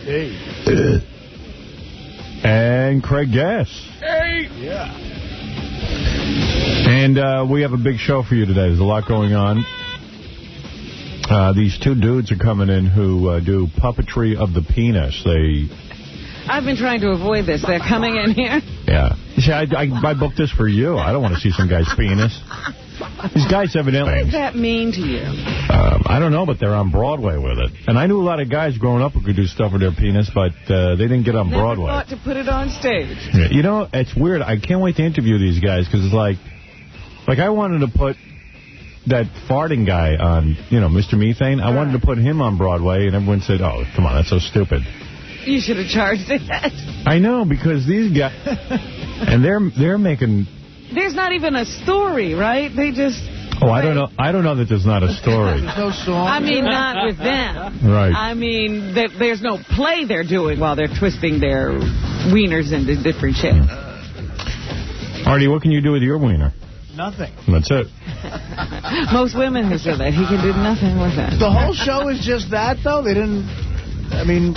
Hey. And Craig Gass. Hey. Yeah. And we have a big show for you today. There's a lot going on. These two dudes are coming in who do puppetry of the penis. I've been trying to avoid this. They're coming in here. Yeah. You see, I booked this for you. I don't want to see some guy's penis. These guys evidently... What does that mean to you? I don't know, but they're on Broadway with it. And I knew a lot of guys growing up who could do stuff with their penis, but they didn't get on Broadway. Never thought to put it on stage. Yeah, you know, it's weird. I can't wait to interview these guys, because it's like I wanted to put that farting guy on, Mr. Methane. I wanted to put him on Broadway, and everyone said, oh, come on, that's so stupid. You should have charged it. I know, because these guys... and they're making... There's not even a story, right? They just... Oh, I don't know. I don't know that there's not a story. There's no song. I mean, not with them. Right. I mean, there's no play they're doing while they're twisting their wieners into different shapes. Artie, what can you do with your wiener? Nothing. That's it. Most women have said that. He can do nothing with it. The whole show is just that, though? They didn't... I mean...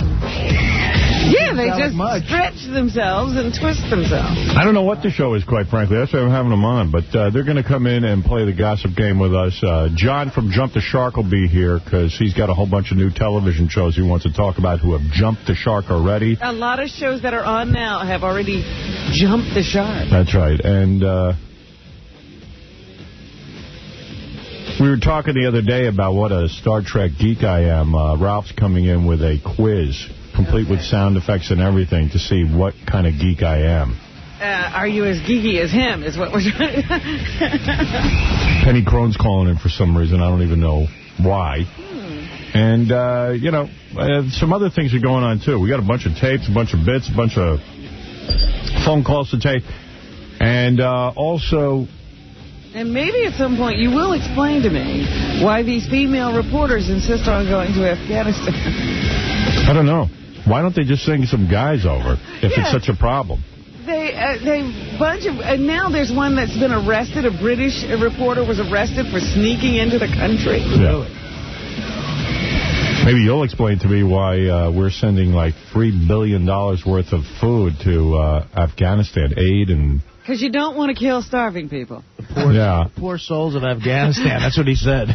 Yeah, they just stretch themselves and twist themselves. I don't know what the show is, quite frankly. That's why I'm having them on. But they're going to come in and play the gossip game with us. John from Jump the Shark will be here because he's got a whole bunch of new television shows he wants to talk about who have jumped the shark already. A lot of shows that are on now have already jumped the shark. That's right. And we were talking the other day about what a Star Trek geek I am. Ralph's coming in with a quiz, complete with sound effects and everything, to see what kind of geek I am. Are you as geeky as him, is what we're trying to... Penny Crone's calling in for some reason. I don't even know why. And, some other things are going on, too. We got a bunch of tapes, a bunch of bits, a bunch of phone calls to take. And also... And maybe at some point you will explain to me why these female reporters insist on going to Afghanistan. I don't know. Why don't they just send some guys over if it's such a problem? And now there's one that's been arrested. A British reporter was arrested for sneaking into the country. Yeah. Maybe you'll explain to me why we're sending like $3 billion worth of food to Afghanistan, aid and... Because you don't want to kill starving people. The poor souls of Afghanistan. That's what he said.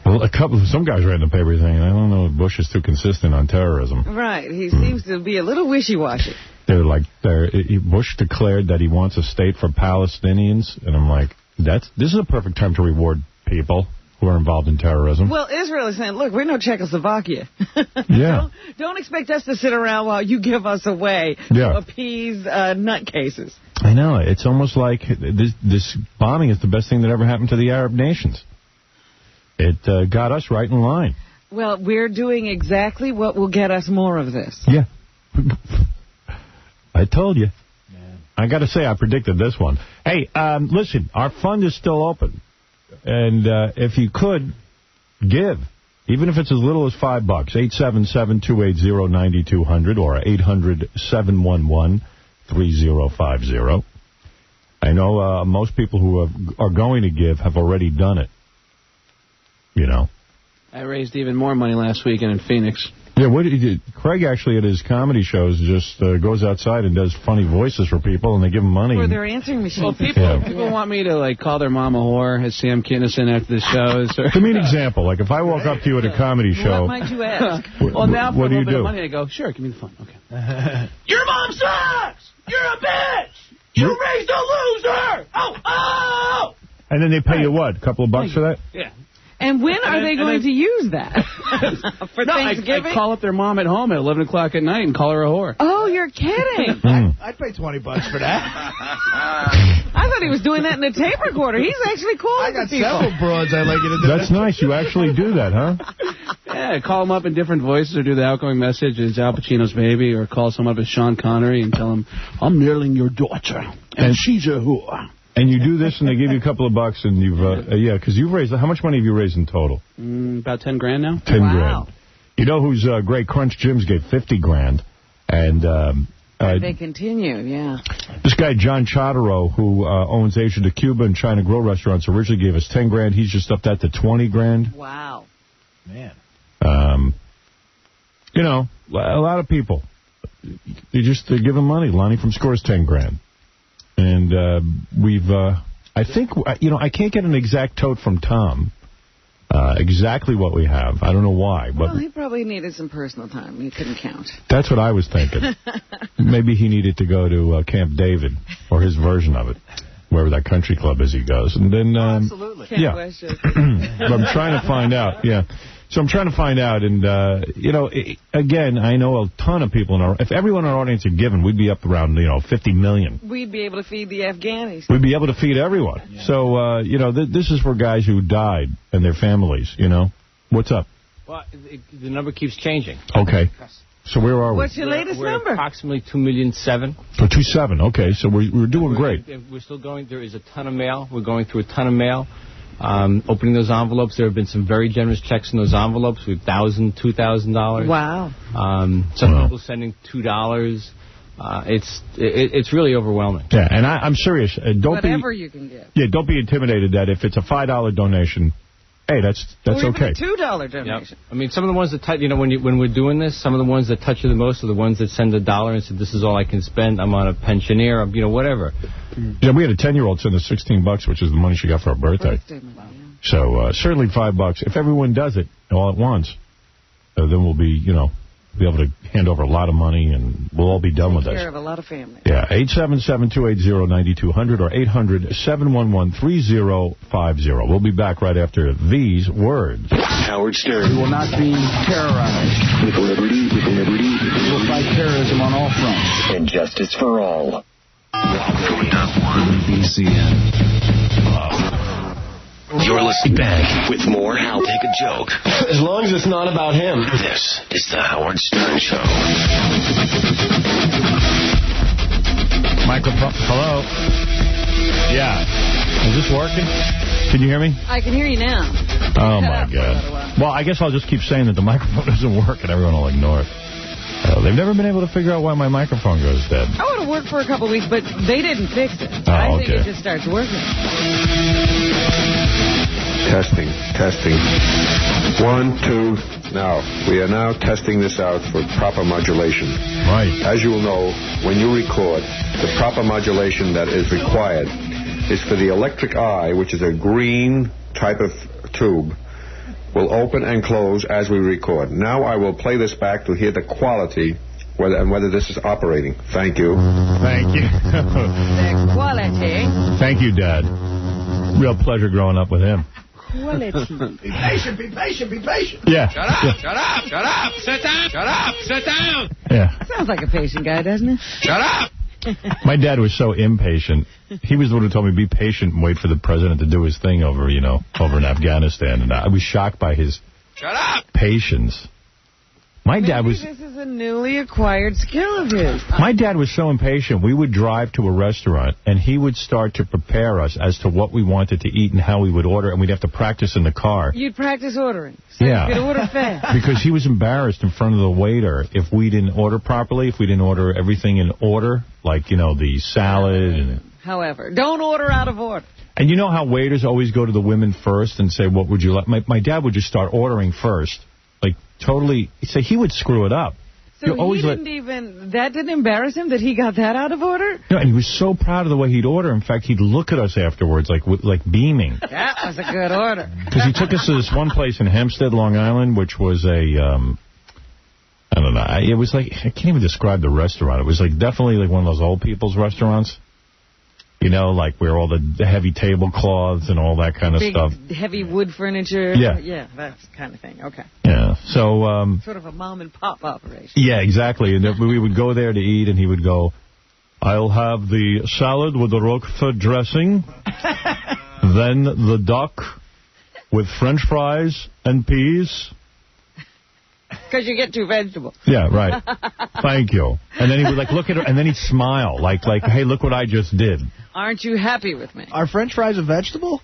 Well, some guys read in the paper saying, I don't know if Bush is too consistent on terrorism. Right. He seems to be a little wishy-washy. Bush declared that he wants a state for Palestinians. And I'm like, this is a perfect time to reward people who are involved in terrorism. Well, Israel is saying, look, we're no Czechoslovakia. Yeah. Don't expect us to sit around while you give us away to appease nutcases. I know. It's almost like this bombing is the best thing that ever happened to the Arab nations. It got us right in line. Well, we're doing exactly what will get us more of this. Yeah. I told you. Man. I got to say, I predicted this one. Hey, listen, our fund is still open. And if you could, give. Even if it's as little as $5. 877-280-9200 or 800-711-3050. I know most people who are going to give have already done it. I raised even more money last weekend in Phoenix. Yeah, what did he do? Craig actually at his comedy shows just goes outside and does funny voices for people, and they give him money. For their answering machine. Well, people want me to call their mom a whore as Sam Kinison after the shows. Or... Give me an example. Like if I walk up to you at a comedy show. What might you ask? Well, now for what a little do bit of money, I go, sure, give me the fun. Okay. Your mom sucks. You're a bitch. You raised a loser. Oh. And then they pay you what? A couple of bucks for that? Yeah. And when are they going to use that? For Thanksgiving? I call up their mom at home at 11 o'clock at night and call her a whore. Oh, you're kidding. I'd pay $20 for that. I thought he was doing that in a tape recorder. He's actually calling people. I got several broads I'd like you to do. That's nice. You actually do that, huh? Yeah, call them up in different voices or do the outgoing message as Al Pacino's baby or call someone up as Sean Connery and tell them, I'm marrying your daughter, and she's a whore. And you do this, and they give you a couple of bucks, and you've, because you've raised, how much money have you raised in total? About 10 grand now. 10 grand. You know who's great? Crunch Jim's gave 50 grand. And they continue, yeah. This guy, John Chodorow, who owns Asia to Cuba and China Grill restaurants, originally gave us 10 grand. He's just upped that to 20 grand. Wow. Man. a lot of people, they're giving money. Lonnie from Scores 10 grand. And I think, I can't get an exact tote from Tom. Exactly what we have. I don't know why. But well, he probably needed some personal time. He couldn't count. That's what I was thinking. Maybe he needed to go to Camp David, or his version of it, wherever that country club is he goes. And then, absolutely. Yeah. But I'm trying to find out. Yeah. So I'm trying to find out, and, again, I know a ton of people if everyone in our audience had given, we'd be up around, 50 million. We'd be able to feed the Afghanis. We'd be able to feed everyone. Yeah. So, this is for guys who died and their families, What's up? Well, the number keeps changing. Okay. So where are we? What's your latest number? Approximately 2,000,007. So 2.7. Okay, so we're doing great. We're still going. There is a ton of mail. We're going through a ton of mail. Opening those envelopes, there have been some very generous checks in those envelopes with $1,000, $2,000. Wow. Some people sending $2. It's really overwhelming. Yeah, and I'm serious. Whatever you can give. Yeah, don't be intimidated that if it's a $5 donation, hey, that's or okay. Even a $2 donation. Yep. I mean, some of the ones that touch, when we're doing this, some of the ones that touch you the most are the ones that send $1 and say, this is all I can spend. I'm on a pensioner, whatever. Yeah, we had a 10-year-old send us $16, which is the money she got for her birthday. So certainly $5. If everyone does it all at once, then we'll be, be able to hand over a lot of money, and we'll all be done with this. Take care of a lot of families. Yeah, 877-280-9200 or 800-711-3050. We'll be back right after these words. Howard Stern. We will not be terrorized. With liberty. We will fight terrorism on all fronts. And justice for all. BCN. You're listening back with more Hal. Take a joke. As long as it's not about him. This is the Howard Stern Show. Microphone. Hello? Yeah. Is this working? Can you hear me? I can hear you now. Oh, my God. Well, I guess I'll just keep saying that the microphone doesn't work and everyone will ignore it. They've never been able to figure out why my microphone goes dead. I would have worked for a couple of weeks, but they didn't fix it. Oh, I think okay. it just starts working. Testing. 1, 2. Now, we are now testing this out for proper modulation. Right. As you will know, when you record, the proper modulation that is required is for the electric eye, which is a green type of tube, will open and close as we record. Now I will play this back to hear the quality whether this is operating. Thank you. Thank you. The quality. Thank you, Dad. Real pleasure growing up with him. Quality. Be patient. Yeah. Shut up. Sit down. Yeah. Sounds like a patient guy, doesn't it? Shut up. My dad was so impatient. He was the one who told me, be patient and wait for the president to do his thing over in Afghanistan. And I was shocked by his patience. My dad was... This is a newly acquired skill of his. My dad was so impatient. We would drive to a restaurant, and he would start to prepare us as to what we wanted to eat and how we would order, and we'd have to practice in the car. You'd practice ordering, so yeah. you could order fast. Because he was embarrassed in front of the waiter if we didn't order properly, if we didn't order everything in order, like, the salad. And However, don't order out of order. And you know how waiters always go to the women first and say, what would you like? My dad would just start ordering first. Like, totally, so he would screw it up. So that didn't embarrass him that he got that out of order? No, and he was so proud of the way he'd order. In fact, he'd look at us afterwards like beaming. That was a good order. Because he took us to this one place in Hempstead, Long Island, which was I don't know, it was like, I can't even describe the restaurant. It was like definitely like one of those old people's restaurants. Like where all the heavy tablecloths and all that kind of stuff. Heavy wood furniture. Yeah. Yeah, that kind of thing. Okay. Yeah. So. Sort of a mom-and-pop operation. Yeah, exactly. And we would go there to eat, and he would go, I'll have the salad with the Roquefort dressing, then the duck with French fries and peas. Because you get 2 vegetables. Yeah, right. Thank you. And then he would look at her, and then he'd smile, like, hey, look what I just did. Aren't you happy with me? Are French fries a vegetable?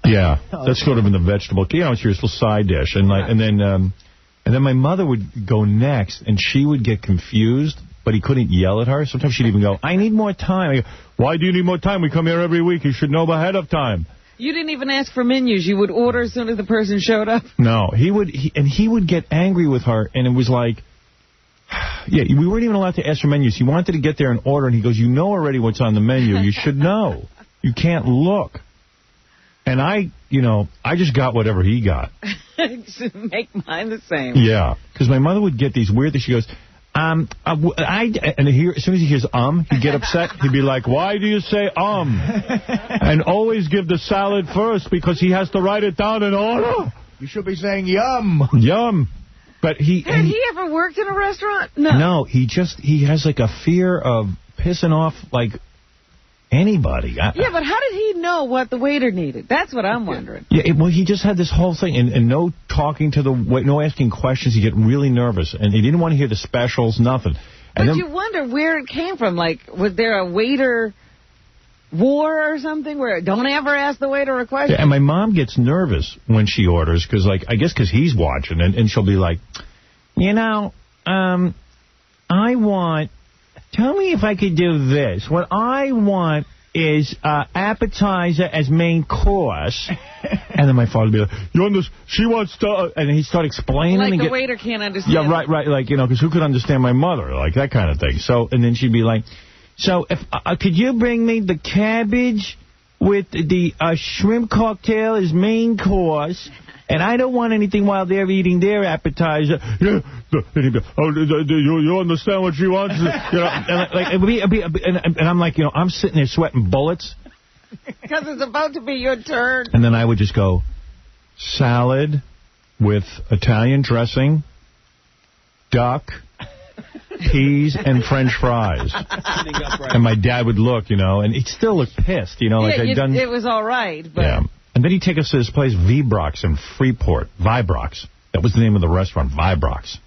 Yeah, that's sort of in the vegetable. It's your little side dish, and then my mother would go next, and she would get confused, but he couldn't yell at her. Sometimes she'd even go, I need more time. I go, why do you need more time? We come here every week. You should know ahead of time. You didn't even ask for menus. You would order as soon as the person showed up? No, he would get angry with her, and it was like, Yeah, we weren't even allowed to ask for menus. He wanted to get there and order, and he goes, you know already what's on the menu. You should know. You can't look. And I just got whatever he got. Make mine the same. Yeah, because my mother would get these weird things. She goes, as soon as he hears he'd get upset. He'd be like, why do you say And always give the salad first because he has to write it down in order. You should be saying yum. Yum. But Had he ever worked in a restaurant? No. No, he has like a fear of pissing off like anybody. Yeah, but how did he know what the waiter needed? That's what I'm wondering. Yeah, well, he just had this whole thing, and no talking to the waiter, no asking questions. He'd get really nervous, and he didn't want to hear the specials, nothing. But you wonder where it came from. Like, was there a waiter war or something where don't ever ask the waiter a question? Yeah, and my mom gets nervous when she orders because, like, I guess because he's watching, and she'll be like, tell me if I could do this. What I want is appetizer as main course. And then my father would be like, you understand? She wants to... And he'd start explaining. Like the waiter can't understand. Yeah, right. Like, because who could understand my mother? Like, that kind of thing. So, and then she'd be like, so, if could you bring me the cabbage with the shrimp cocktail as main course? And I don't want anything while they're eating their appetizer. Yeah. You understand what she wants? And I'm like, I'm sitting there sweating bullets. Because it's about to be your turn. And then I would just go, salad with Italian dressing, duck, peas, and French fries. And my dad would look, and he'd still look pissed, like I'd done. It was all right, but... Yeah. And then he'd take us to this place, Vibrox in Freeport. Vibrox. That was the name of the restaurant, Vibrox.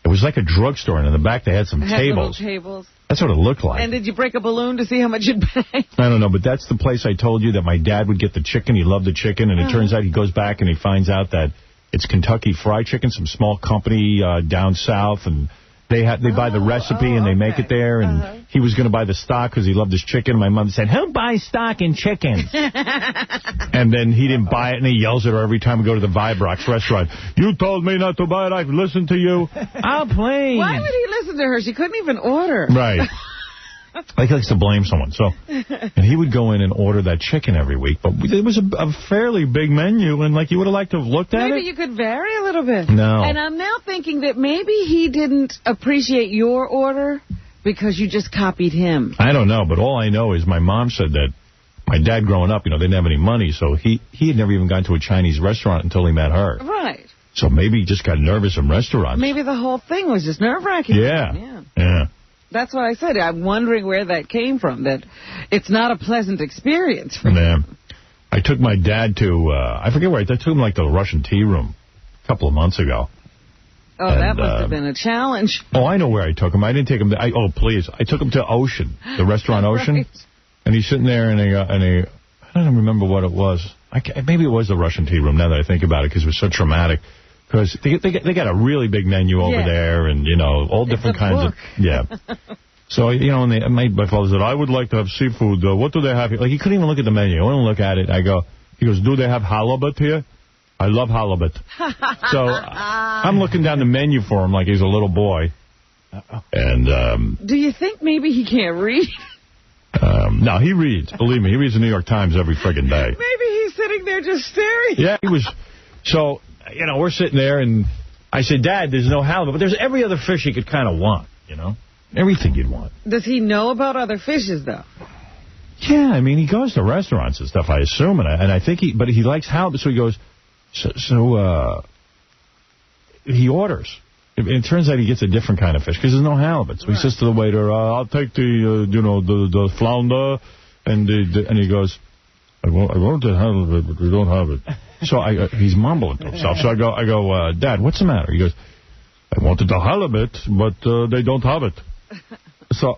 It was like a drugstore, and in the back they had some tables. Tables. That's what it looked like. And did you break a balloon to see how much you'd pay? I don't know, but that's the place I told you that my dad would get the chicken. He loved the chicken, and it turns out he goes back and he finds out that it's Kentucky Fried Chicken, some small company down south, and they buy the recipe and they make it there, and he was going to buy the stock because he loved his chicken. My mom said, who buys stock in chicken? And then he didn't buy it, and he yells at her every time we go to the Vibrox restaurant. You told me not to buy it. I've listened to you. I'll play. Why would he listen to her? She couldn't even order. Right. Like he likes to blame someone. So, and he would go in and order that chicken every week. But it was a fairly big menu, and like you would have liked to have looked at it. Maybe you could vary a little bit. No. And I'm now thinking that maybe he didn't appreciate your order because you just copied him. I don't know, but all I know is my mom said that my dad growing up, they didn't have any money, so he had never even gone to a Chinese restaurant until he met her. Right. So maybe he just got nervous in restaurants. Maybe the whole thing was just nerve-wracking. Yeah. That's what I said. I'm wondering where that came from, that it's not a pleasant experience for him. I took my dad to, I forget where, I took him like the Russian tea room a couple of months ago. Oh, and that must have been a challenge. Oh, I know where I took him. I didn't take him there. Please. I took him to Ocean, the restaurant Ocean. Right. And he's sitting there and I don't remember what it was. Maybe it was the Russian tea room now that I think about it because it was so traumatic. Because they got a really big menu over there and, all different kinds of... Yeah. So, and my father said, I would like to have seafood. What do they have here? Like, he couldn't even look at the menu. I wouldn't look at it. He goes, do they have halibut here? I love halibut. So I'm looking down the menu for him like he's a little boy. And do you think maybe he can't read? No, he reads. Believe me, he reads the New York Times every friggin' day. Maybe he's sitting there just staring. Yeah, he was. So... we're sitting there, and I said, Dad, there's no halibut, but there's every other fish you could kind of want, Everything you'd want. Does he know about other fishes, though? Yeah, I mean, he goes to restaurants and stuff, I assume, and I think but he likes halibut, so he goes, he orders. It turns out he gets a different kind of fish, because there's no halibut. So he says to the waiter, I'll take the flounder, and he goes, I want the halibut, but we don't have it. So he's mumbling to himself. So I go, Dad, what's the matter? He goes, I wanted the halibut, but they don't have it. So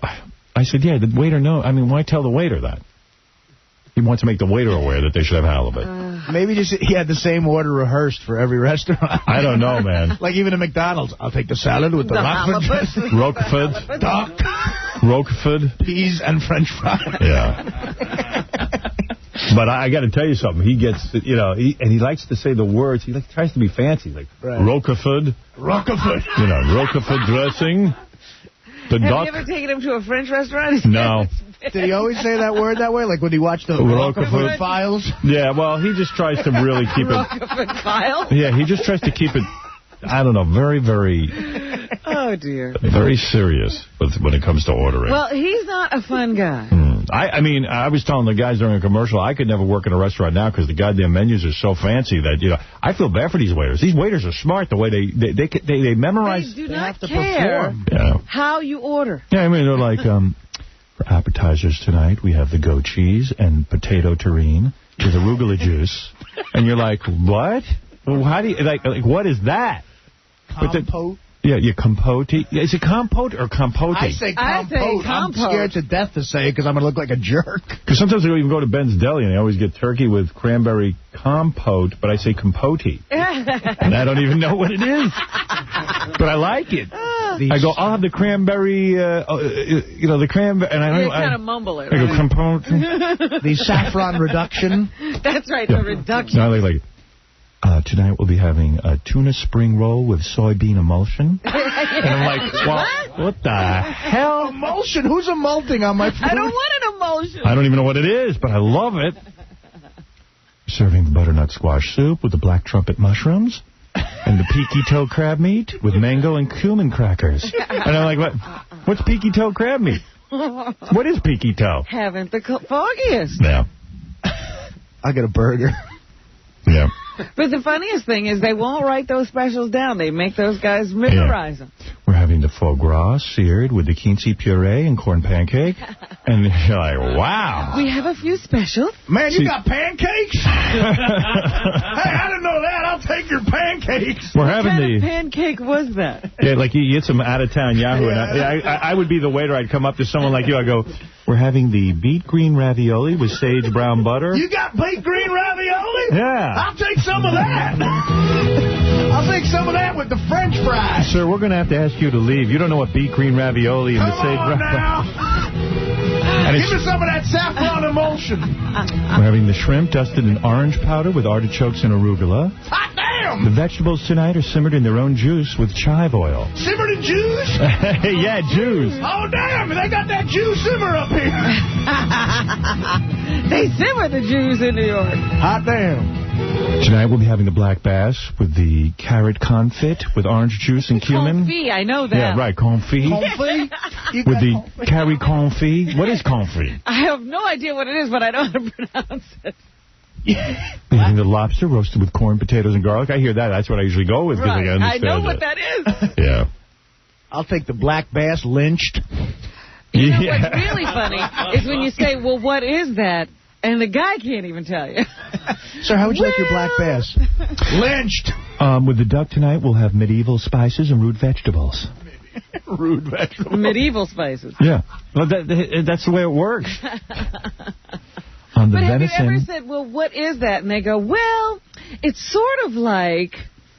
I said, yeah, the waiter knows. I mean, why tell the waiter that? He wants to make the waiter aware that they should have halibut. Maybe just he had the same order rehearsed for every restaurant. I don't know, man. Like even at McDonald's, I'll take the salad with the Roquefort, duck, Roquefort, peas, and French fries. Yeah. But I got to tell you something. He gets, and he likes to say the words. He tries to be fancy, like Roquefort. Roquefort. Roquefort dressing. Have duck. you ever taken him to a French restaurant? No. Did he always say that word that way? Like when he watched the Roquefort Files? Yeah, well, he just tries to really keep it... Roquefort Kyle? Yeah, he just tries to keep it, I don't know, very, very... Oh, dear. Very serious when it comes to ordering. Well, he's not a fun guy. I mean, I was telling the guys during a commercial, I could never work in a restaurant now because the goddamn menus are so fancy that, you know, I feel bad for these waiters. These waiters are smart the way they memorize. They do not care how you order. Yeah, I mean, they're like, for appetizers tonight, we have the goat cheese and potato terrine with arugula juice. And you're like, what? Well, how do you, like what is that? Compote? Yeah, compote. Is it compote or compote? I say compote. I'm scared to death to say it because I'm going to look like a jerk. Because sometimes I even go to Ben's Deli and they always get turkey with cranberry compote, but I say compote. And I don't even know what it is. But I like it. I go, I'll have the cranberry, the cranberry. And I kind of mumble it. I go, compote. The saffron reduction. That's right, the reduction. No, I like tonight we'll be having a tuna spring roll with soybean emulsion. And I'm like, well, what the hell? Emulsion? Who's emulting on my food? I don't want an emulsion. I don't even know what it is, but I love it. Serving the butternut squash soup with the black trumpet mushrooms and the peaky toe crab meat with mango and cumin crackers. And I'm like, what's peaky toe crab meat? What is peaky toe? Haven't the foggiest. Yeah. I'll get a burger. Yeah. But the funniest thing is they won't write those specials down. They make those guys memorize them. We're having the foie gras seared with the quince puree and corn pancake. And you're like, wow. We have a few specials. Man, you got pancakes? Hey, I didn't know that. I'll take your pancakes. We're having what kind of pancake was that? Yeah, like you get some out-of-town Yahoo. Yeah. And I would be the waiter. I'd come up to someone like you. I go, we're having the beet green ravioli with sage brown butter. You got beet green ravioli? Yeah. I'll take some of that. I'll take some of that with the French fries. Sir, we're going to have to ask you to leave. You don't know what beet green ravioli and the sage brown butter. Give me some of that saffron emulsion. We're having the shrimp dusted in orange powder with artichokes and arugula. Hot damn! The vegetables tonight are simmered in their own juice with chive oil. Simmered in juice? Yeah, juice. Oh, damn! They got that juice simmer up here. They simmer the Jews in New York. Hot damn. Tonight we'll be having the black bass with the carrot confit with orange juice and cumin. Confit, I know that. Yeah, right, confit. Confit? With the carry confit. What is confit? I have no idea what it is, but I know how to pronounce it. We're having the lobster roasted with corn, potatoes, and garlic. I hear that. That's what I usually go with. Right. I know what that is. Yeah. I'll take the black bass lynched. You know what's really funny is when you say, well, what is that? And the guy can't even tell you. Sir, how would you like your black bass? Lynched. With the duck tonight, we'll have medieval spices and root vegetables. Root vegetables. Medieval spices. Yeah. Well, that's the way it works. On the but venison, have you ever said, well, what is that? And they go, well, it's sort of like...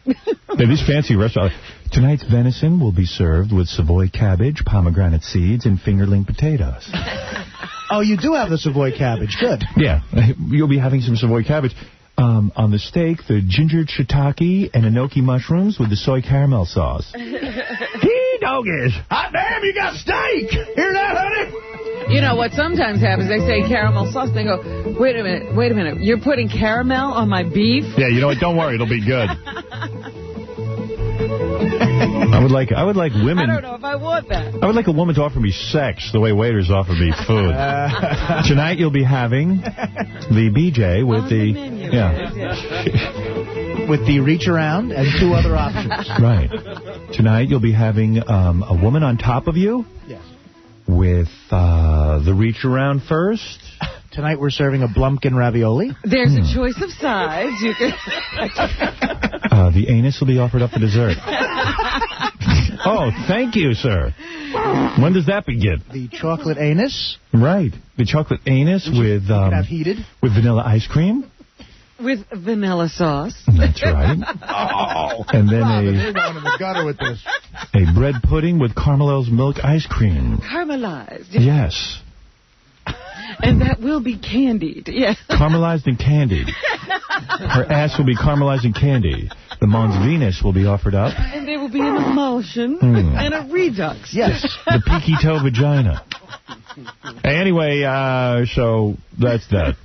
Yeah, these fancy restaurants. Tonight's venison will be served with Savoy cabbage, pomegranate seeds, and fingerling potatoes. Oh, you do have the Savoy cabbage. Good. Yeah, you'll be having some Savoy cabbage. On the steak, the ginger shiitake and enoki mushrooms with the soy caramel sauce. Hey, doggies! Hot damn, you got steak! Hear that, honey? You know, what sometimes happens, they say caramel sauce, they go, wait a minute, you're putting caramel on my beef? Yeah, you know what, don't worry, it'll be good. I would like women. I don't know if I want that. I would like a woman to offer me sex the way waiters offer me food. Tonight you'll be having the BJ with the menu, yeah. With the reach around and 2 other options. Right. Tonight you'll be having a woman on top of you. Yes. With the reach around first. Tonight we're serving a Blumpkin ravioli. There's a choice of sides. You can. The anus will be offered up for dessert. Oh, thank you, sir. When does that begin? The chocolate anus. Right. The chocolate anus with have heated. With vanilla ice cream. With vanilla sauce. That's right. Oh. And then You're going in the gutter with this. a bread pudding with Carmel's milk ice cream. Caramelized. Yes. And that will be candied. Yes. Caramelized and candied. Her ass will be caramelized in candy. The Mons Venus will be offered up. And there will be an emulsion and a redux. Yes. The peaky toe vagina. Anyway, so that's that.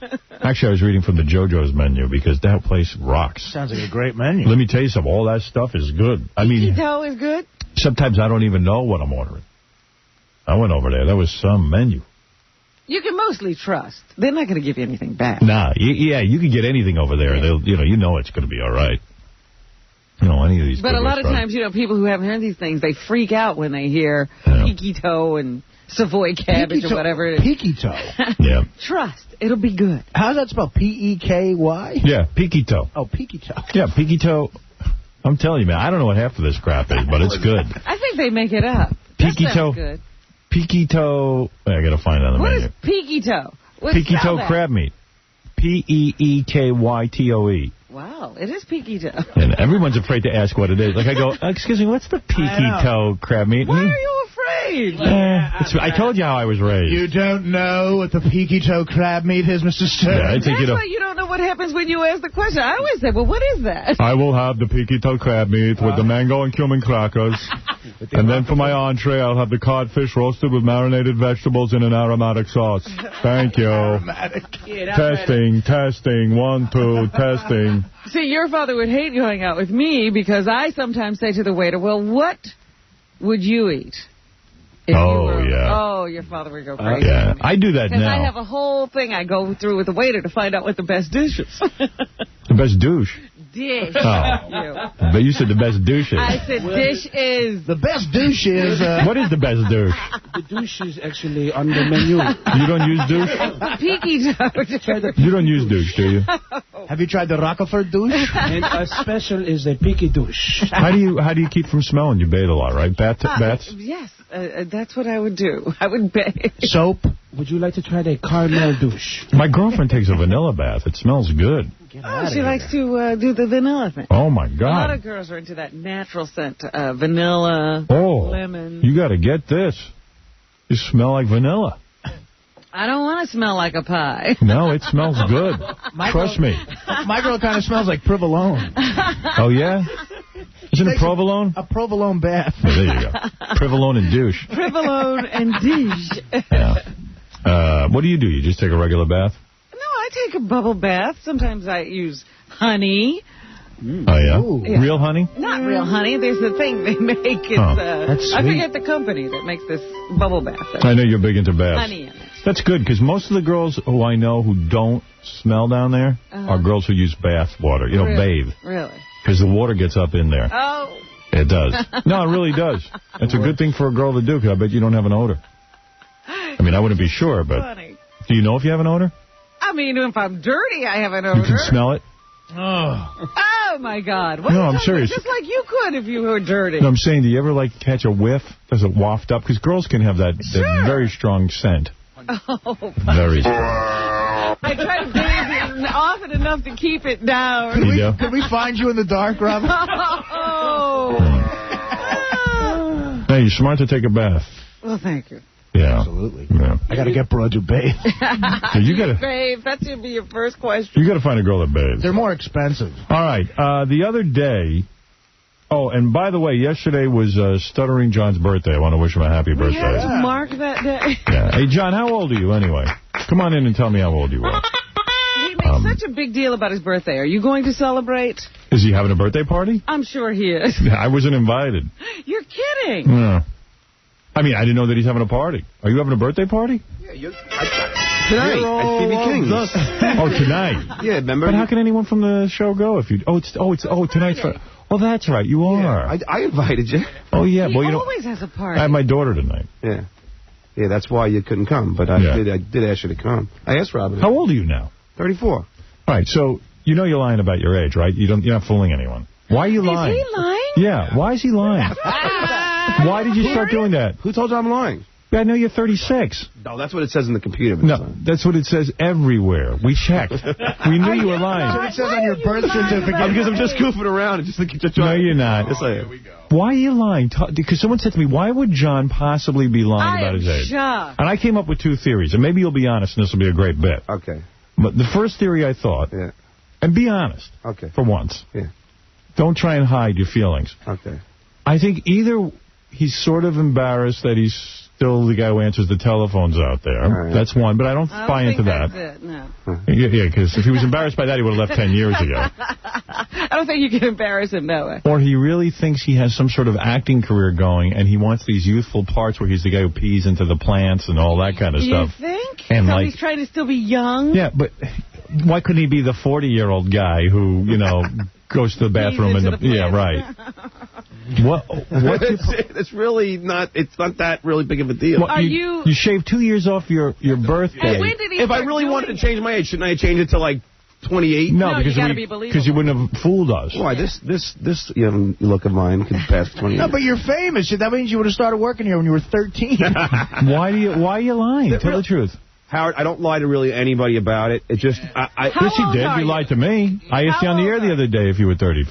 Actually, I was reading from the JoJo's menu because that place rocks. Sounds like a great menu. Let me tell you something. All that stuff is good. I mean, Peaky toe is good? Sometimes I don't even know what I'm ordering. I went over there. That was some menu. You can mostly trust. They're not going to give you anything back. Nah, yeah, you can get anything over there. They'll, you know it's going to be all right. Any of these. But a lot of times, people who haven't heard these things, they freak out when they hear peaky toe and Savoy cabbage or whatever it is. Peaky toe. Yeah. Trust. It'll be good. How's that spelled? P-E-K-Y? Yeah, peaky toe. Oh, peaky toe. Yeah, peaky toe. I'm telling you, man, I don't know what half of this crap is, but it's good. I think they make it up. Peaky toe. Good. Peaky toe. I got to find it on the menu. What is peaky toe? Peaky toe crab meat. P-E-E-K-Y-T-O-E. Wow, it is peaky toe. And everyone's afraid to ask what it is. Like I go, excuse me, what's the peaky toe crab meat? Why are you afraid? I told you how I was raised. You don't know what the peaky toe crab meat is, Mr. Stern? Yeah, That's why you don't know what happens when you ask the question. I always say, well, what is that? I will have the peaky toe crab meat with the mango and cumin crackers. And then for my entree, I'll have the codfish roasted with marinated vegetables in an aromatic sauce. Thank you. Testing. 1, 2, testing. See, your father would hate going out with me because I sometimes say to the waiter, well, what would you eat? Oh, your father would go crazy. Yeah, I do that now. Because I have a whole thing I go through with the waiter to find out what the best dish is. The best douche? Dish. Oh. But you said the best douche is. I said dish is. The best douche is... What is the best douche? The douche is actually on the menu. You don't use douche? Peaky toe. You don't use douche, do you? Have you tried the Rockefeller douche? And a special is a peaky douche. How do you keep from smelling? You bathe a lot, right? Baths? Yes, that's what I would do. I would bathe. Soap? Would you like to try the caramel douche? My girlfriend takes a vanilla bath. It smells good. She likes to do the vanilla thing. Oh, my God. A lot of girls are into that natural scent. Vanilla, lemon. You got to get this. You smell like vanilla. I don't want to smell like a pie. No, it smells good. Trust me. My girl kind of smells like provolone. Oh, yeah? Isn't it provolone? A provolone bath. Oh, there you go. Provolone and douche. Provolone and douche. Yeah. What do? You just take a regular bath? No, I take a bubble bath. Sometimes I use honey. Oh, yeah? Yeah. Real honey? Not real honey. There's a thing they make. It's, that's sweet. I forget the company that makes this bubble bath. I know you're big into baths. Honey in it. That's good, because most of the girls who I know who don't smell down there are girls who use bath water. Bathe. Really? Because the water gets up in there. Oh. It does. No, it really does. It's a good thing for a girl to do, because I bet you don't have an odor. I mean, I wouldn't be sure, but Funny. Do you know if you have an odor? I mean, if I'm dirty, I have an odor. You can smell it? Oh, my God. What No, are you I'm talking serious. about? Just like you could if you were dirty. No, I'm saying, do you ever, catch a whiff? Does it waft up? Because girls can have that very strong scent. Oh, Very strong. I try to bathe often enough to keep it down. Could we find you in the dark, Robin? Oh. Hey, you're smart to take a bath. Well, thank you. Yeah. Absolutely. Yeah. I got to get broad to bathe. So you gotta, babe, that should be your first question. You got to find a girl that bathes. They're more expensive. All right. The other day... Oh, and by the way, yesterday was Stuttering John's birthday. I want to wish him a happy birthday. We have to mark that day. Yeah. Hey, John, how old are you anyway? Come on in and tell me how old you are. He makes such a big deal about his birthday. Are you going to celebrate? Is he having a birthday party? I'm sure he is. I wasn't invited. You're kidding. No. I mean, I didn't know that he's having a party. Are you having a birthday party? Yeah, tonight at BB King's. Oh, tonight. Yeah, remember? But how can anyone from the show go if you? Tonight's. Oh, that's right. You are. Yeah, I invited you. Oh yeah. He Well, always has a party. I have my daughter tonight. Yeah. Yeah, that's why you couldn't come. But I did ask you to come. I asked Robin. How old are you now? 34. All right. So you're lying about your age, right? You're not fooling anyone. Why are you lying? Is he lying? Yeah. Why is he lying? Why did you start doing that? Who told you I'm lying? I know you're 36. No, that's what it says in the computer. No, that's what it says everywhere. We checked. We knew you were lying. That's what it says on your birth certificate. Because I'm just goofing around. No, you're not. Yes, I am. Why are you lying? Because someone said to me, why would John possibly be lying about his age? Shocked. And I came up with two theories, and maybe you'll be honest, and this will be a great bit. Okay. But the first theory I thought And be honest. Okay. For once. Yeah. Don't try and hide your feelings. Okay. I think either he's sort of embarrassed that he's still the guy who answers the telephones out there. Right. That's one, but I don't buy into that. That's it, no. Yeah, because if he was embarrassed by that, he would have left 10 years ago. I don't think you can embarrass him that way. Or he really thinks he has some sort of acting career going, and he wants these youthful parts where he's the guy who pees into the plants and all that kind of stuff. You think? And so he's trying to still be young? Yeah, but why couldn't he be the 40-year-old guy who, goes to the bathroom and yeah, right. It's really not. It's not that really big of a deal. What, you shaved 2 years off your birthday. When did he if I really wanted to change my age, shouldn't I change it to like 28? No, because you wouldn't have fooled us. Why this young look of mine could pass for 28. No, but you're famous. That means you would have started working here when you were 13. Why are you lying? Tell the truth. Howard, I don't lie to really anybody about it. It just... Yes, you did. You lied to me. I asked you on the air the other day if you were 30.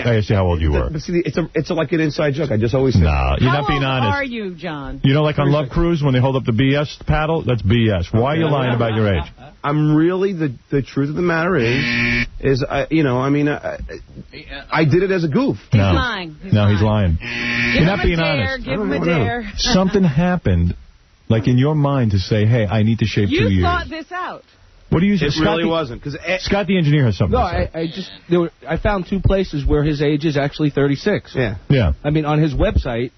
I asked you how old you were. But see, it's like an inside joke. I just always say... Nah, you're not being honest. How old are you, John? Like on Love Cruise when they hold up the BS paddle? That's BS. Why are you lying about your age? I'm really... The truth of the matter is I did it as a goof. He's lying. He's lying. You're not being honest. Give him a dare. Something happened... Like in your mind to say, hey, I need to shave 2 years. You thought this out. What do you say? It really wasn't. Scott the engineer has something to say. I found 2 places where his age is actually 36. Yeah. I mean, on his website,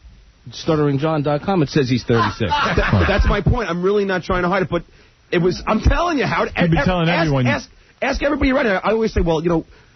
stutteringjohn.com, it says he's 36. That's my point. I'm really not trying to hide it, but it was... I'm telling you, Howard. You'd be telling everyone. Ask everybody right now. I always say, well,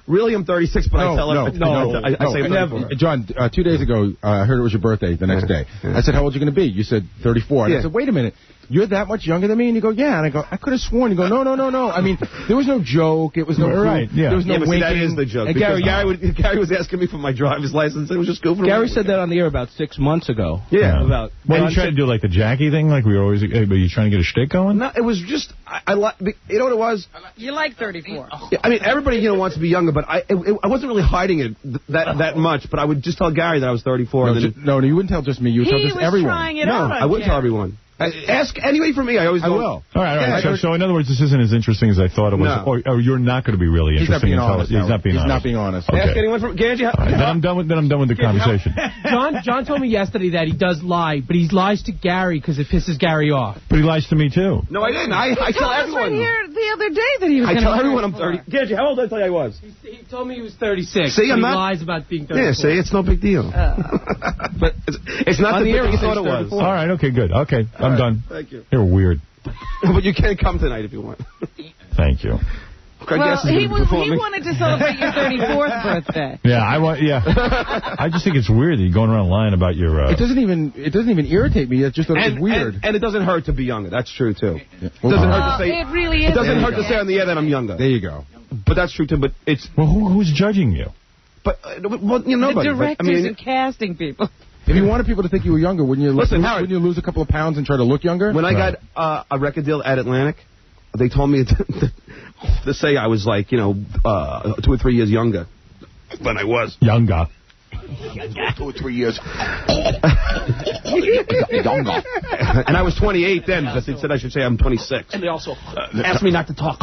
really, I'm 36, but I tell everybody. I say never. John, 2 days ago, I heard it was your birthday the next day. I said, how old are you going to be? You said 34. And I said, wait a minute. You're that much younger than me? And you go, yeah. And I go, I could have sworn. You go, no. I mean, there was no joke. It was no right. Yeah. There was no winking. That is the joke. And Gary was asking me for my driver's license. It was just goofing. Gary said that on the air about 6 months ago. Yeah. What are you trying to do, like the Jackie thing? Like we were always... Are you trying to get a shtick going? No, it was just... you know what it was? You like 34. Yeah, I mean, everybody, wants to be younger, but I wasn't really hiding it that much, but I would just tell Gary that I was 34. No, you wouldn't tell just me. You would tell just everyone. Trying it out I wouldn't tell everyone. Ask anybody for me. I will. All right. So in other words, this isn't as interesting as I thought it was. No. Or you're not going to be really interesting. He's not being honest. Okay. Ask anyone from Ganji. Then I'm done with the conversation. John told me yesterday that he does lie, but he lies to Gary because it pisses Gary off. But he lies to me too. No, I didn't. I tell everyone. Right here the other day that he was. I tell everyone I'm 30. Ganji, how old did I tell you I was? He told me he was 36. See, he lies about being 34. Yeah, see, it's no big deal. But it's not the big deal you thought it was. All right. Okay. Good. Okay. I'm done. Thank you. You're weird. But you can come tonight if you want. Thank you. Well, he wanted to celebrate your 34th birthday. Yeah, I just think it's weird that you're going around lying about your... It doesn't even irritate me. It's just it's weird. And it doesn't hurt to be younger. That's true, too. It doesn't hurt to say... It really is. It doesn't hurt to say on the air that I'm younger. There you go. But that's true, too. But it's... Well, who's judging you? But, nobody. The directors and casting people. If you wanted people to think you were younger, wouldn't you lose a couple of pounds and try to look younger? When I got a record deal at Atlantic, they told me to say I was like, 2 or 3 years younger than I was. Younger. 2 or 3 years. Younger. And I was 28 then, but they said I should say I'm 26. And they also asked me not to talk.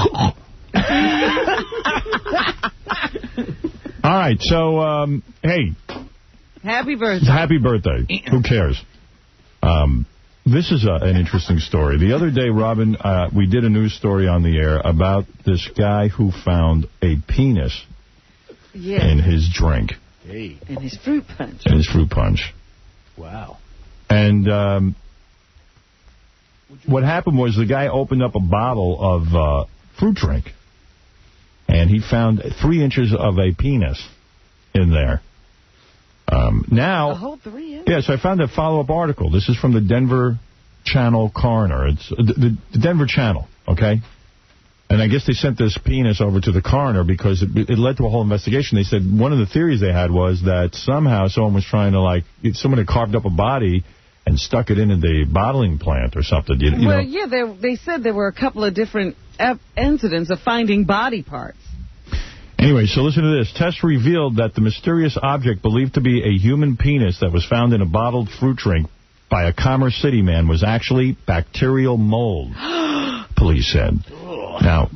All right, so, hey. Happy birthday. Happy birthday. Who cares? This is an interesting story. The other day, Robin, we did a news story on the air about this guy who found a penis in his drink. Hey. In his fruit punch. In his fruit punch. Wow. And what happened was the guy opened up a bottle of fruit drink, and he found 3 inches of a penis in there. Now, a whole 3 inches? Yeah, so I found a follow-up article. This is from the Denver Channel coroner. It's the Denver Channel, okay? And I guess they sent this penis over to the coroner because it led to a whole investigation. They said one of the theories they had was that somehow someone was trying to, someone had carved up a body and stuck it into the bottling plant or something. You know? Yeah, they said there were a couple of different incidents of finding body parts. Anyway, so listen to this. Tests revealed that the mysterious object believed to be a human penis that was found in a bottled fruit drink by a Commerce City man was actually bacterial mold, police said. Now,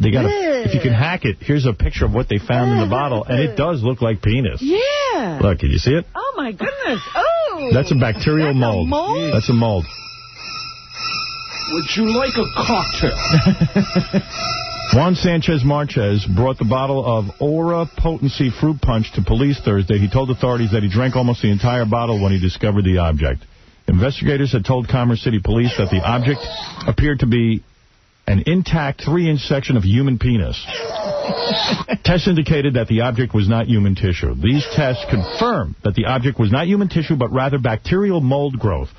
they got if you can hack it, here's a picture of what they found in the bottle, and it does look like penis. Yeah. Look, can you see it? Oh, my goodness. Oh. That's a bacterial mold. That's a mold. Would you like a cocktail? Juan Sanchez Marquez brought the bottle of Aura Potency Fruit Punch to police Thursday. He told authorities that he drank almost the entire bottle when he discovered the object. Investigators had told Commerce City Police that the object appeared to be an intact 3-inch section of human penis. Tests indicated that the object was not human tissue. These tests confirmed that the object was not human tissue, but rather bacterial mold growth.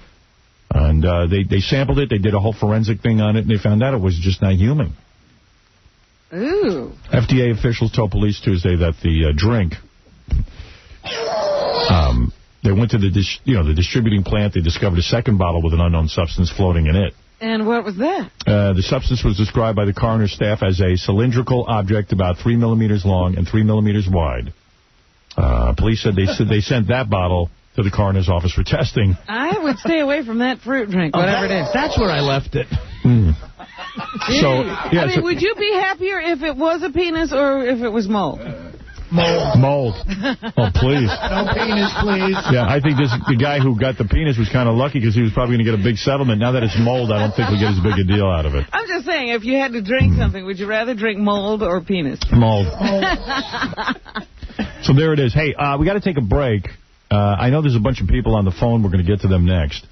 And they sampled it, they did a whole forensic thing on it, and they found out it was just not human. Ooh. FDA officials told police Tuesday that the drink, they went to the distributing plant. They discovered a second bottle with an unknown substance floating in it. And what was that? The substance was described by the coroner's staff as a cylindrical object about 3 millimeters long and 3 millimeters wide. Police said they sent that bottle to the coroner's office for testing. I would stay away from that fruit drink, whatever it is. That's where I left it. Would you be happier if it was a penis or if it was mold? Mold. Oh, please. No penis, please. Yeah, I think the guy who got the penis was kind of lucky because he was probably going to get a big settlement. Now that it's mold, I don't think he'll get as big a deal out of it. I'm just saying, if you had to drink something, would you rather drink mold or penis? Mold. So there it is. Hey, we got to take a break. I know there's a bunch of people on the phone. We're going to get to them next.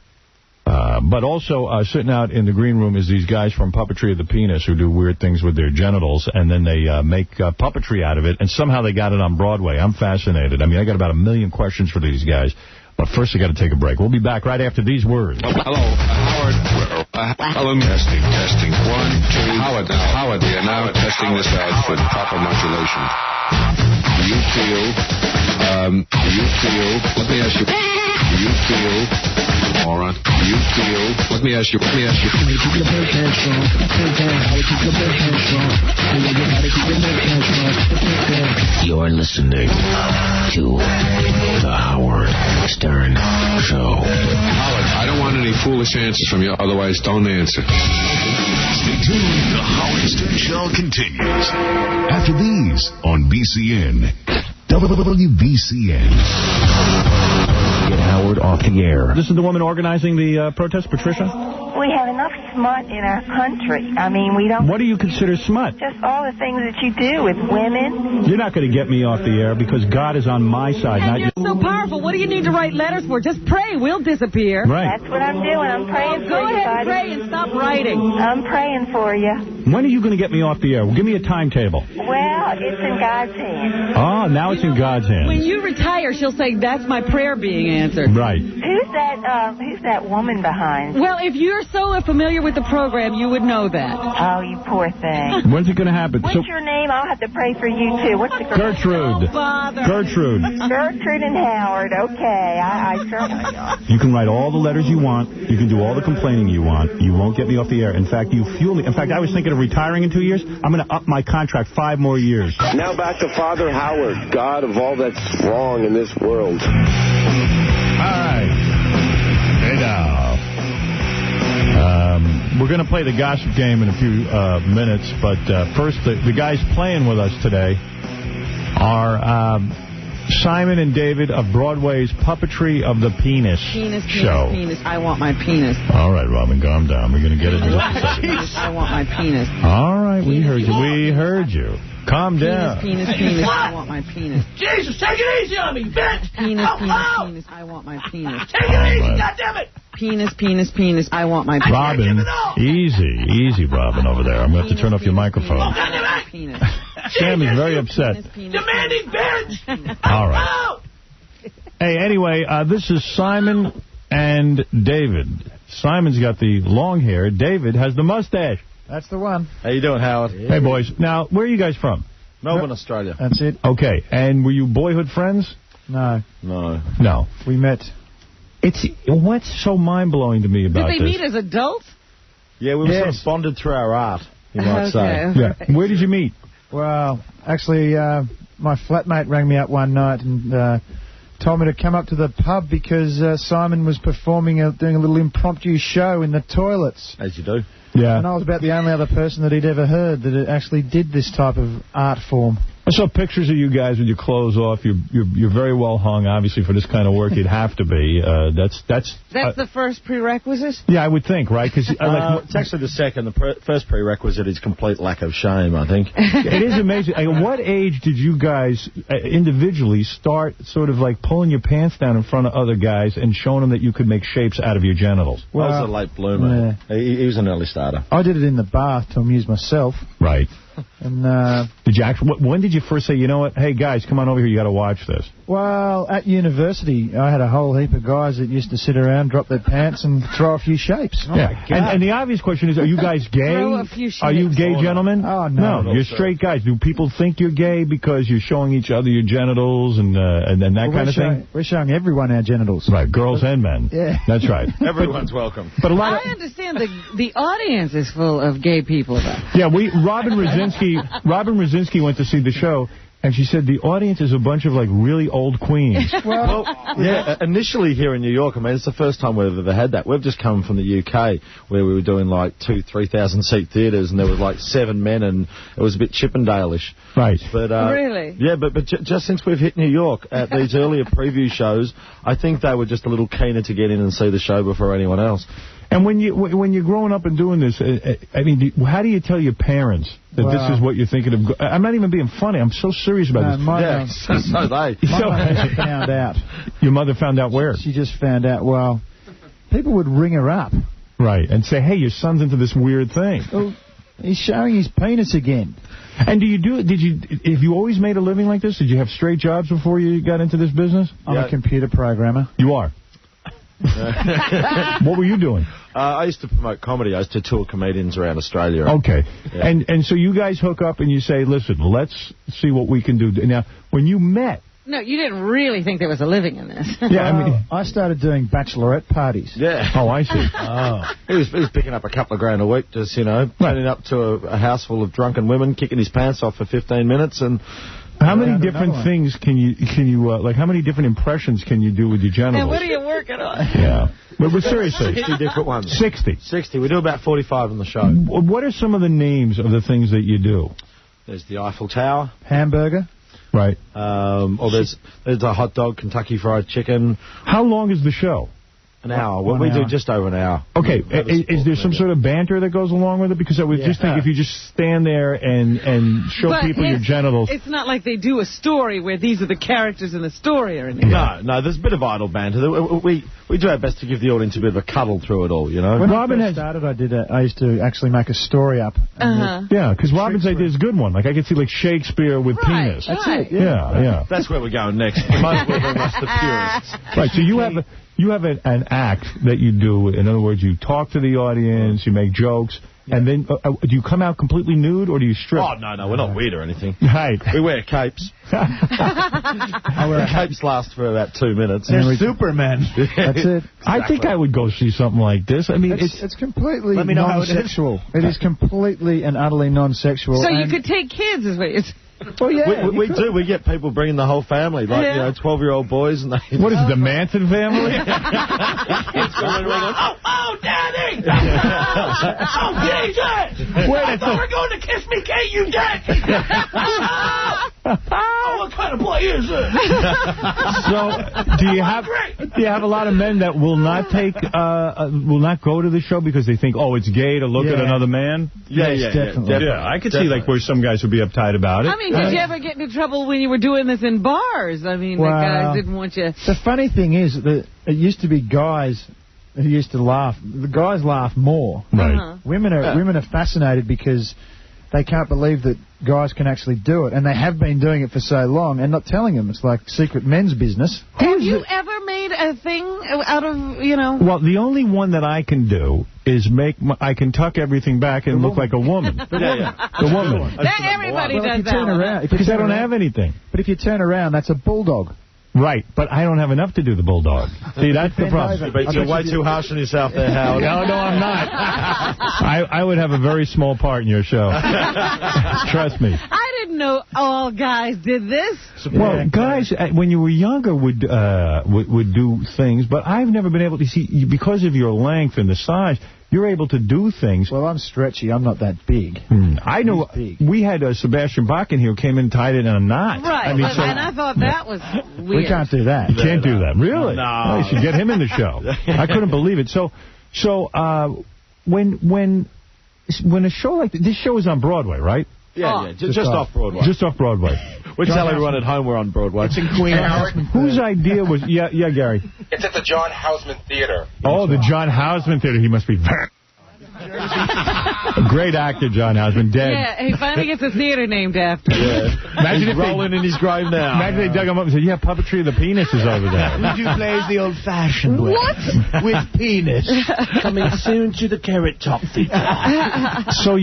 But also, sitting out in the green room is these guys from Puppetry of the Penis who do weird things with their genitals, and then they make puppetry out of it, and somehow they got it on Broadway. I'm fascinated. I mean, I got about 1 million questions for these guys. But first, I got to take a break. We'll be back right after these words. Hello, Howard. Hello, testing. 1, 2. Howard, we are now testing this out for the proper modulation. Do you feel, let me ask you, all right, let me ask you. You're listening to The Howard Stern Show. Howard, I don't want any foolish answers from you, otherwise don't answer. Stay tuned. The Howard Stern Show continues after these on BCN. WBCN. Get Howard off the air. This is the woman organizing the protest, Patricia? We have enough smut in our country. I mean, we don't... What do you consider smut? Just all the things that you do with women. You're not going to get me off the air because God is on my side. And you're so powerful. What do you need to write letters for? Just pray. We'll disappear. Right. That's what I'm doing. I'm praying for you, Go ahead and buddy. pray and stop writing. I'm praying for you. When are you going to get me off the air? Well, give me a timetable. Well, it's in God's hands. Oh, now it's in God's hands. When you retire, she'll say, that's my prayer being answered. Right. Who's that woman behind? Well, if you're so familiar with the program, you would know that. Oh, you poor thing. When's it going to happen? What's your name? I'll have to pray for you, too. What's the Gertrude. Oh, bother. Gertrude. Gertrude and Howard. Okay. I certainly know. You can write all the letters you want. You can do all the complaining you want. You won't get me off the air. In fact, you fuel me. In fact, I was thinking of retiring in 2 years. I'm going to up my contract 5 more years. Now back to Father Howard, God of all that's wrong in this world. All right. Hey now. We're going to play the gossip game in a few minutes, but first, the guys playing with us today are Simon and David of Broadway's Puppetry of the Penis show. Penis. I want my penis. All right, Robin, calm down. We're going to get it in just a second. I want my penis. All right, we heard you. We heard you. Calm down. Penis. I want my penis. Jesus, take it easy on me, bitch! Penis. I want my penis. Take it easy, goddammit! Penis. I want my penis. Robin, easy, Robin, over there. I'm going to have to turn off your microphone. Penis. Sam is very upset. Demanding bitch! All right. Hey, anyway, this is Simon and David. Simon's got the long hair. David has the mustache. That's the one. How you doing, Howard? Hey, boys. Now, where are you guys from? Melbourne, Australia. That's it. Okay. And were you boyhood friends? No. No. We met. What's so mind-blowing to me about this? Did they meet as adults? Yeah, we were sort of bonded through our art, you might say. Yeah. Where did you meet? Well, actually, my flatmate rang me up one night and told me to come up to the pub because Simon was performing, doing a little impromptu show in the toilets. As you do. Yeah. And I was about the only other person that he'd ever heard that actually did this type of art form. I saw pictures of you guys with your clothes off. You're very well hung, obviously, for this kind of work. You'd have to be. That's the first prerequisite? Yeah, I would think, right? Because it's actually the second. The first prerequisite is complete lack of shame, I think. It is amazing. At what age did you guys individually start sort of like pulling your pants down in front of other guys and showing them that you could make shapes out of your genitals? Well, I was a late bloomer. Yeah. He was an early starter. I did it in the bath to amuse myself. Right. And did you actually? When did you first say, you know what? Hey guys, come on over here. You got to watch this. Well, at university, I had a whole heap of guys that used to sit around, drop their pants, and throw a few shapes. Yeah. And the obvious question is, are you guys gay? Throw a few shapes. Are you gay gentlemen? Oh no. No, you're straight guys. Do people think you're gay because you're showing each other your genitals and that kind of thing? We're showing everyone our genitals. Right, girls and men. Yeah. That's right. Everyone's welcome. But a lot I understand the audience is full of gay people. Yeah, Robin Rosinski went to see the show, and she said the audience is a bunch of, like, really old queens. Well, yeah, initially here in New York, I mean, it's the first time we've ever had that. We've just come from the UK, where we were doing, like, 2,000-3,000 seat theatres, and there was, like, 7 men, and it was a bit Chippendale-ish. Right. But, really? Yeah, but just since we've hit New York at these earlier preview shows, I think they were just a little keener to get in and see the show before anyone else. And when you're growing up and doing this, I mean, how do you tell your parents that this is what you're thinking of? I'm not even being funny. I'm so serious about this. So they. My mother found out. Your mother found out where? She just found out, well, people would ring her up. Right, and say, hey, your son's into this weird thing. Well, he's showing his penis again. And have you always made a living like this? Did you have straight jobs before you got into this business? I'm a computer programmer. You are? What were you doing? I used to promote comedy. I used to tour comedians around Australia. Okay. Yeah. And so you guys hook up and you say, listen, let's see what we can do. Now, when you met... No, you didn't really think there was a living in this. Yeah, I mean... I started doing bachelorette parties. Yeah. Oh, I see. He was picking up a couple of grand a week, just, turning up to a house full of drunken women, kicking his pants off for 15 minutes and... How many different things can you like, how many different impressions can you do with your genitals? And what are you working on? Yeah. But seriously. 60 different ones. 60? 60. We do about 45 on the show. What are some of the names of the things that you do? There's the Eiffel Tower. Hamburger. Right. Or there's a hot dog, Kentucky Fried Chicken. How long is the show? An hour. Well, we do just over an hour. Okay. Is there some sort of banter that goes along with it? Because I would just think if you just stand there and show people your genitals. It's not like they do a story where these are the characters in the story or anything. No, there's a bit of idle banter. We do our best to give the audience a bit of a cuddle through it all, When Robin started, I used to actually make a story up. Yeah, because Robin's idea is a good one. Like, I could see, like, Shakespeare with penis. That's it. Yeah. That's where we're going next. Most of us the purists. Right, so you have an act that you do. In other words, you talk to the audience, you make jokes, and then do you come out completely nude or do you strip? Oh, no, we're not weird or anything. Right. We wear capes. The capes last for about 2 minutes. They're Superman. That's it. I think I would go see something like this. I mean, it's completely Let me know non-sexual. How it is completely and utterly non-sexual. So you could take kids, is what it's... Well, yeah, we do. We get people bringing the whole family, like 12-year-old boys, and they. What is it, the Manson family? Oh, Daddy! Oh, DJ! I thought we're going to Kiss Me Kate, you dick! Oh, what kind of play is it? So, do you have a lot of men that will not will not go to the show because they think, oh, it's gay to look at another man? Definitely. Yeah, I could see like where some guys would be uptight about it. I mean, did you ever get into trouble when you were doing this in bars? I mean, the guys didn't want you... The funny thing is that it used to be guys who used to laugh. The guys laugh more. Right. Women are fascinated because they can't believe that guys can actually do it, and they have been doing it for so long and not telling them. It's like secret men's business. Have you ever made a thing out of, Well, the only one that I can do is I can tuck everything back and look like a woman. The woman. Everybody does that. Because I don't have anything. But if you turn around, that's a bulldog. Right, but I don't have enough to do the bulldog. See, that's the problem. You're way too harsh on yourself there, Howard. No, I'm not. I would have a very small part in your show. Trust me. I didn't know all guys did this. Well, guys, when you were younger, would do things, but I've never been able to see, because of your length and the size, you're able to do things. Well, I'm stretchy. I'm not that big. I know. We had Sebastian Bach in here who came in and tied it in a knot. Right, and I thought that was weird. We can't do that. You can't do that. Really? No. Oh, you should get him in the show. I couldn't believe it. So when a show like this show is on Broadway, right? Yeah, just off Broadway. Just off Broadway. We tell everyone at home we're on Broadway. It's in Queen. Whose idea was... Yeah, Gary. It's at the John Houseman Theater. Oh, the John Houseman Theater. He must be very... A great actor, John Houseman, dead. Yeah, he finally gets a theater named after him. Yeah. Imagine he's rolling in his grave now. Imagine they dug him up and said, yeah, Puppetry of the Penis is over there. We do plays the old-fashioned way. What? With penis. Coming soon to the Carrot Top Theater. So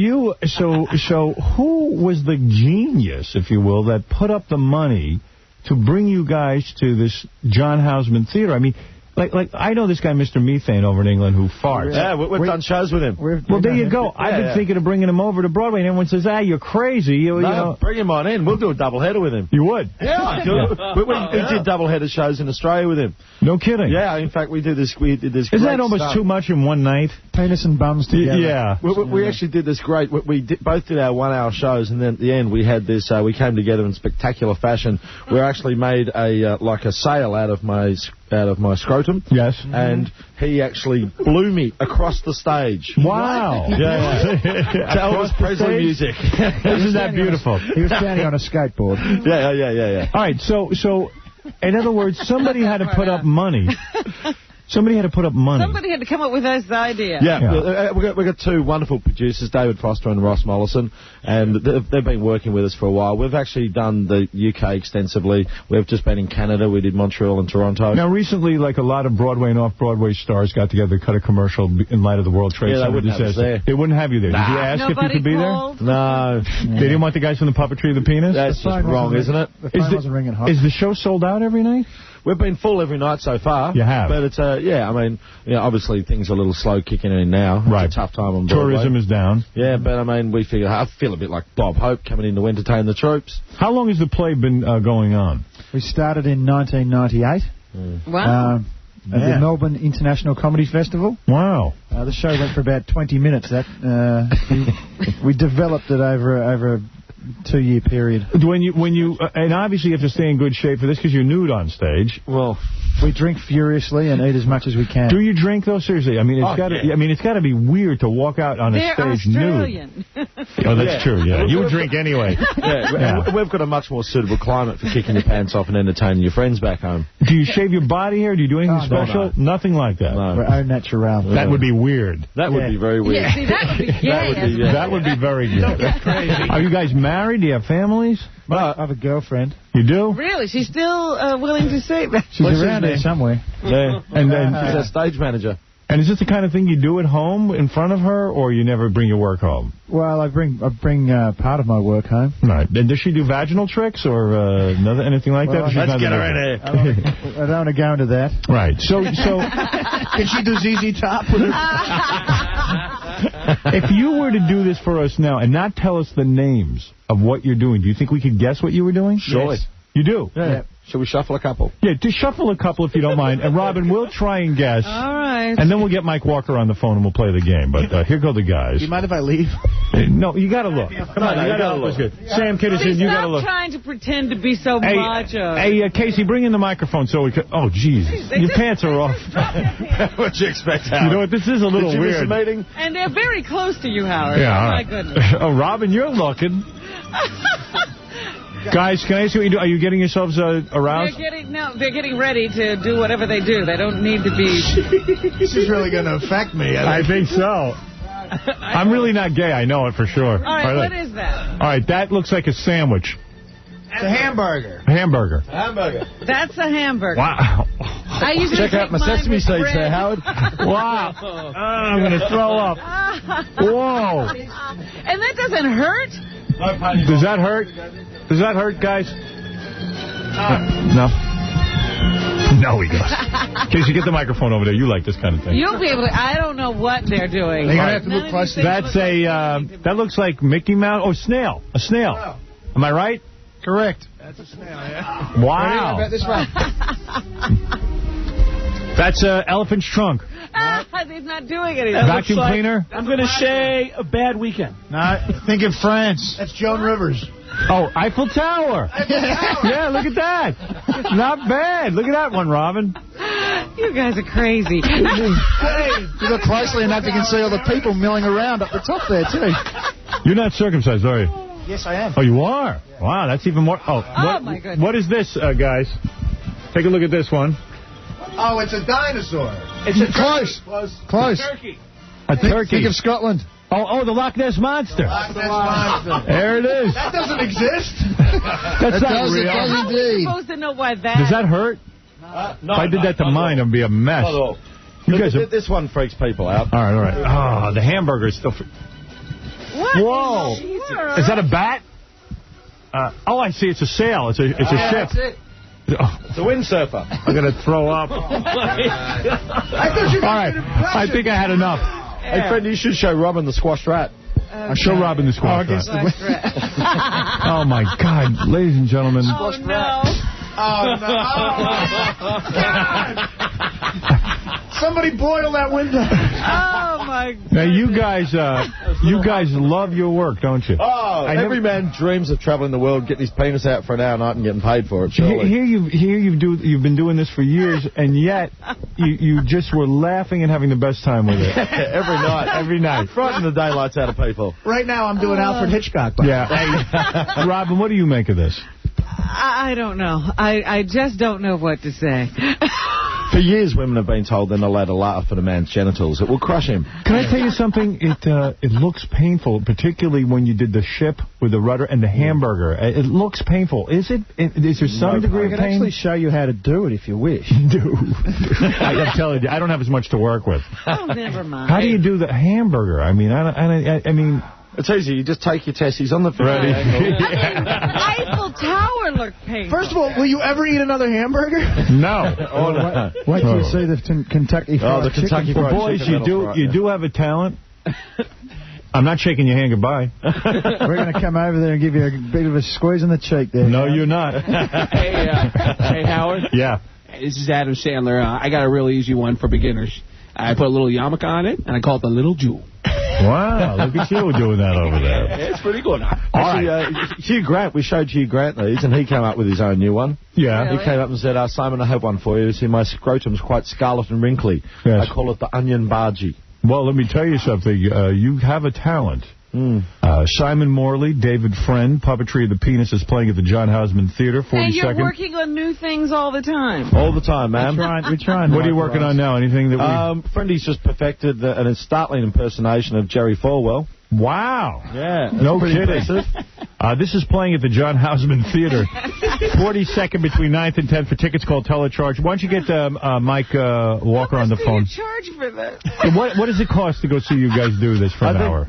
who was the genius, if you will, that put up the money to bring you guys to this John Houseman Theater? I mean, like I know this guy, Mr. Methane, over in England, who farts. Yeah, we've done shows with him. Well, there you go. I've been thinking of bringing him over to Broadway, and everyone says, you're crazy. You know. Bring him on in. We'll do a doubleheader with him. You would? Yeah. We did doubleheader shows in Australia with him. No kidding. Yeah, in fact, we did this. Isn't that almost too much in one night? Penis and bums together. Yeah. We actually did this great. We both did our 1-hour shows, and then at the end we had this. We came together in spectacular fashion. We actually made a sail out of my scrotum. Yes. And he actually blew me across the stage. Wow. Yeah. To Elvis Presley music. Isn't that beautiful? He was standing on a skateboard. Yeah. All right, so in other words, somebody had to put up money. Somebody had to put up money. Somebody had to come up with this idea. Yeah. We got two wonderful producers, David Foster and Ross Mollison, and they've been working with us for a while. We've actually done the UK extensively. We've just been in Canada. We did Montreal and Toronto. Now, recently, like a lot of Broadway and off-Broadway stars got together to cut a commercial in light of the World Trade Center disaster. They wouldn't have you there. Did you ask if you could be there? No. They didn't want the guys from the Puppetry of the Penis? That's just wrong, isn't it? The phone wasn't ringing hot. Is the show sold out every night? We've been full every night so far. You have? But it's, I mean, obviously things are a little slow kicking in now. Right. It's a tough time on Broadway. Tourism is down. Yeah, but I mean, I feel a bit like Bob Hope coming in to entertain the troops. How long has the play been going on? We started in 1998. Wow. At the Melbourne International Comedy Festival. Wow. The show went for about 20 minutes. We developed it over a 2-year period. When you and obviously you have to stay in good shape for this because you're nude on stage. Well, we drink furiously and eat as much as we can. Do you drink though? Seriously, I mean, it's got to be weird to walk out on a stage nude. Oh, that's true. Yeah, you would drink anyway. We've got a much more suitable climate for kicking your pants off and entertaining your friends back home. Do you shave your body hair? Do you do anything special? No. Nothing like that. No. We're au naturel. That would be weird. That would be very weird. Yeah, see, that would be gay. That would be very good. That's crazy. Are you guys married? Do you have families? I have a girlfriend. You do? Really? She's still willing to say that? She's around here somewhere. Yeah. And then she's our stage manager. And is this the kind of thing you do at home in front of her, or you never bring your work home? Well, I bring part of my work home. Right. And does she do vaginal tricks or anything like that? Let's get her in here. I don't want to go into that. Right. So can she do ZZ Top with her? If you were to do this for us now and not tell us the names of what you're doing, do you think we could guess what you were doing? Sure. Yes. You do? Yeah. Shall we shuffle a couple? Yeah, just shuffle a couple if you don't mind. And, Robin, we'll try and guess. All right. And then we'll get Mike Walker on the phone and we'll play the game. But here go the guys. Do you mind if I leave? No, you got to look. Come on, you got to look. Sam Kidderson, you got to look. Stop trying to pretend to be so macho. Hey, Casey, bring in the microphone so we can... Oh, Jesus. Your pants are off. What'd you expect, Howard? You know what? This is a little weird. And they're very close to you, Howard. Yeah, oh, my goodness. Oh, Robin, you're looking. Guys, can I ask you what you do? Are you getting yourselves aroused? They're getting ready to do whatever they do. They don't need to be... This is really going to affect me. I think so. I'm really not gay. I know it for sure. All right, what is that? All right, that looks like a sandwich. It's a hamburger. A hamburger. That's a hamburger. Wow. I usually check out my sesame seeds there, Howard. Wow. I'm going to throw up. Whoa. And that doesn't hurt? Does that hurt? Does that hurt, guys? No. No, he does. Casey, get the microphone over there. You like this kind of thing. You'll be able to... I don't know what they're doing. They're going to have to move closer. That looks like Mickey Mouse. Oh, snail. A snail. Am I right? Correct. That's a snail, yeah. Wow. About this one. That's elephant's trunk. He's not doing anything. Vacuum cleaner? I'm going to say a bad weekend. No, think of France. That's Joan Rivers. Oh, Eiffel Tower. Yeah, look at that. Not bad. Look at that one, Robin. You guys are crazy. Hey, you look closely enough, you can see all the people milling around up the top there, too. You're not circumcised, are you? Yes, I am. Oh, you are? Yeah. Wow, that's even more. Oh, my goodness. What is this, guys? Take a look at this one. Oh, it's a dinosaur. It's a Close. Close. turkey. A turkey. Think of Scotland. Oh, the Loch Ness Monster. Loch Ness Monster. There it is. That doesn't exist. That's not real. It does How are we indeed. supposed to know why that? Does that hurt? No, if I did that to mine, it'd be a mess. Not at all. You guys are... This one freaks people out. All right. Oh, the hamburger is still... What? Whoa. Is that a bat? Oh, I see. It's a sail. It's a ship. That's it. It's a windsurfer. I'm going to throw up. I thought you were All right. I think I had enough. Hey, friend, you should show Robin the squashed rat. I'll show Robin the squash rat. Oh, my God. Ladies and gentlemen. Oh, no. Oh, no. God. Somebody boil that window. Oh, my God. Now, you guys love your work, don't you? Oh, every man dreams of traveling the world, getting his penis out for an hour a night and getting paid for it, surely. You've been doing this for years, and yet you just were laughing and having the best time with it. Every night. Every night. Frightening the daylights out of people. Right now, I'm doing Alfred Hitchcock. Yeah. Hey, Robin, what do you make of this? I don't know. I just don't know what to say. For years, women have been told they're not allowed to laugh at a man's genitals. It will crush him. Can I tell you something? It looks painful, particularly when you did the ship with the rudder and the hamburger. It looks painful. Is there some degree of pain? I can actually show you how to do it if you wish. I'm telling you, I don't have as much to work with. Oh, never mind. How do you do the hamburger? I mean... It's easy. You just take your testes on the Ready? Eiffel Tower looked painful. First of all, will you ever eat another hamburger? No. Wait till you see the Kentucky Fried the Kentucky Chicken. Fried Boys, Chicken you do have a talent. I'm not shaking your hand goodbye. We're going to come over there and give you a bit of a squeeze in the cheek there. No, you're not. Hey, Howard. Yeah. This is Adam Sandler. I got a real easy one for beginners. I put a little yarmulke on it, and I call it the Little Jew. Wow, look at you doing that over there. It's pretty good. Hugh Grant, we showed Hugh Grant these, and he came up with his own new one. Yeah. Really? He came up and said, Simon, I have one for you. See, my scrotum's quite scarlet and wrinkly. Yes. I call it the onion bargee. Well, let me tell you something. You have a talent. Simon Morley, David Friend, Puppetry of the Penis is playing at the John Houseman Theater, 42nd. And you're working on new things all the time. All the time, ma'am. We're trying. What are you working on now? Anything that we... Friendy's just perfected an startling impersonation of Jerry Falwell. Wow. Yeah. No kidding. This is playing at the John Houseman Theater, 42nd between 9th and 10th. For tickets, call Telecharge. Why don't you get Mike Walker on the phone? Charge for that. What does it cost to go see you guys do this for an hour?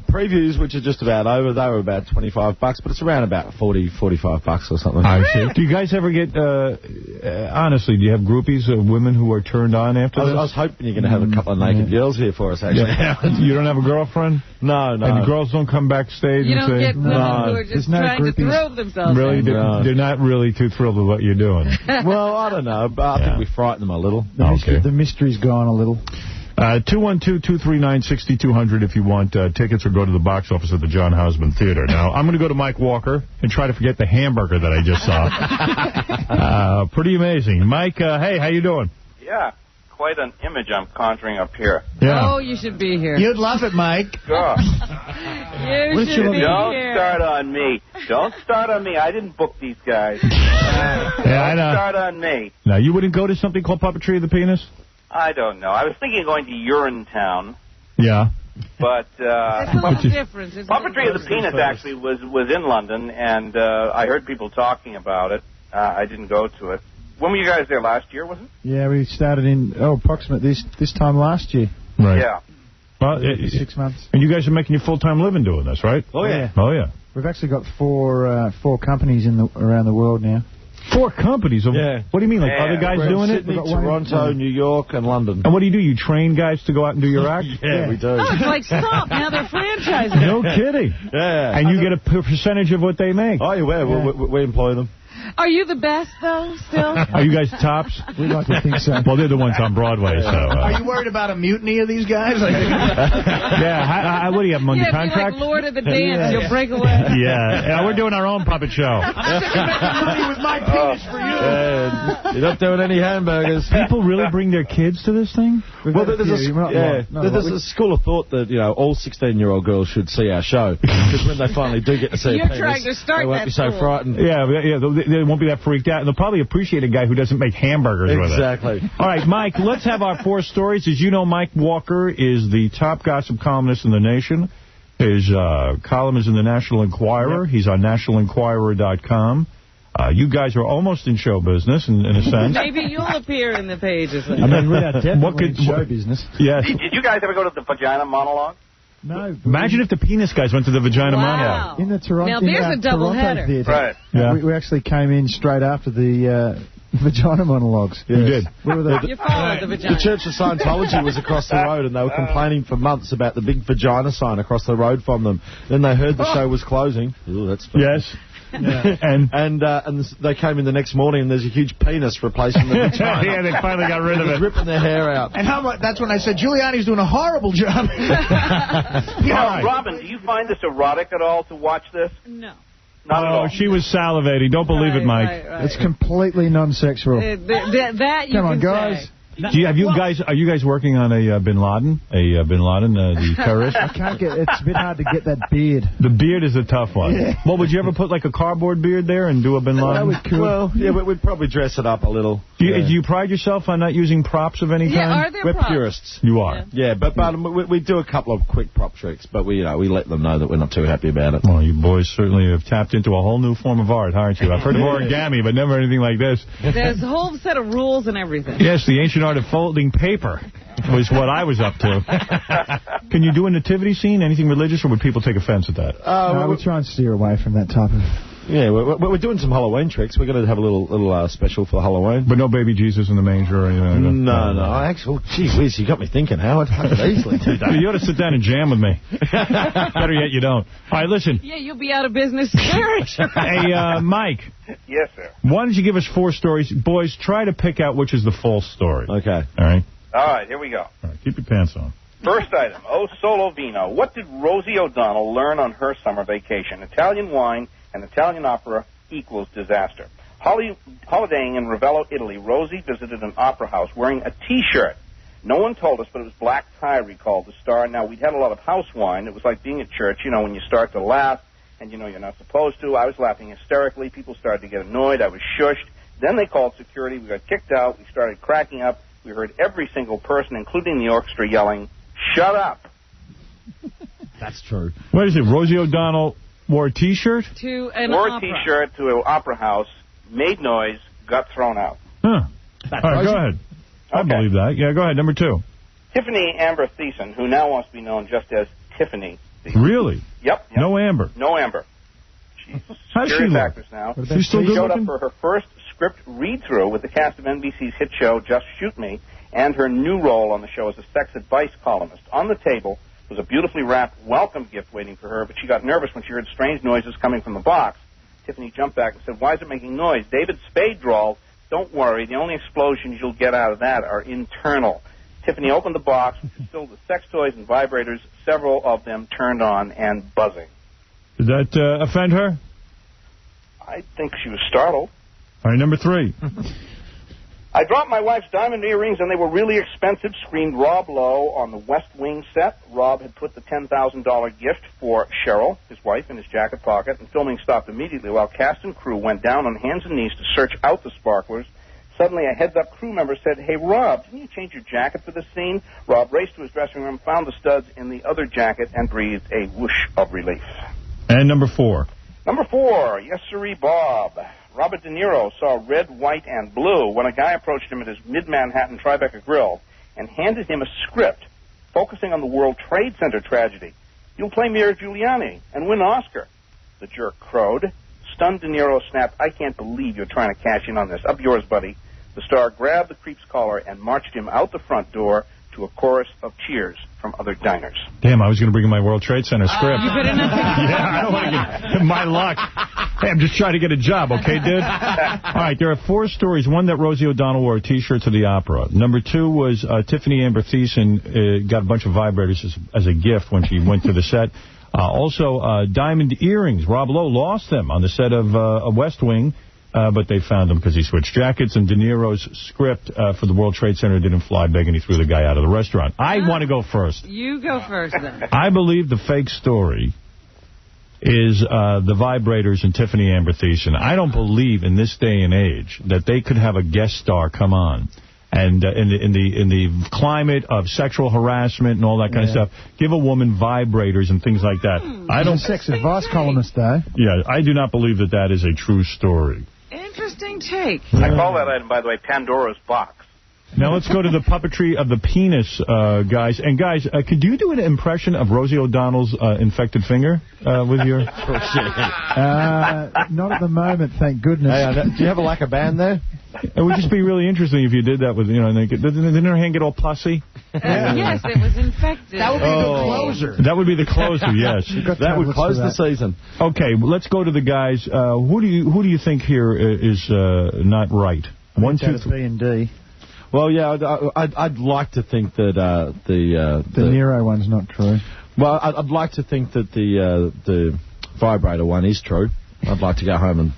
Previews, which are just about over, they were about $25, but it's around about $45 or something. I see. Do you guys ever get, honestly, do you have groupies of women who are turned on after this? I was hoping you're going to have a couple of naked girls here for us, actually. Yeah. You don't have a girlfriend? No. And the girls don't come backstage You and don't say... get women who are just trying to throw themselves Really? in. They're not really too thrilled with what you're doing. Well, I don't know, but I think we frighten them a little. The mystery's gone a little. 212-239-6200 if you want tickets, or go to the box office at the John Houseman Theater. Now, I'm going to go to Mike Walker and try to forget the hamburger that I just saw. Pretty amazing. Mike, hey, how you doing? Yeah, quite an image I'm conjuring up here. Yeah. Oh, you should be here. You'd love it, Mike. God. You should be Don't here. start on me. Don't start on me. I didn't book these guys. Yeah, I know. Don't start on me. Now, you wouldn't go to something called Puppetry of the Penis? I don't know. I was thinking of going to Urinetown, Yeah. but It's a little different. It's a Puppetry little of the Penis actually was in London, and I heard people talking about it. I didn't go to it. When were you guys there? Last year, was it? Yeah, we started in approximately this time last year. Right. Yeah. Well, 6 months. And you guys are making your full-time living doing this, right? Oh, yeah. Oh, yeah. We've actually got four companies around the world now. 4 companies? Yeah. What do you mean? Like other guys We're in doing Sydney, it? Toronto, New York, and London. And what do? You train guys to go out and do your act? Yeah, we do. Oh, it's like Stop. Now they're franchising. No kidding. Yeah. And you get a percentage of what they make. Oh, yeah. We employ them. Are you the best, though, still? Are you guys tops? We'd like to think so. Well, they're the ones on Broadway, so... Are you worried about a mutiny of these guys? Yeah, what do you have them under contract? Like Lord of the Dance, you'll break away. Yeah, we're doing our own puppet show. I'm sick of making money with my penis for you. You're not doing any hamburgers. People really bring their kids to this thing? Well, there's a school of thought that, all 16-year-old girls should see our show. Because when they finally do get to see a penis, trying to start they won't be so frightened. Yeah, they won't be that freaked out. And they'll probably appreciate a guy who doesn't make hamburgers with it. Exactly. All right, Mike, let's have our 4 stories. As you know, Mike Walker is the top gossip columnist in the nation. His column is in the National Enquirer. Yep. He's on nationalenquirer.com. You guys are almost in show business, in a sense. Maybe you'll appear in the pages. I mean, we're definitely in show business. Yes. Did you guys ever go to the vagina monologue? No. Imagine if the penis guys went to the vagina monologue. In the Toronto, now, there's a double header. Theater. Right. Yeah. We actually came in straight after the vagina monologues. You did. You followed the vagina. The Church of Scientology was across the road, and they were complaining for months about the big vagina sign across the road from them. Then they heard the show was closing. Ooh, that's funny. Yes. Yeah. and they came in the next morning, and there's a huge penis replacing the vagina. Yeah, they finally got rid of it. Ripping their hair out. And that's when I said, Giuliani's doing a horrible job. Robin, do you find this erotic at all to watch this? No. Not at all. She was salivating. Don't believe it, Mike. Right. It's completely non-sexual. That you Come on, can guys. say. Are you guys working on a Bin Laden? the terrorist? I can't get. It's a bit hard to get that beard. The beard is a tough one. Yeah. Well, would you ever put like a cardboard beard there and do a Bin Laden? Well, yeah, we'd probably dress it up a little. Do you pride yourself on not using props of any kind? Yeah, are there We're props? purists. You are. Yeah, but we do a couple of quick prop tricks, but we let them know that we're not too happy about it. Well, you boys certainly have tapped into a whole new form of art, aren't you? I've heard of origami, but never anything like this. There's a whole set of rules and everything. Yes, the ancient art of folding paper was what I was up to. Can you do a nativity scene, anything religious, or would people take offense at that? No, we try and steer away from that type of... Yeah, we're doing some Halloween tricks. We're going to have a little special for Halloween. But no baby Jesus in the manger or anything? No. Actually, gee whiz, you got me thinking, Howard. I could easily do that. You ought to sit down and jam with me. Better yet, you don't. All right, listen. Yeah, you'll be out of business very shortly. Hey, Mike. Yes, sir. Why don't you give us 4 stories? Boys, try to pick out which is the false story. Okay. All right? All right, here we go. All right, keep your pants on. First item, O Solo Vino. What did Rosie O'Donnell learn on her summer vacation? Italian wine and Italian opera equals disaster. Holidaying in Ravello, Italy, Rosie visited an opera house wearing a T-shirt. No one told us, but it was black tie, recalled the star. Now, we'd had a lot of house wine. It was like being at church, when you start to laugh, and you're not supposed to. I was laughing hysterically. People started to get annoyed. I was shushed. Then they called security. We got kicked out. We started cracking up. We heard every single person, including the orchestra, yelling, "Shut up." That's true. What is it, Rosie O'Donnell wore a T-shirt? To an Wore opera. a T-shirt to an opera house, made noise, got thrown out. Huh. All right, go ahead. I believe that. Yeah, go ahead. Number 2. Tiffany Amber Thiessen, who now wants to be known just as Tiffany Thiessen. Really? Yep. No Amber? No Amber. She's a serious actress now. She's still good showed looking? up for her first script read-through with the cast of NBC's hit show Just Shoot Me, and her new role on the show as a sex advice columnist. On the table was a beautifully wrapped welcome gift waiting for her, but she got nervous when she heard strange noises coming from the box. Tiffany jumped back and said, "Why is it making noise?" David Spade drawled, "Don't worry, the only explosions you'll get out of that are internal." Tiffany opened the box, which was filled with sex toys and vibrators, several of them turned on and buzzing. Did that offend her? I think she was startled. All right, number 3. I dropped my wife's diamond earrings, and they were really expensive, screamed Rob Lowe on the West Wing set. Rob had put the $10,000 gift for Cheryl, his wife, in his jacket pocket, and filming stopped immediately while cast and crew went down on hands and knees to search out the sparklers. Suddenly, a heads-up crew member said, "Hey, Rob, didn't you change your jacket for this scene?" Rob raced to his dressing room, found the studs in the other jacket, and breathed a whoosh of relief. And number 4. Number 4, Yes Sirree Bob. Robert De Niro saw red, white, and blue when a guy approached him at his mid-Manhattan Tribeca Grill and handed him a script focusing on the World Trade Center tragedy. "You'll play Mayor Giuliani and win an Oscar." The jerk crowed, Stunned De Niro snapped, "I can't believe you're trying to cash in on this. Up yours, buddy." The star grabbed the creep's collar and marched him out the front door to a chorus of cheers from other diners. Damn, I was going to bring in my World Trade Center script. You better not. Yeah, I don't want to get my luck. Hey, I'm just trying to get a job, okay, dude? All right, there are 4 stories. One, that Rosie O'Donnell wore a T-shirt to the opera. Number 2 was Tiffany Amber Thiessen got a bunch of vibrators as a gift when she went to the set. Also, diamond earrings. Rob Lowe lost them on the set of a West Wing. But they found him because he switched jackets, and De Niro's script for the World Trade Center didn't fly big, and he threw the guy out of the restaurant. I want to go first. You go first, then. I believe the fake story is the vibrators and Tiffany Amber Thiessen. I don't believe in this day and age that they could have a guest star come on. And in the climate of sexual harassment and all that kind of stuff, give a woman vibrators and things like that. I don't. Sex advice columnist, though. Yeah, I do not believe that that is a true story. Interesting take. I call that item, by the way, Pandora's Box. Now let's go to the puppetry of the penis, guys. And guys, could you do an impression of Rosie O'Donnell's infected finger with your... Not at the moment, thank goodness. Hey, do you have a lacquer band there? It would just be really interesting if you did that with, didn't her hand get all pussy? Yes, it was infected. That would be the closer. That would be the closer, yes. That would close the season. Okay, well, let's go to the guys. Who do you think here is not right? 1, 2, 3. B and D. Well, yeah, I'd like to think that the Niro one's not true. Well, I'd like to think that the vibrator one is true. I'd like to go home and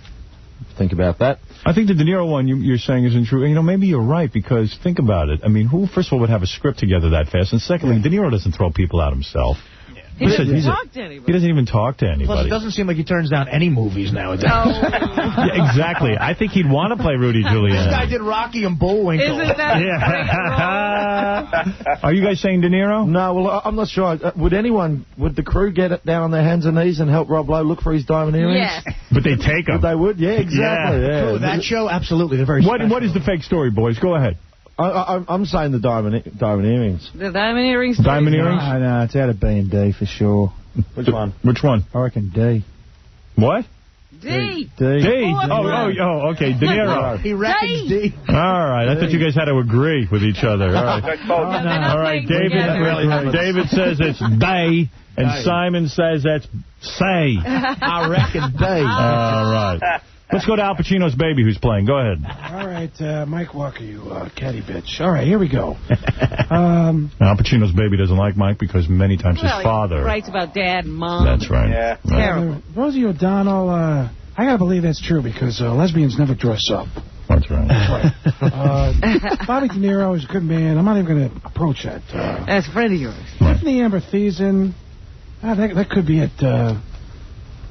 think about that. I think the De Niro one you're saying isn't true. Maybe you're right, because think about it. I mean, who, first of all, would have a script together that fast? And secondly, De Niro doesn't throw people out himself. He doesn't talk to anybody. He doesn't even talk to anybody. Plus, it doesn't seem like he turns down any movies nowadays. Yeah, exactly. I think he'd want to play Rudy Giuliani. This guy did Rocky and Bullwinkle. Isn't that Are you guys saying De Niro? No, well, I'm not sure. Would the crew get it down on their hands and knees and help Rob Lowe look for his diamond earrings? Yes. But they take them. They would? Yeah, exactly. Yeah. Cool, that show, absolutely. They're very What is the fake story, boys? Go ahead. I'm saying the diamond earrings. The diamond earrings? Diamond earrings? No, it's out of B and D for sure. Which one? Which one? I reckon D. What? D. Oh, okay. De Niro. He reckons D. All right. I thought you guys had to agree with each other. All right. All right. David says it's they, and Simon says that's say. I reckon D. All right. Let's go to Al Pacino's baby, who's playing. Go ahead. All right, Mike Walker, you catty bitch. All right, here we go. Al Pacino's baby doesn't like Mike because many times his father... He writes about dad and mom. That's right. Yeah. Terrible. Rosie O'Donnell, I got to believe that's true because lesbians never dress up. That's right. Bobby De Niro is a good man. I'm not even going to approach that. That's a friend of yours. Tiffany Amber Thiessen, that could be it.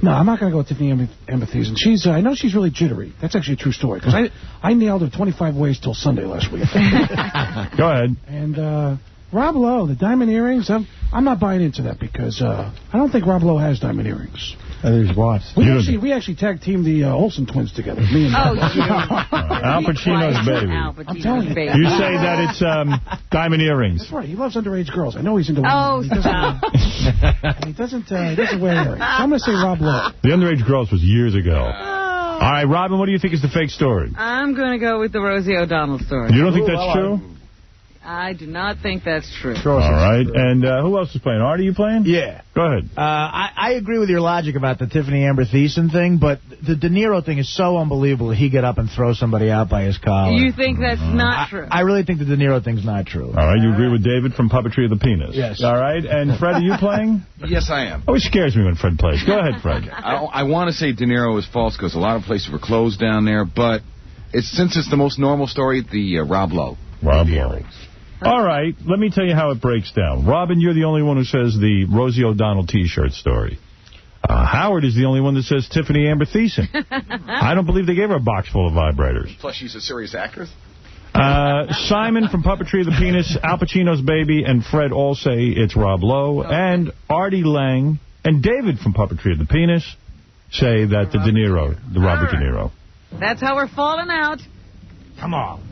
No, I'm not going to go with Tiffany Amber Thiessen. I know she's really jittery. That's actually a true story, because I nailed her 25 ways till Sunday last week. Go ahead. And Rob Lowe, the diamond earrings, I'm not buying into that, because I don't think Rob Lowe has diamond earrings. His wife. We actually tag teamed the Olsen twins together. Me and Al Pacino's baby. I'm telling you. You say that it's diamond earrings. That's right. He loves underage girls. I know he's into women. Oh, He doesn't wear earrings. I'm going to say Rob Lowe. The underage girls was years ago. All right, Robin, what do you think is the fake story? I'm going to go with the Rosie O'Donnell story. You don't think that's true? I do not think that's true. All right. And who else is playing? Artie, you playing? Yeah. Go ahead. I agree with your logic about the Tiffany Amber Thiessen thing, but the De Niro thing is so unbelievable that he get up and throw somebody out by his collar. You think that's not true? I really think the De Niro thing's not true. All right. You agree with David from Puppetry of the Penis? Yes. All right. And Fred, are you playing? Yes, I am. Always scares me when Fred plays. Go ahead, Fred. I want to say De Niro is false because a lot of places were closed down there, but since it's the most normal story, the Rob Lowe. Rob Lowe. All right, let me tell you how it breaks down. Robin, you're the only one who says the Rosie O'Donnell T-shirt story. Howard is the only one that says Tiffany Amber Thiessen. I don't believe they gave her a box full of vibrators. Plus, she's a serious actress. Simon from Puppetry of the Penis, Al Pacino's baby, and Fred all say it's Rob Lowe. And Artie Lang and David from Puppetry of the Penis say that the Robert De Niro. That's how we're falling out. Come on.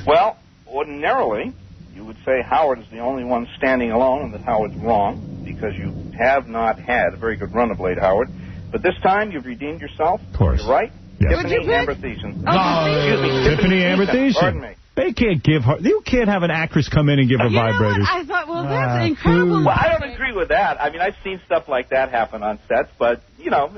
Well, ordinarily, you would say Howard is the only one standing alone and that Howard's wrong because you have not had a very good run of late, Howard. But this time, you've redeemed yourself. Of course. You're right. Yes. Tiffany Amber Thiessen. Oh, Excuse me. Tiffany Amber Thiessen. Pardon me. They can't give her. You can't have an actress come in and give her vibrators. I thought, well, that's incredible. Well, I don't agree with that. I mean, I've seen stuff like that happen on sets, but, you know,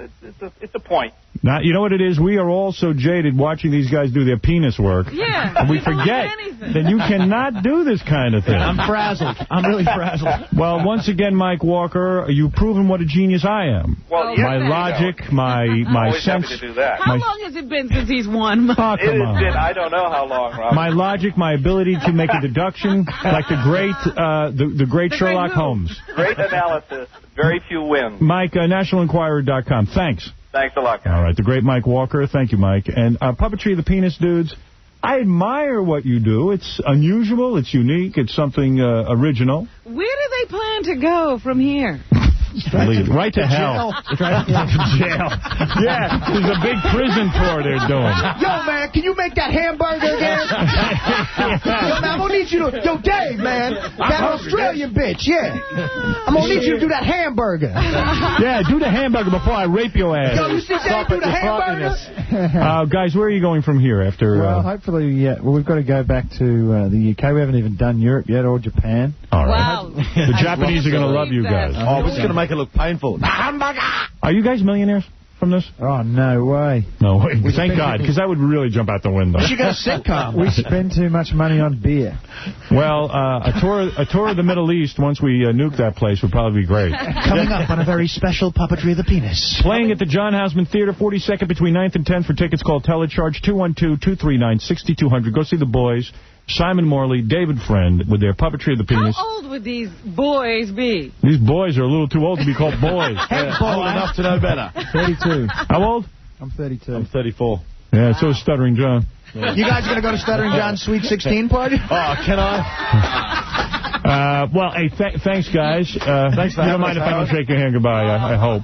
it's a point. Now, you know what it is? We are all so jaded watching these guys do their penis work. Yeah. And we forget that you cannot do this kind of thing. I'm frazzled. I'm really frazzled. Well, once again, Mike Walker, you've proven what a genius I am. Well, my logic, my always sense. happy to do that. How long has it been since he's won? Oh, come It has on. been, I don't know how long, Rob. My logic, my ability to make a deduction, like the great Sherlock Holmes. Great analysis. Very few wins. Mike, nationalenquirer.com. Thanks. Thanks a lot, guys. All right, the great Mike Walker. Thank you, Mike. And Puppetry of the Penis Dudes, I admire what you do. It's unusual. It's unique. It's something original. Where do they plan to go from here? Right to hell. Jail. Jail. Yeah, there's a big prison tour they're doing. Yo, man, can you make that hamburger again? Yo, man, I'm going to need you to... Yo, Dave, man, that Australian bitch, yeah. I'm going to need you to do that hamburger. Yeah, do the hamburger before I rape your ass. Yo, you see Dave do the hamburger? Guys, where are you going from here after... Well, hopefully, well, we've got to go back to the UK. We haven't even done Europe yet, or Japan. All right. Wow. The Japanese are going to love you guys. Oh, we're just going to make it look painful. Are you guys millionaires from this? Oh, no way. No way. Thank God, because that would really jump out the window. You got a sitcom. We spend too much money on beer. Well, a tour of the Middle East, once we nuke that place, would probably be great. Coming up on a very special Puppetry of the Penis. Playing at the John Houseman Theater, 42nd between 9th and 10th. For tickets, call Telecharge 212-239-6200. Go see the boys. Simon Morley, David Friend, with their Puppetry of the Penis. How old would these boys be? These boys are a little too old to be called boys. Old enough to know better. 32. How old? I'm 32. I'm 34. Yeah, so is Stuttering John. You guys going to go to Stuttering John's Sweet 16 party? Oh, can I? Well, hey, thanks, guys. Thanks for you don't having mind us, if I don't Howard. shake your hand goodbye, I hope.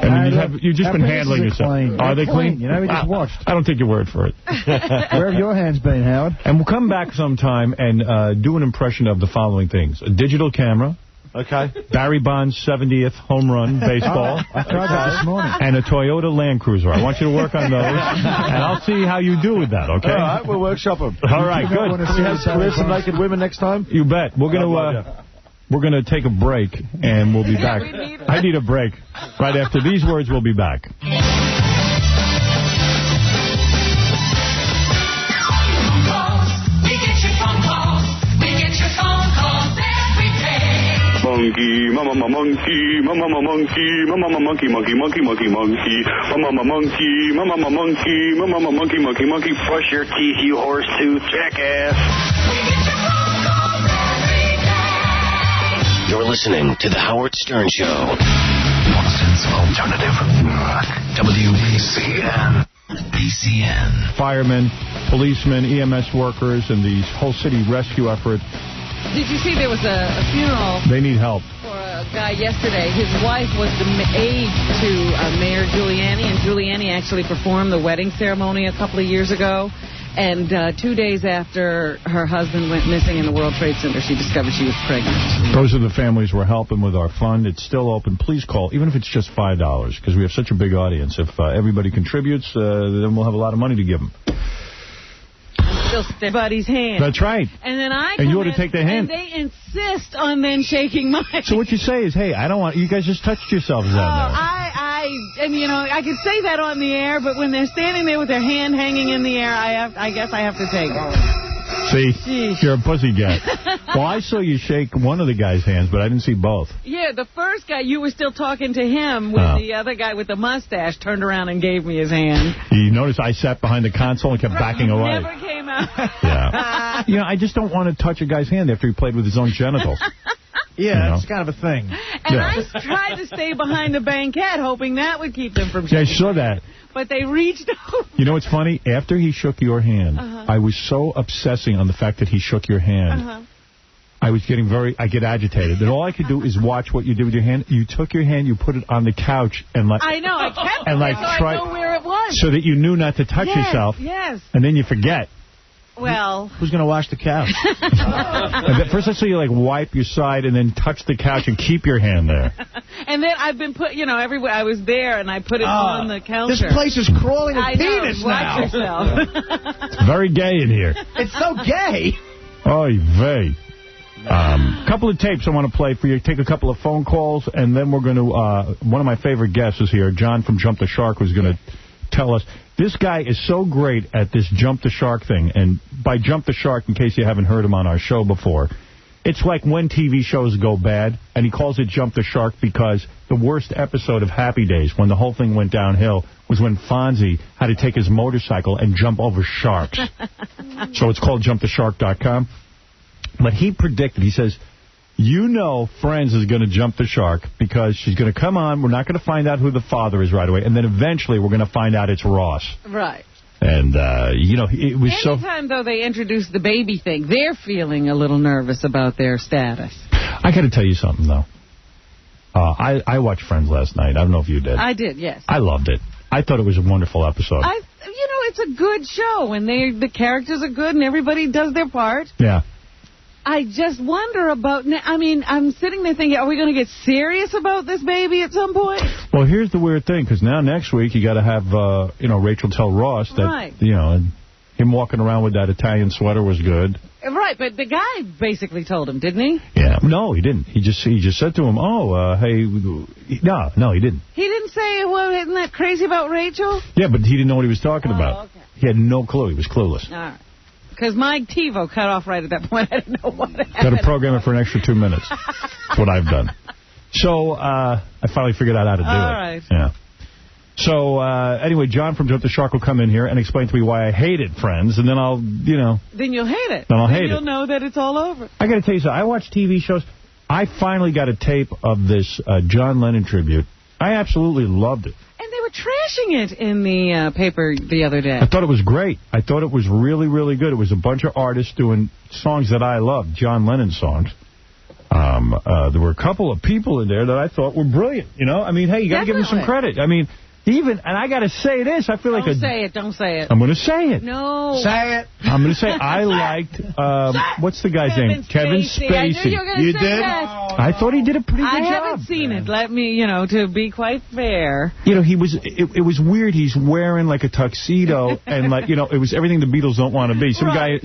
I mean, you've just been handling yourself. Clean. Are they clean? You know, we just watched. I don't take your word for it. Where have your hands been, Howard? And we'll come back sometime and do an impression of the following things. A digital camera. Okay. Barry Bonds' 70th home run baseball. I tried that this morning. And a Toyota Land Cruiser. I want you to work on those, and I'll see how you do with that, okay? All right, we'll workshop them. All right, good. Can we have some naked women next time? You bet. We're gonna take a break, and we'll be back. I need a break. Right after these words, we'll be back. Monkey, mama, monkey, mama, monkey, mama, monkey, monkey, monkey, monkey, monkey, mama, monkey, mama, monkey, mama, monkey, monkey, monkey, brush your teeth, you horse tooth jackass. You're listening to The Howard Stern Show. Boston's alternative rock. WBCN. BCN. Firemen, policemen, EMS workers, and the whole city rescue effort. Did you see there was a funeral They need help. for a guy yesterday? His wife was the aide to Mayor Giuliani, and Giuliani actually performed the wedding ceremony a couple of years ago. And 2 days after her husband went missing in the World Trade Center, she discovered she was pregnant. Those are the families we're helping with our fund. It's still open. Please call, even if it's just $5, because we have such a big audience. If everybody contributes, then we'll have a lot of money to give them. Still everybody's hand. That's right. And then And you ought to take their hand. And they insist on then shaking mine. So what you say is, hey, I don't want... You guys just touched yourselves down there. And you know, I could say that on the air, but when they're standing there with their hand hanging in the air, I guess I have to take it. See, Sheesh. you're a pussycat. Well, I saw you shake one of the guy's hands, but I didn't see both. Yeah, the first guy, you were still talking to him when the other guy with the mustache turned around and gave me his hand. You notice I sat behind the console and kept backing away. Never came out. Yeah. You know, I just don't want to touch a guy's hand after he played with his own genitals. Yeah, it's kind of a thing. And I tried to stay behind the banquette, hoping that would keep them from Yeah, I shaking. saw that. But they reached over. You know what's funny? After he shook your hand, I was so obsessing on the fact that he shook your hand. I was getting I get agitated. And all I could do is watch what you did with your hand. You took your hand, you put it on the couch, and I know, I kept and it like so I know where it was. so that you knew not to touch yourself. Yes. And then you forget. Well... Who's going to wash the couch? First I saw you, like, wipe your side and then touch the couch and keep your hand there. And then I've been put, everywhere. I was there, and I put it on the counter. This place is crawling with penis now. Watch yourself. It's very gay in here. It's so gay. Oy vey. Couple of tapes I want to play for you. Take a couple of phone calls, and then we're going to... one of my favorite guests is here. John from Jump the Shark was going to tell us. This guy is so great at this Jump the Shark thing. And by Jump the Shark, in case you haven't heard him on our show before, it's like when TV shows go bad, and he calls it Jump the Shark because the worst episode of Happy Days, when the whole thing went downhill, was when Fonzie had to take his motorcycle and jump over sharks. So it's called JumpTheShark.com. But he predicted, he says, Friends is going to jump the shark because she's going to come on. We're not going to find out who the father is right away. And then eventually we're going to find out it's Ross. Right. And, it was Anytime, though, they introduce the baby thing, they're feeling a little nervous about their status. I got to tell you something, though. I watched Friends last night. I don't know if you did. I did, yes. I loved it. I thought it was a wonderful episode. It's a good show, and the characters are good, and everybody does their part. Yeah. I just wonder about... I'm sitting there thinking, are we going to get serious about this baby at some point? Well, here's the weird thing, because now next week you got to have, Rachel tell Ross that, right. Him walking around with that Italian sweater was good. Right, but the guy basically told him, didn't he? Yeah. No, he didn't. He just said to him, hey... No, he didn't. He didn't say, well, isn't that crazy about Rachel? Yeah, but he didn't know what he was talking about. Okay. He had no clue. He was clueless. All right. Because my TiVo cut off right at that point. I didn't know what happened. Got to program it for an extra 2 minutes. That's what I've done. So, I finally figured out how to do it. All right. Yeah. So, anyway, John from Jump the Shark will come in here and explain to me why I hated Friends, and then I'll, Then you'll hate it. Then I'll hate it. You'll know that it's all over. I got to tell you something. I watch TV shows. I finally got a tape of this John Lennon tribute. I absolutely loved it. And they were trashing it in the paper the other day. I thought it was great. I thought it was really, really good. It was a bunch of artists doing songs that I loved, John Lennon songs. There were a couple of people in there that I thought were brilliant. Hey, you got to give them some credit. And I got to say this, I feel like Don't say it. I'm going to say it. No. Say it. I'm going to say I liked, what's the guy's name? Kevin Spacey. I knew you were going to say did? that. I thought he did a pretty good job. I haven't seen it. Let me, to be quite fair. It was weird. He's wearing like a tuxedo and it was everything the Beatles don't want to be.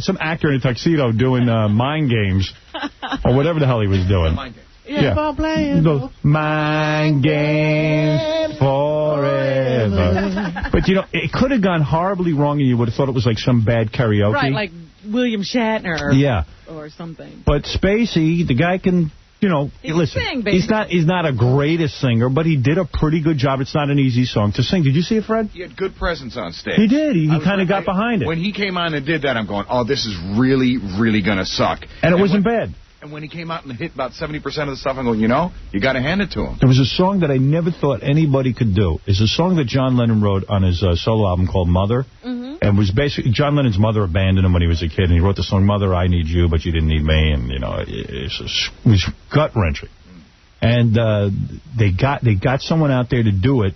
Some actor in a tuxedo doing mind games or whatever the hell he was doing. Yeah. Those mind games forever. But, it could have gone horribly wrong and you would have thought it was like some bad karaoke. Right, like William Shatner. Yeah. Or something. But Spacey, the guy can... listen, he's not a greatest singer, but he did a pretty good job. It's not an easy song to sing. Did you see it, Fred? He had good presence on stage. He did. He kind of got behind it. When he came on and did that, I'm going, oh, this is really, really going to suck. And it wasn't bad. And when he came out and hit about 70% of the stuff, I'm going, you got to hand it to him. There was a song that I never thought anybody could do. It's a song that John Lennon wrote on his solo album called Mother. Mm-hmm. And was basically, John Lennon's mother abandoned him when he was a kid, and he wrote the song, Mother, I Need You, But You Didn't Need Me, and, it was gut-wrenching. And they got someone out there to do it.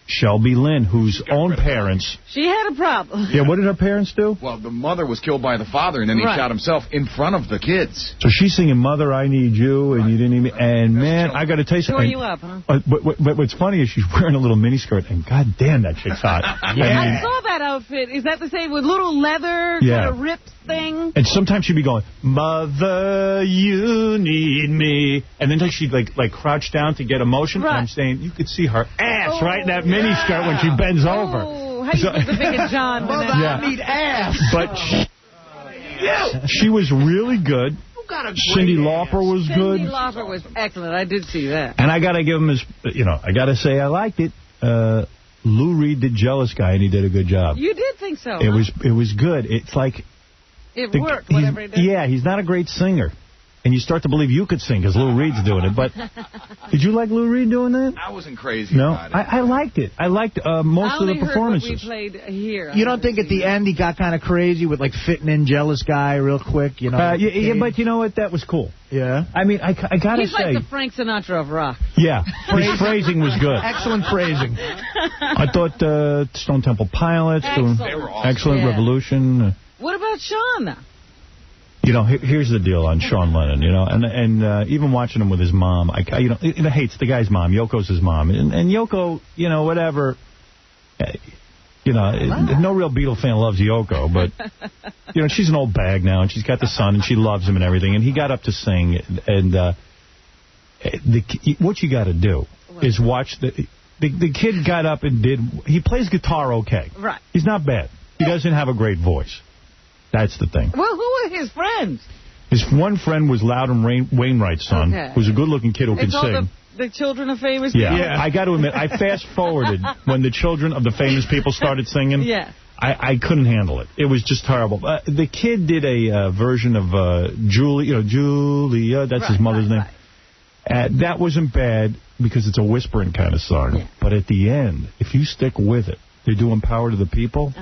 Shelby Lynn, whose own parents... She had a problem. Yeah, what did her parents do? Well, the mother was killed by the father, and then he shot himself in front of the kids. So she's singing, Mother, I Need You, and You Didn't Need Me. And, man, I got to tell you something. Tore you up, huh? But what's funny is she's wearing a little miniskirt, and goddamn, that chick's hot. Yeah. I saw that outfit. Is that the same with little leather kind of rips thing? And sometimes she'd be going, Mother, you need me. And then she'd like crouch down to get emotion. Right. And I'm saying, you could see her ass right in that miniskirt when she bends over. How you supposed to think of John? Mother, I need ass. But she was really good. Cyndi Lauper was good. Cyndi Lauper was excellent. I did see that. And I got to give him his, I got to say I liked it. Lou Reed did Jealous Guy, and he did a good job. You did think so, It was good. It's like... It worked, whatever he did. Yeah, he's not a great singer. And you start to believe you could sing because Lou Reed's doing it. But did you like Lou Reed doing that? I wasn't crazy about it. I liked it. I liked most of the performances. I only heard what we played here. You don't think at the end he got kind of crazy with fitting in Jealous Guy real quick? Yeah, but you know what? That was cool. Yeah? I mean, I got to say... He's like the Frank Sinatra of rock. Yeah, his phrasing was good. Excellent phrasing. I thought Stone Temple Pilots doing excellent. Revolution. What about about Sean, though? You know, here's the deal on Sean Lennon, you know, and even watching him with his mom, you know, it hates the guy's mom. Yoko's his mom. And Yoko, you know, whatever, you know, no real Beatle fan loves Yoko, but, you know, she's an old bag now, and she's got the son, and she loves him and everything. And he got up to sing, and what you got to do is watch the kid got up and he plays guitar okay. Right. He's not bad. He doesn't have a great voice. That's the thing. Well, who are his friends? His one friend was Loudon Wainwright's son, who's a good-looking kid who can sing. The children of famous people? Yeah. I got to admit, I fast-forwarded when the children of the famous people started singing. Yeah. I couldn't handle it. It was just terrible. The kid did a version of Julia, that's his mother's name. That wasn't bad because it's a whispering kind of song. Yeah. But at the end, if you stick with it, they're doing Power to the People.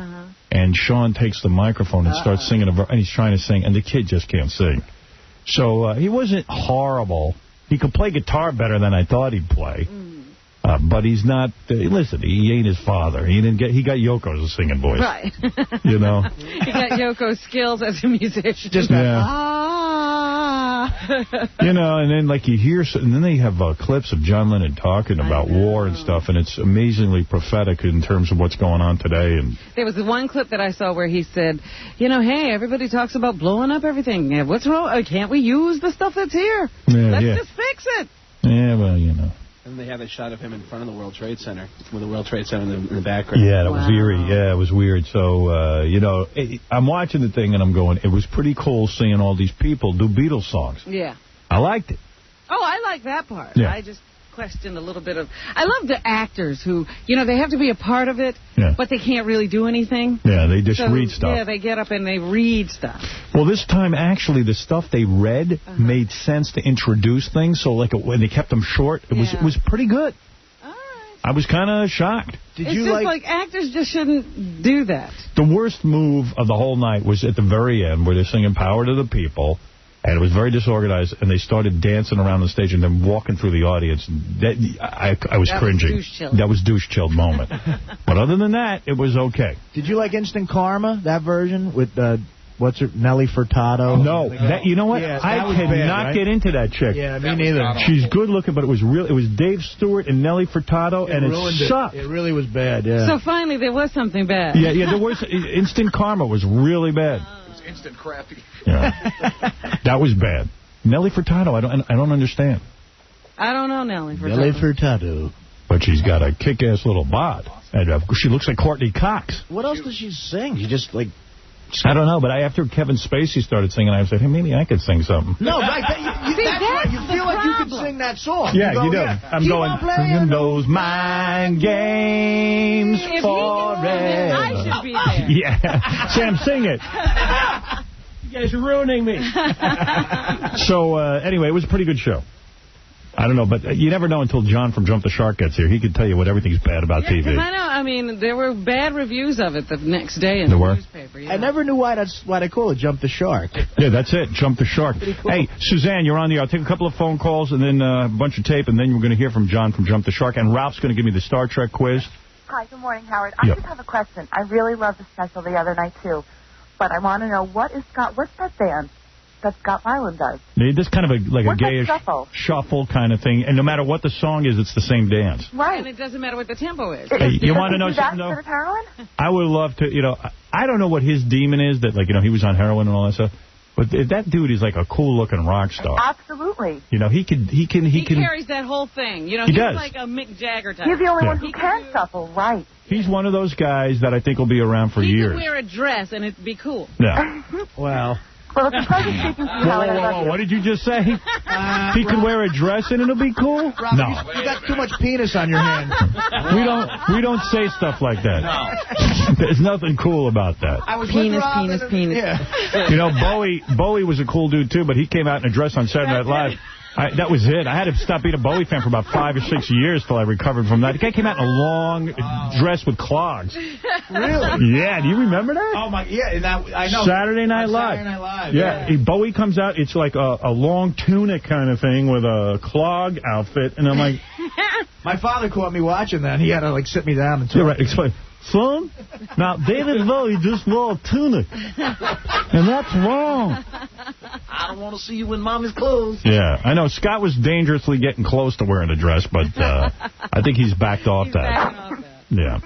And Sean takes the microphone and starts singing, and he's trying to sing, and the kid just can't sing. So he wasn't horrible. He could play guitar better than I thought he'd play. But he's not, listen, he ain't his father. He got Yoko's singing voice. Right. You know? He got Yoko's skills as a musician. Just you know, and then like you hear, and then they have clips of John Lennon talking about war and stuff, and it's amazingly prophetic in terms of what's going on today. And there was one clip that I saw where he said, you know, hey, everybody talks about blowing up everything. What's wrong? Can't we use the stuff that's here? Let's just fix it. Yeah, well, you know. And they have a shot of him in front of the World Trade Center, with the World Trade Center in the background. Yeah, that was eerie. Yeah, it was weird. So, you know, I'm watching the thing and I'm going, it was pretty cool seeing all these people do Beatles songs. Yeah. I liked it. Oh, I like that part. Yeah. I just questioned a little bit of... I love the actors who, you know, they have to be a part of it, but they can't really do anything. Yeah, they just read stuff. Yeah, they get up and they read stuff. Well, this time, actually, the stuff they read made sense to introduce things. So, like, when they kept them short, it was pretty good. All right. I was kind of shocked. It's just like actors just shouldn't do that. The worst move of the whole night was at the very end, where they're singing Power to the People. And it was very disorganized, and they started dancing around the stage and then walking through the audience. I was cringing. That was douche-chilled moment. But other than that, it was okay. Did you like Instant Karma, that version, with, Nelly Furtado? No. You know what? Yeah, I cannot get into that chick. Yeah, me neither. She's good-looking, but it was Dave Stewart and Nelly Furtado, and it sucked. It really was bad, yeah. So finally, there was something bad. Yeah, there was. Instant Karma was really bad. Instant crappy. Yeah. That was bad. Nelly Furtado, I don't understand. I don't know Nelly Furtado. Nelly Furtado. But she's got a kick-ass little bod. And she looks like Courtney Cox. What else does she sing? She just, like... I don't know, but after Kevin Spacey started singing, I said, hey, maybe I could sing something. No, right. That's right. You feel like you could sing that song. Yeah, you do. I'm going, playing those mind games forever. I should be there. Yeah. Sam, sing it. You guys are ruining me. So, anyway, it was a pretty good show. I don't know, but you never know until John from Jump the Shark gets here. He could tell you what everything's bad about TV. I know. I mean, there were bad reviews of it the next day in the newspaper. Yeah. I never knew why they call it Jump the Shark. Yeah, that's it. Jump the Shark. Cool. Hey, Suzanne, you're on the air. I'll take a couple of phone calls and then a bunch of tape, and then we're going to hear from John from Jump the Shark. And Ralph's going to give me the Star Trek quiz. Hi, good morning, Howard. I just have a question. I really loved the special the other night, too. But I want to know, what's that band that Scott Weiland does? This kind of a gayish shuffle kind of thing. And no matter what the song is, it's the same dance. Right. And it doesn't matter what the tempo is. Hey, you want to know something, though? I would love to, I don't know what his demon is, that, he was on heroin and all that stuff. But that dude is like a cool-looking rock star. Absolutely. He carries that whole thing. He's does. like a Mick Jagger type. He's the only one who can shuffle, right. He's one of those guys that I think will be around for years. He could wear a dress and it'd be cool. Yeah. Well, it's a pleasure speaking to you, Howard. What did you just say? He could wear a dress and it'll be cool? Rob, no. You got too much penis on your hand. We don't say stuff like that. No. There's nothing cool about that. I was penis. Yeah. Bowie was a cool dude, too, but he came out in a dress on Saturday Night Live. That was it. I had to stop being a Bowie fan for about 5 or 6 years till I recovered from that. The guy came out in a long dress with clogs. Really? Yeah. Do you remember that? Oh, my. Yeah, I know. Saturday Night Live. Saturday Night Live. Yeah. Bowie comes out. It's like a long tunic kind of thing with a clog outfit. And I'm like... My father caught me watching that. He had to, sit me down and talk. Yeah, right. Explain. son, now David Bowie just wore a tunic, and that's wrong. I don't want to see you in mommy's clothes. Yeah, I know. Scott was dangerously getting close to wearing a dress, but I think he's backed off that. Yeah.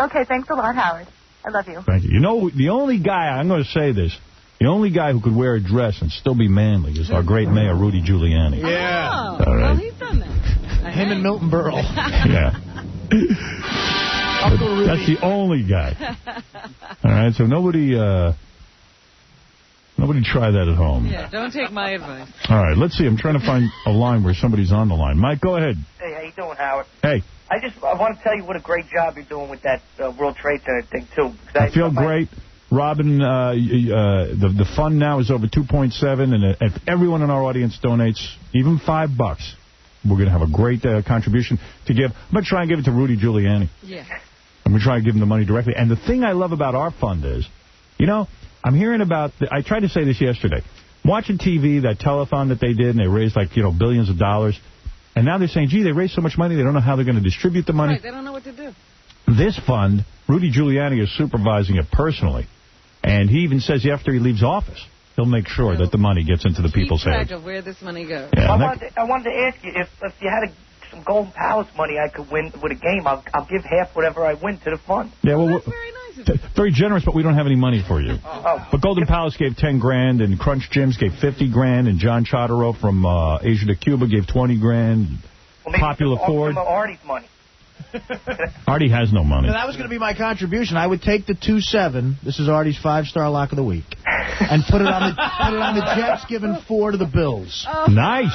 Okay, thanks a lot, Howard. I love you. Thank you. You know, the only guy, I'm going to say this, the only guy who could wear a dress and still be manly is our great mayor, Rudy Giuliani. Yeah. All right. Well, he's done that. Him and Milton Berle. Yeah. That's the only guy. All right, so nobody try that at home. Yeah, don't take my advice. All right, let's see. I'm trying to find a line where somebody's on the line. Mike, go ahead. Hey, how you doing, Howard? Hey. I want to tell you what a great job you're doing with that World Trade Center thing, too. I feel great. Robin, the fund now is over 2.7, and if everyone in our audience donates even $5, we're going to have a great contribution to give. I'm going to try and give it to Rudy Giuliani. Yeah. I'm going to try and give him the money directly. And the thing I love about our fund is, you know, I'm hearing about, I tried to say this yesterday, watching TV, that telethon that they did, and they raised, like, you know, billions of dollars. And now they're saying, gee, they raised so much money, they don't know how they're going to distribute the money. Right, they don't know what to do. This fund, Rudy Giuliani is supervising it personally. And he even says after he leaves office, he'll make sure that the money gets into the people's hands. Keep track of where this money goes. Yeah, I wanted to ask you, if you had some Golden Palace money I could win with a game, I'll give half whatever I win to the fund. Yeah, well, very generous, but we don't have any money for you. Oh. But Golden Palace gave 10 grand, and Crunch Gyms gave 50 grand, and John Chodorow from Asia to Cuba gave 20 grand. Well, Popular Ford. Artie's money. Artie has no money. Now, that was going to be my contribution. I would take the 2-7. This is Artie's 5-star lock of the week, and put it on the Jets, giving 4 to the Bills. Nice.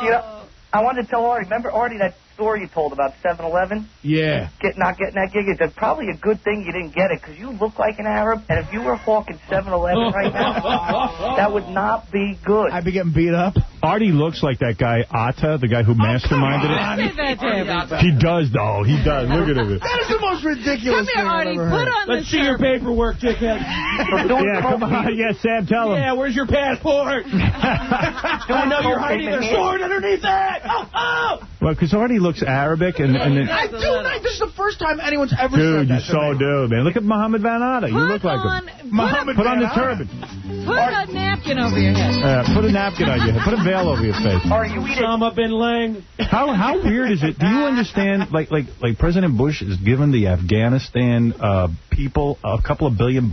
You know, I wanted to tell Artie. Remember, Artie, that story you told about 7-Eleven? Yeah. Not getting that gig. It's probably a good thing you didn't get it, because you look like an Arab, and if you were hawking 7-Eleven right now, that would not be good. I'd be getting beat up. Artie looks like that guy, Atta, the guy who masterminded it. He does, though. He does. Look at him. That is the most ridiculous thing I've ever heard. Let's see your paperwork, dickhead. Yeah, come on. Yeah, Sam, tell him. Yeah, where's your passport? Do I know you're hiding a sword underneath that? Oh! Well, because Artie looks Arabic, and then... This is the first time anyone's ever dude, said that. You so do, man. Look at Mohammed Van Atta. You look like him. Put on the turban. Put a napkin over your head. Put a napkin on your head. Put a veil over your face. Osama bin Laden. How weird is it? Do you understand? Like President Bush is giving the Afghanistan people a couple of $1 billion.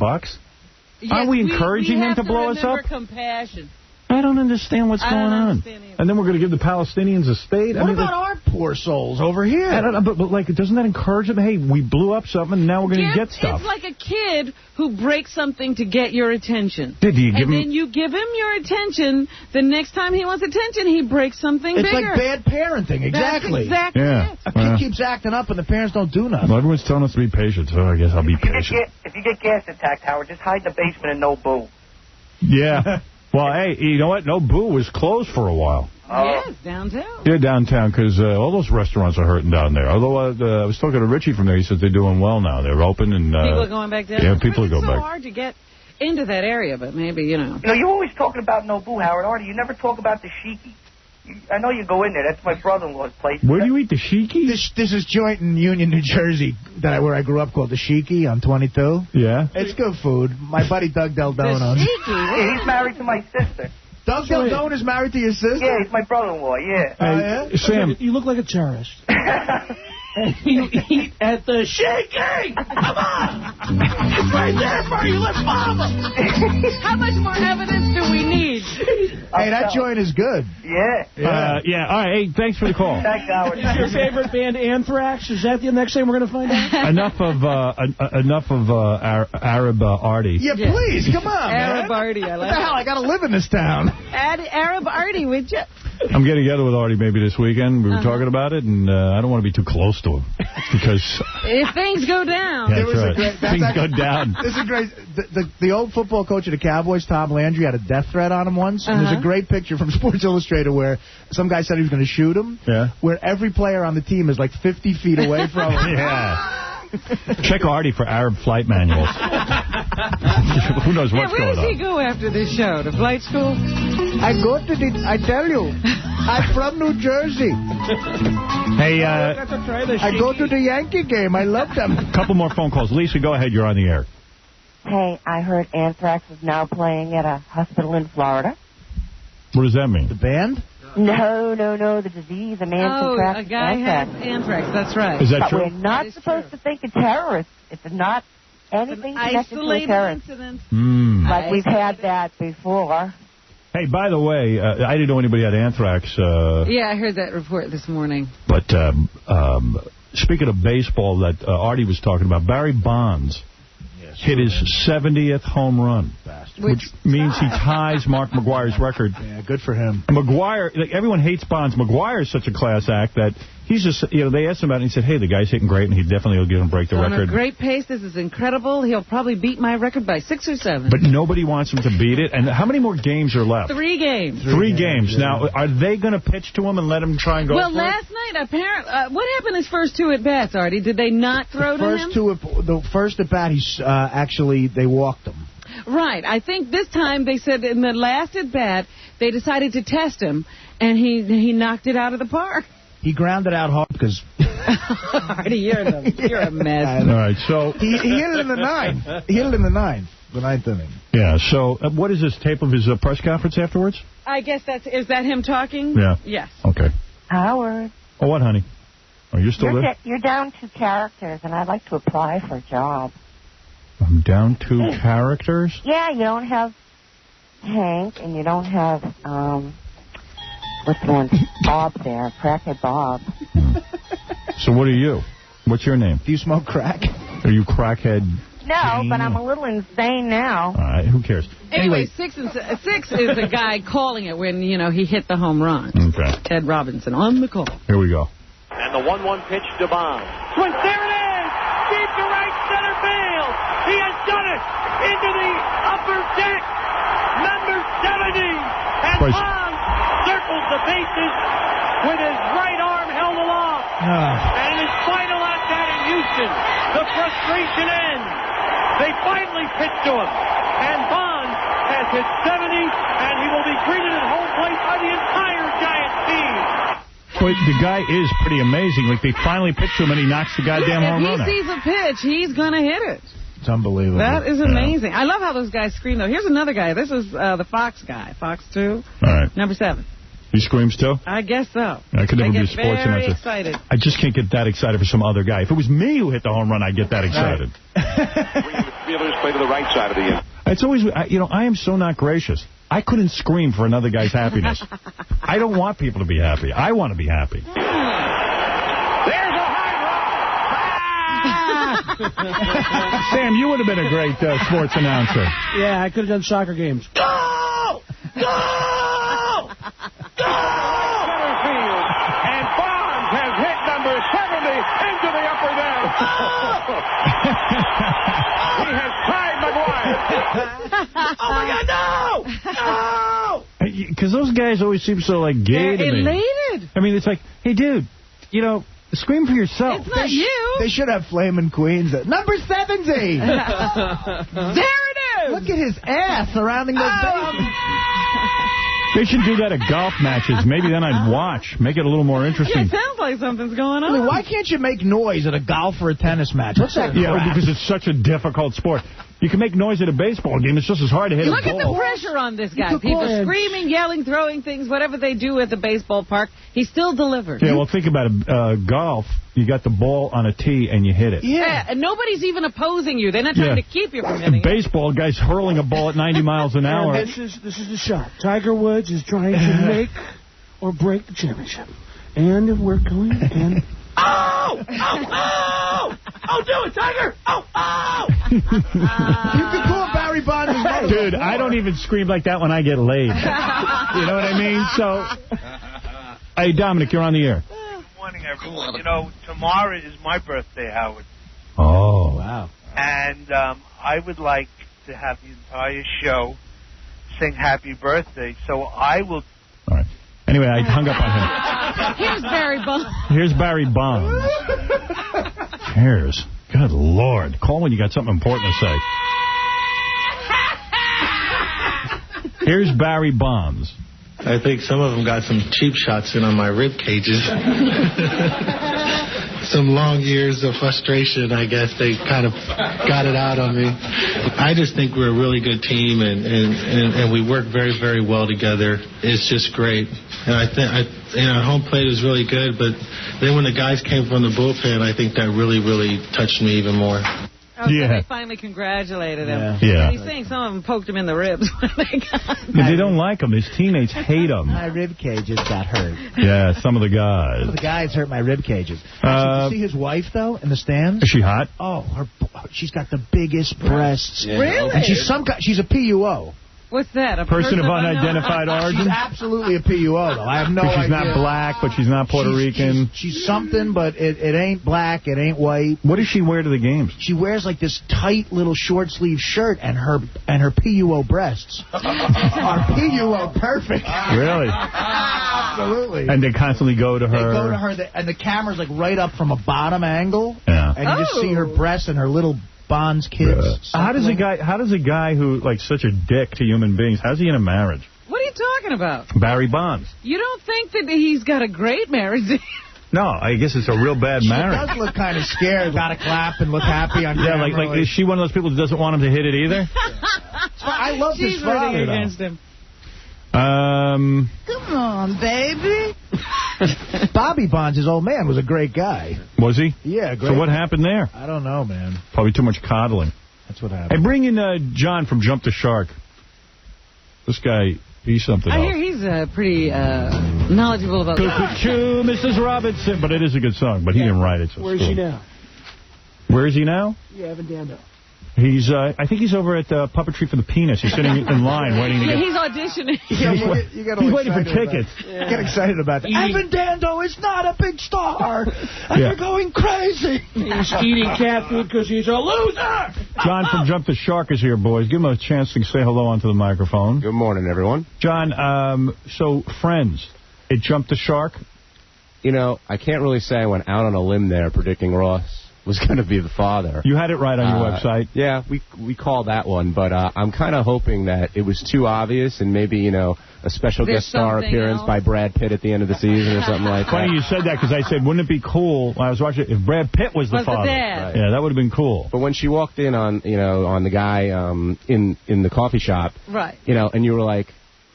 Yes, Aren't we encouraging him to blow us up? Compassion. I don't understand what's going on. And then we're going to give the Palestinians a state? What about our poor souls over here? I don't know, but like, doesn't that encourage them? Hey, we blew up something, and now we're going to get stuff. It's like a kid who breaks something to get your attention. Did you give him? And then you give him your attention. The next time he wants attention, he breaks something bigger. It's like bad parenting, exactly. That's exactly it. A kid keeps acting up, and the parents don't do nothing. Well, everyone's telling us to be patient, so I guess I'll be patient. If you get gas attacked, Howard, just hide in the basement and no boo. Yeah. Well, hey, you know what? No Boo was closed for a while. Yes, downtown. Yeah, downtown, because all those restaurants are hurting down there. Although I was talking to Richie from there, he said they're doing well now. They're open and people are going back down. Yeah, people are going back. It's so back. hard to get into that area, but maybe you're always talking about no Boo, Howard. Artie, you never talk about the Sheiky. I know you go in there. That's my brother-in-law's place. Where do you eat the Sheiky? This is joint in Union, New Jersey, where I grew up, called the Sheiky on 22. Yeah. It's good food. My buddy Doug Daldone owns it. Yeah, he's married to my sister. Doug Daldone is married to your sister? Yeah, he's my brother-in-law, yeah. Yeah? Sam, you look like a terrorist. And you eat at the Shaky! Come on! It's right there for you. Let's bomb them! How much more evidence do we need? Hey, that joint is good. Yeah. Yeah. All right. Hey, thanks for the call. Thanks, Howard. Is your favorite band Anthrax? Is that the next thing we're going to find out? Enough of Arab Artie. Yeah, please. Come on, Arab man. Artie. I like What the hell? I got to live in this town. Arab Artie, would you? I'm getting together with Artie maybe this weekend. We were talking about it, and I don't want to be too close to him because if things go down, that's right. Things go down. This is great. The old football coach of the Cowboys, Tom Landry, had a death threat on him once. And there's a great picture from Sports Illustrated where some guy said he was going to shoot him. Yeah. Where every player on the team is like 50 feet away from him. Yeah. Check Artie for Arab flight manuals. Who knows what's going on? Where does he go after this show? To flight school? I tell you. I'm from New Jersey. Hey, I go to the Yankee game. I love them. A couple more phone calls. Lisa, go ahead. You're on the air. Hey, I heard Anthrax is now playing at a hospital in Florida. What does that mean? The band? No, the disease. A man contracts a guy anthrax. has anthrax. That's right. Is that but true? we're not supposed to think of terrorists. It's not anything connected to a terrorist. Like we've had that before. Hey, by the way, I didn't know anybody had anthrax. Yeah, I heard that report this morning. But speaking of baseball that Artie was talking about, Barry Bonds hit his 70th home run, which means he ties Mark McGwire's record. Yeah, good for him. McGwire, like, everyone hates Bonds. McGwire is such a class act that he's just, they asked him about it, and he said, hey, the guy's hitting great, and he definitely will give him break the record. On a great pace. This is incredible. He'll probably beat my record by 6 or 7. But nobody wants him to beat it. And how many more games are left? 3 games. 3 games. Yeah. Now, are they going to pitch to him and let him try and go for it? Well, last night, apparently, what happened his first 2 at-bats, Artie? Did they not throw to him? The first at-bat, they walked him. Right. I think this time they said in the last at-bat, they decided to test him, and he knocked it out of the park. He grounded out hard because... Artie, you're a mess. All right, so... He hit it in the 9th. He hit it in the 9th, the 9th inning. Yeah, so what is this, tape of his press conference afterwards? I guess is that him talking? Yeah. Yes. Okay. Howard. Oh, what, honey? Oh, you're still there? You're down 2 characters, and I'd like to apply for a job. I'm down 2 characters? Yeah, you don't have Hank, and you don't have, what's the one? Bob there, Crackhead Bob. So what are you? What's your name? Do you smoke crack? Are you Crackhead? No, but I'm a little insane now. All right, who cares? Anyway, 6 is a guy calling it when, he hit the home run. Okay. Ted Robinson on the call. Here we go. And the 1-1 pitch to Bonds. Swing, there it is! Deep to right center field! He has done it! Into the upper deck! Number 70! And Bonds circles the bases with his right arm held aloft. And in his final at-bat in Houston, the frustration ends. They finally pitch to him. And Bonds has hit 70, and he will be greeted at home plate by the entire Giant team. But the guy is pretty amazing. Like, they finally pitch to him, and he knocks the goddamn home run out. If he sees a pitch, he's going to hit it. It's unbelievable. That is amazing. I love how those guys scream, though. Here's another guy. This is the Fox guy. Fox 2. All right. Number 7. He screams, too? I guess so. I could never be a sports announcer. Very excited. I just can't get that excited for some other guy. If it was me who hit the home run, I'd get that excited. Fielders play to the right side of the infield. It's always, I am so not gracious. I couldn't scream for another guy's happiness. I don't want people to be happy. I want to be happy. There's a high Sam, you would have been a great sports announcer. Yeah, I could have done soccer games. Go! Go! Go! Center field. And Bonds has hit number 70 into the upper deck. He has tied McGwire. Oh, my God, no! No! Because those guys always seem so, like, gay to me. They're elated. I mean, it's like, hey, dude, scream for yourself. It's not you. They should have Flamin' Queens at number 70. There it is. Look at his ass surrounding those bases. They should do that at golf matches. Maybe then I'd watch. Make it a little more Yeah, interesting. it sounds like something's going on. I mean, why can't you make noise at a golf or a tennis match? What's that Yeah, crap? because it's such a difficult sport. You can make noise at a baseball game. It's just as hard to hit a ball. Look at the pressure on this guy. People screaming, yelling, throwing things, whatever they do at the baseball park. He still delivers. Yeah, well, think about it. Golf, you got the ball on a tee and you hit it. Yeah, and nobody's even opposing you. They're not trying to keep you from hitting it. Baseball, guys hurling a ball at 90 miles an hour. And this is the shot. Tiger Woods is trying to make or break the championship. And we're going and... Oh! Oh! Oh! Oh, do it, Tiger! Oh! Oh! You can call Barry Bonds his mother. Dude, I don't even scream like that when I get laid. You know what I mean? So, hey, Dominic, you're on the air. Good morning, everyone. Tomorrow is my birthday, Howard. Oh, wow. And I would like to have the entire show sing happy birthday, so I will... All right. Anyway, I hung up on him. Here's Barry Bonds. Here's Barry Bonds. Cheers. Good Lord. Call when you got something important to say. Here's Barry Bonds. I think some of them got some cheap shots in on my rib cages. Some long years of frustration, I guess they kind of got it out on me. I just think we're a really good team, and we work very, very well together. It's just great. And I think home plate was really good, but then when the guys came from the bullpen, I think that really, really touched me even more. Oh, so they finally congratulated him. Yeah. He's saying some of them poked him in the ribs when they got him. They don't like him. His teammates hate him. My rib cages got hurt. Yeah, some of the guys. Some of the guys hurt my rib cages. Actually, did you see his wife, though, in the stands? Is she hot? Oh, she's got the biggest breasts. Yeah. Really? And she's a PUO. What's that? A person of unidentified origin? She's absolutely a PUO, though. I have no idea. She's not black, but she's not Puerto Rican. She's something, but it ain't black, it ain't white. What does she wear to the games? She wears like this tight little short sleeve shirt, and her PUO breasts are PUO perfect. Really? Absolutely. And they constantly go to her. They go to her, and the camera's like right up from a bottom angle. Yeah. And you just see her breasts and her little Bond's kids. How does a guy who like such a dick to human beings, how's he in a marriage? What are you talking about? Barry Bonds. You don't think that he's got a great marriage? No, I guess it's a real bad marriage. She does look kind of scared. Got to clap and look happy on camera. Yeah, like is she one of those people who doesn't want him to hit it either? I love this father. She's rooting against him. Come on, baby. Bobby Bonds, his old man, was a great guy. Was he? Yeah, great. So what happened there? I don't know, man. Probably too much coddling. That's what happened. Hey, bring in John from Jump the Shark. This guy, he's something else. I hear he's pretty knowledgeable about Cuckoo, Mrs. Robinson. But it is a good song, but he didn't write it. So Where is he now? Where is he now? Yeah, Evan Dando. He's, I think he's over at Puppetry for the Penis. He's sitting in line waiting to get... He's auditioning. He's waiting for tickets. Get excited about that. Evan Dando is not a big star, and you're going crazy. He's eating cat food because he's a loser. John from Jump the Shark is here, boys. Give him a chance to say hello onto the microphone. Good morning, everyone. John, so Friends, it Jumped the Shark? You know, I can't really say I went out on a limb there predicting Ross was going to be the father. You had it right on your website. Yeah, we called that one, but I'm kind of hoping that it was too obvious and maybe, you know, a special guest star appearance by Brad Pitt at the end of the season or something like that. Funny you said that because I said, wouldn't it be cool, when I was watching it, if Brad Pitt was the father? Right. Yeah, that would have been cool. But when she walked in on, you know, on the guy in the coffee shop, right? You know, and you were like,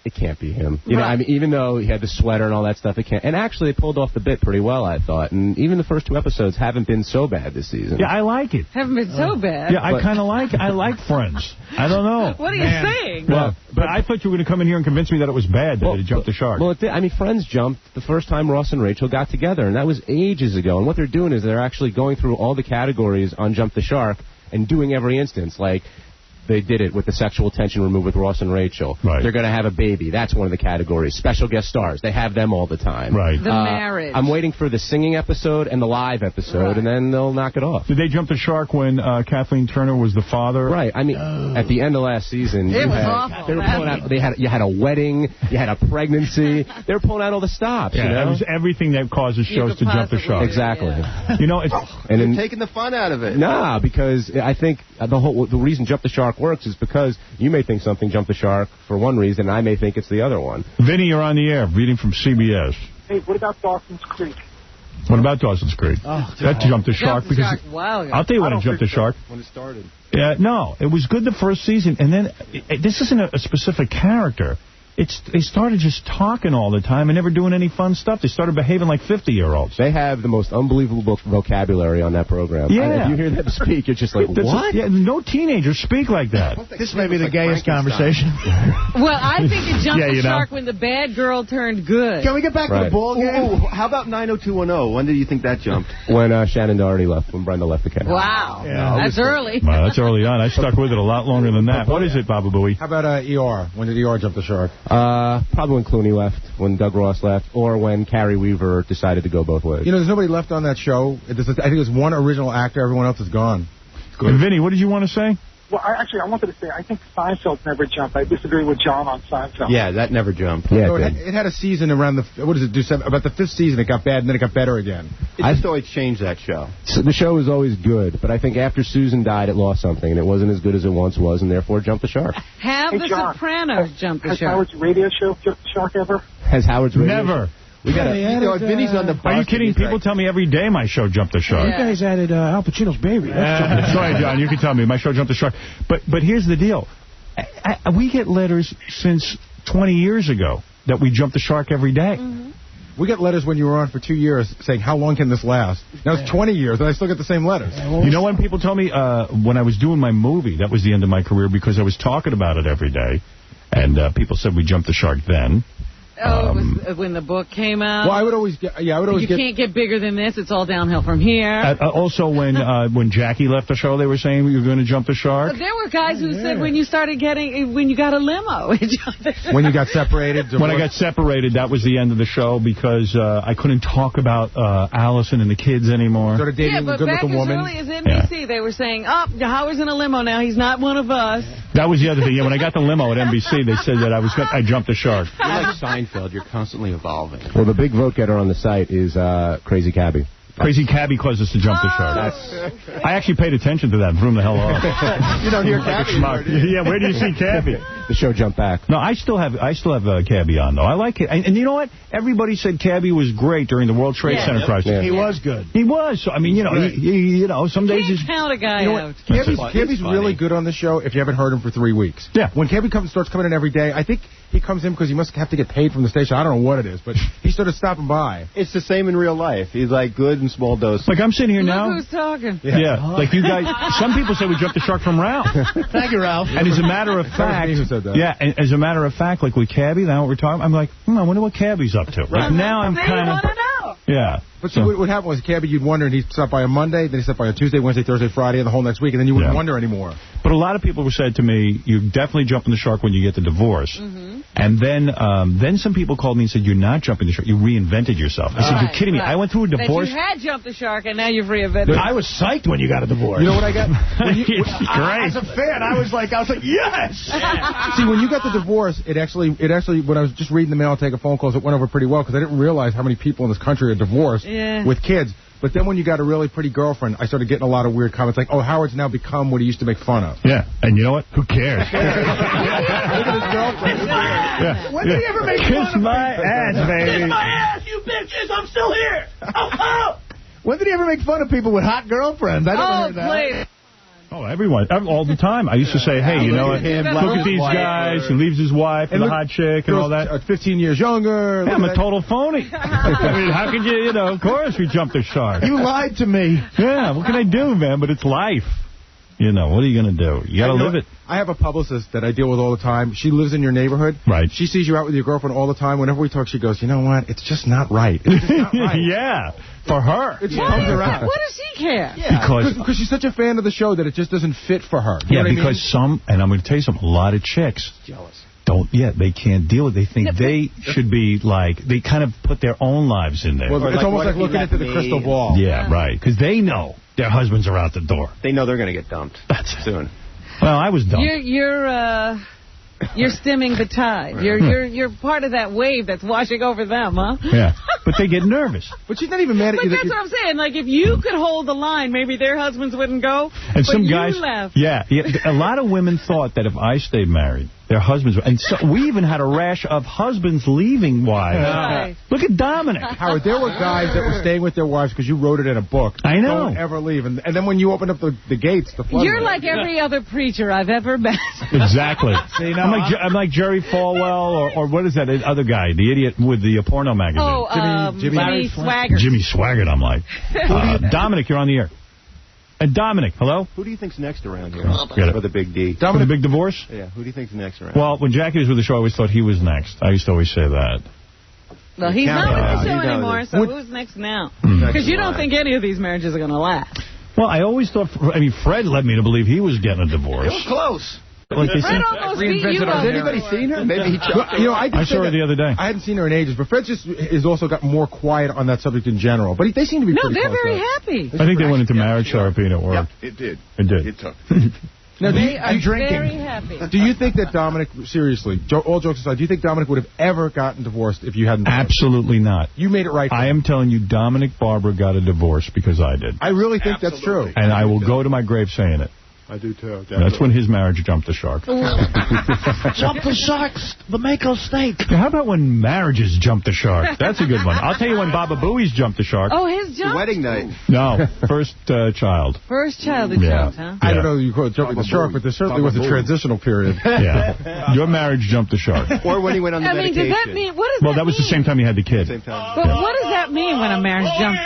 it can't be him. You know, I mean, even though he had the sweater and all that stuff, it can't. And actually, they pulled off the bit pretty well, I thought. And even the first two episodes haven't been so bad this season. Yeah, I like it. Haven't been so bad. Yeah, I kind of like I like Friends. I don't know. What are you saying? Well, but I thought you were going to come in here and convince me that it was bad that it jumped the shark. Well, I mean, Friends jumped the first time Ross and Rachel got together, and that was ages ago. And what they're doing is they're actually going through all the categories on Jump the Shark and doing every instance, like... They did it with the sexual tension removed with Ross and Rachel. Right. They're going to have a baby. That's one of the categories. Special guest stars. They have them all the time. Right. The marriage. I'm waiting for the singing episode and the live episode, and then they'll knock it off. Did they jump the shark when Kathleen Turner was the father? Right. I mean, at the end of last season, it was awful. They were pulling out. You had a wedding. You had a pregnancy. They were pulling out all the stops. Yeah, you know? that was everything that causes shows to jump the shark. Exactly. Yeah. You know, it's and taking the fun out of it. Nah, because I think the reason Jump the Shark works is because you may think something jumped the shark for one reason, and I may think it's the other one. Vinny, you're on the air, reading from CBS. Hey, what about Dawson's Creek? What about Dawson's Creek? Oh, that jumped the shark because I'll tell you when it jumped the shark. When it started. Yeah, no, it was good the first season, and then this isn't a specific character. They started just talking all the time and never doing any fun stuff. They started behaving like 50-year-olds. They have the most unbelievable vocabulary on that program. Yeah. If you hear them speak, you're just like, what? Yeah, no teenagers speak like that. This may be the gayest conversation. Well, I think it jumped the shark when the bad girl turned good. Can we get back to the ball game? Ooh, how about 90210? When did you think that jumped? When Shannon Doherty left, when Brenda left the cast. Wow. Yeah, that's early. Wow, that's early on. I stuck with it a lot longer than that. What is it, Baba Booey? How about ER? When did ER jump the shark? Probably when Clooney left, when Doug Ross left, or when Carrie Weaver decided to go both ways. You know, there's nobody left on that show. I think there's one original actor. Everyone else is gone. And Vinny, what did you want to say? Well, I wanted to say, I think Seinfeld never jumped. I disagree with John on Seinfeld. Yeah, that never jumped. Yeah, so it had a season around about the 5th season, it got bad, and then it got better again. I just always changed that show. So the show was always good, but I think after Susan died, it lost something, and it wasn't as good as it once was, and therefore jumped the shark. Have the John, Sopranos jumped the has shark? Howard's radio show jumped the shark ever? Has Howard's radio Never. Show? We got Vinny's on the bus. Are you kidding? People tell me every day my show jumped the shark. You guys added Al Pacino's baby. That's right, John. You can tell me. My show jumped the shark. But here's the deal. We get letters since 20 years ago that we jumped the shark every day. Mm-hmm. We got letters when you were on for 2 years saying, how long can this last? Now it's 20 years, and I still get the same letters. You know when people tell me when I was doing my movie, that was the end of my career because I was talking about it every day, and people said we jumped the shark then. Oh, it was when the book came out. Well, I would always get. Yeah, I would always get. You can't get bigger than this. It's all downhill from here. Also, when Jackie left the show, they were saying you were going to jump the shark. There were guys who said when you got a limo. When you got separated. When I got separated, that was the end of the show because I couldn't talk about Allison and the kids anymore. Started dating a good-looking woman. Back as early as NBC, they were saying, Howard's in a limo now. He's not one of us. That was the other thing. Yeah, when I got the limo at NBC, they said that I jumped the shark. You're like Seinfeld. You're constantly evolving. Well, the big vote getter on the site is Crazy Cabbie. Crazy Cabbie caused us to jump the shark. I actually paid attention to that and threw him the hell off. You don't hear Cabbie anymore, do you? Yeah, where do you see Cabbie? The show jumped back. No, I still have Cabbie on, though. I like it. And you know what? Everybody said Cabbie was great during the World Trade Center crisis. He was good. He was. So, I mean, you know, some days he's... count a guy out. Cabbie's really good on the show if you haven't heard him for 3 weeks. Yeah. When Cabbie starts coming in every day, I think he comes in because he must have to get paid from the station. I don't know what it is, but he started stopping by. It's the same in real life. He's like good in small doses. Like I'm sitting here now. Look who's talking. Yeah. Like you guys, some people say we jumped the shark from Ralph. Thank you, Ralph. And as a matter of fact, and as a matter of fact, like with Cabbie, now we're talking, I'm like, I wonder what Cabbie's up to. Right. Like now I'm kind of, yeah. But see, what happened was Cabbie, you'd wonder, and he'd stop by on Monday, then he'd stop by on Tuesday, Wednesday, Thursday, Friday, and the whole next week, and then you wouldn't wonder anymore. But a lot of people said to me, you definitely jump in the shark when you get the divorce. Mm-hmm. And then some people called me and said, you're not jumping the shark. You reinvented yourself. I said, you're kidding me. I went through a divorce. That you had jumped the shark, and now you've reinvented. I was psyched when you got a divorce. You know what I got? Great. As a fan, I was like, yes! See, when you got the divorce, it actually, when I was just reading the mail and taking phone calls, it went over pretty well, because I didn't realize how many people in this country are divorced with kids. But then when you got a really pretty girlfriend, I started getting a lot of weird comments like, oh, Howard's now become what he used to make fun of. Yeah, and you know what? Who cares? Look at his girlfriend. Yeah. When did he ever make fun of Kiss my ass, baby. Kiss my ass, you bitches! I'm still here! Oh! When did he ever make fun of people with hot girlfriends? I don't know that. Please. Oh, everyone. All the time. I used to say, hey, you know what? Look at these guys. He leaves his wife and the hot chick and all that. 15 years younger. Yeah, I'm a total phony. I mean, how could you, of course we jumped the shark. You lied to me. Yeah, what can I do, man? But it's life. What are you going to do? You got to live it. I have a publicist that I deal with all the time. She lives in your neighborhood. Right. She sees you out with your girlfriend all the time. Whenever we talk, she goes, you know what? It's just not right. It's just not right. Yeah, for her. It just comes around. What does she care? Yeah, because she's such a fan of the show that it just doesn't fit for her. You know because I mean? And I'm going to tell you something, a lot of chicks they can't deal with it. They think they should be like, they kind of put their own lives in there. Well, it's almost like looking into the crystal ball. Yeah, right. Because they know their husbands are out the door. They know they're going to get dumped. That's soon. Well, I was dumped. You're stemming the tide. You're part of that wave that's washing over them, huh? Yeah. But they get nervous. But she's not even mad at you. But that's what I'm saying. Like, if you could hold the line, maybe their husbands wouldn't go. And some guys, left. Yeah. A lot of women thought that if I stayed married, their husbands would. And so we even had a rash of husbands leaving wives. Right. Look at Dominic. Howard, there were guys that were staying with their wives because you wrote it in a book. I know. Don't ever leave. And then when you opened up the gates, the floodgates. You're like every other preacher I've ever met. Exactly. See, I'm like Jerry Falwell or what is that other guy, the idiot with the porno magazine? Oh, Jimmy Swaggart. Jimmy Swaggart, I'm like. Dominic, you're on the air. Dominic, hello? Who do you think's next around here? For the big D. Dominic, the big divorce? Yeah, who do you think's next around? Well, when Jackie was with the show, I always thought he was next. I used to always say that. Well, he's not with the show anymore, so who's next now? Because you don't think any of these marriages are going to last. Well, I always thought, Fred led me to believe he was getting a divorce. It was close. Fred almost beat you up. Has anybody seen her? Maybe he chopped her. I saw her the other day. I hadn't seen her in ages, but Fred just has also got more quiet on that subject in general. But they seem to be pretty close. No, they're very happy. I think they went into marriage therapy and it worked. Yeah, it did. It did. It took. Now, They are very happy. Do you think that Dominic, seriously, all jokes aside, do you think Dominic would have ever gotten divorced if you hadn't? Absolutely not. You made it right. I am telling you, Dominic Barber got a divorce because I did. I really think that's true. And I will go to my grave saying it. I do too. Definitely. That's when his marriage jumped the shark. Jump the sharks, the Mako State. How about when marriages jump the shark? That's a good one. I'll tell you when Baba Booey's jumped the shark. Oh, his jump? Wedding night. No, first child. First child that jumped, huh? I don't know if you call it jumping the shark, but there certainly was a transitional period. Yeah. Your marriage jumped the shark. Or when he went on the medication. Does that mean, what does Well, that was the same time you had the kid. Same time. But what does that mean when a marriage jumps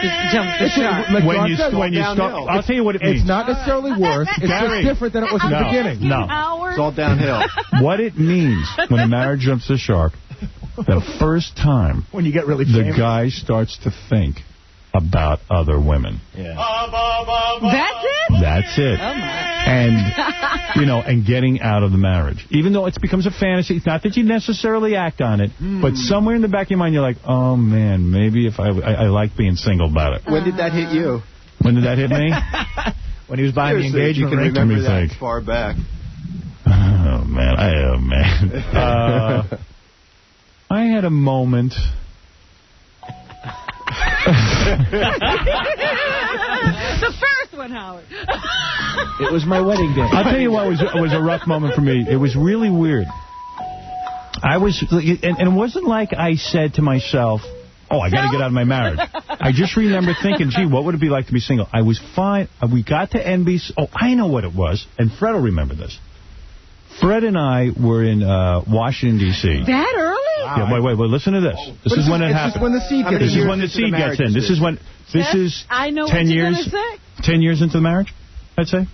the shark? When you start, I'll tell you what it means. It's not necessarily worse. It's just different than it was in the beginning. No. It's all downhill. What it means when a marriage jumps the shark, the first time when you get really the famous. guy starts to think about other women. That's it? That's it. Oh, my. And, and getting out of the marriage. Even though it becomes a fantasy, it's not that you necessarily act on it, but somewhere in the back of your mind, you're like, oh, man, maybe if I like being single about it. When did that hit you? When did that hit me? When he was buying the engagement ring. You can remember that think. far back. Oh, man. I had a moment. The first one, Howard. It was my wedding day. I'll tell you what was a rough moment for me. It was really weird. I was, and it wasn't like I said to myself, oh, I got to get out of my marriage. I just remember thinking, gee, what would it be like to be single? I was fine. We got to NBC. Oh, I know what it was. And Fred will remember this. Fred and I were in Washington, D.C. That early? Yeah, wait, listen to this. This is when it happened. This is when the seed gets in. This is when the seed gets in. This is when, I know 10 what you're years, gonna say. 10 years into the marriage, I'd say.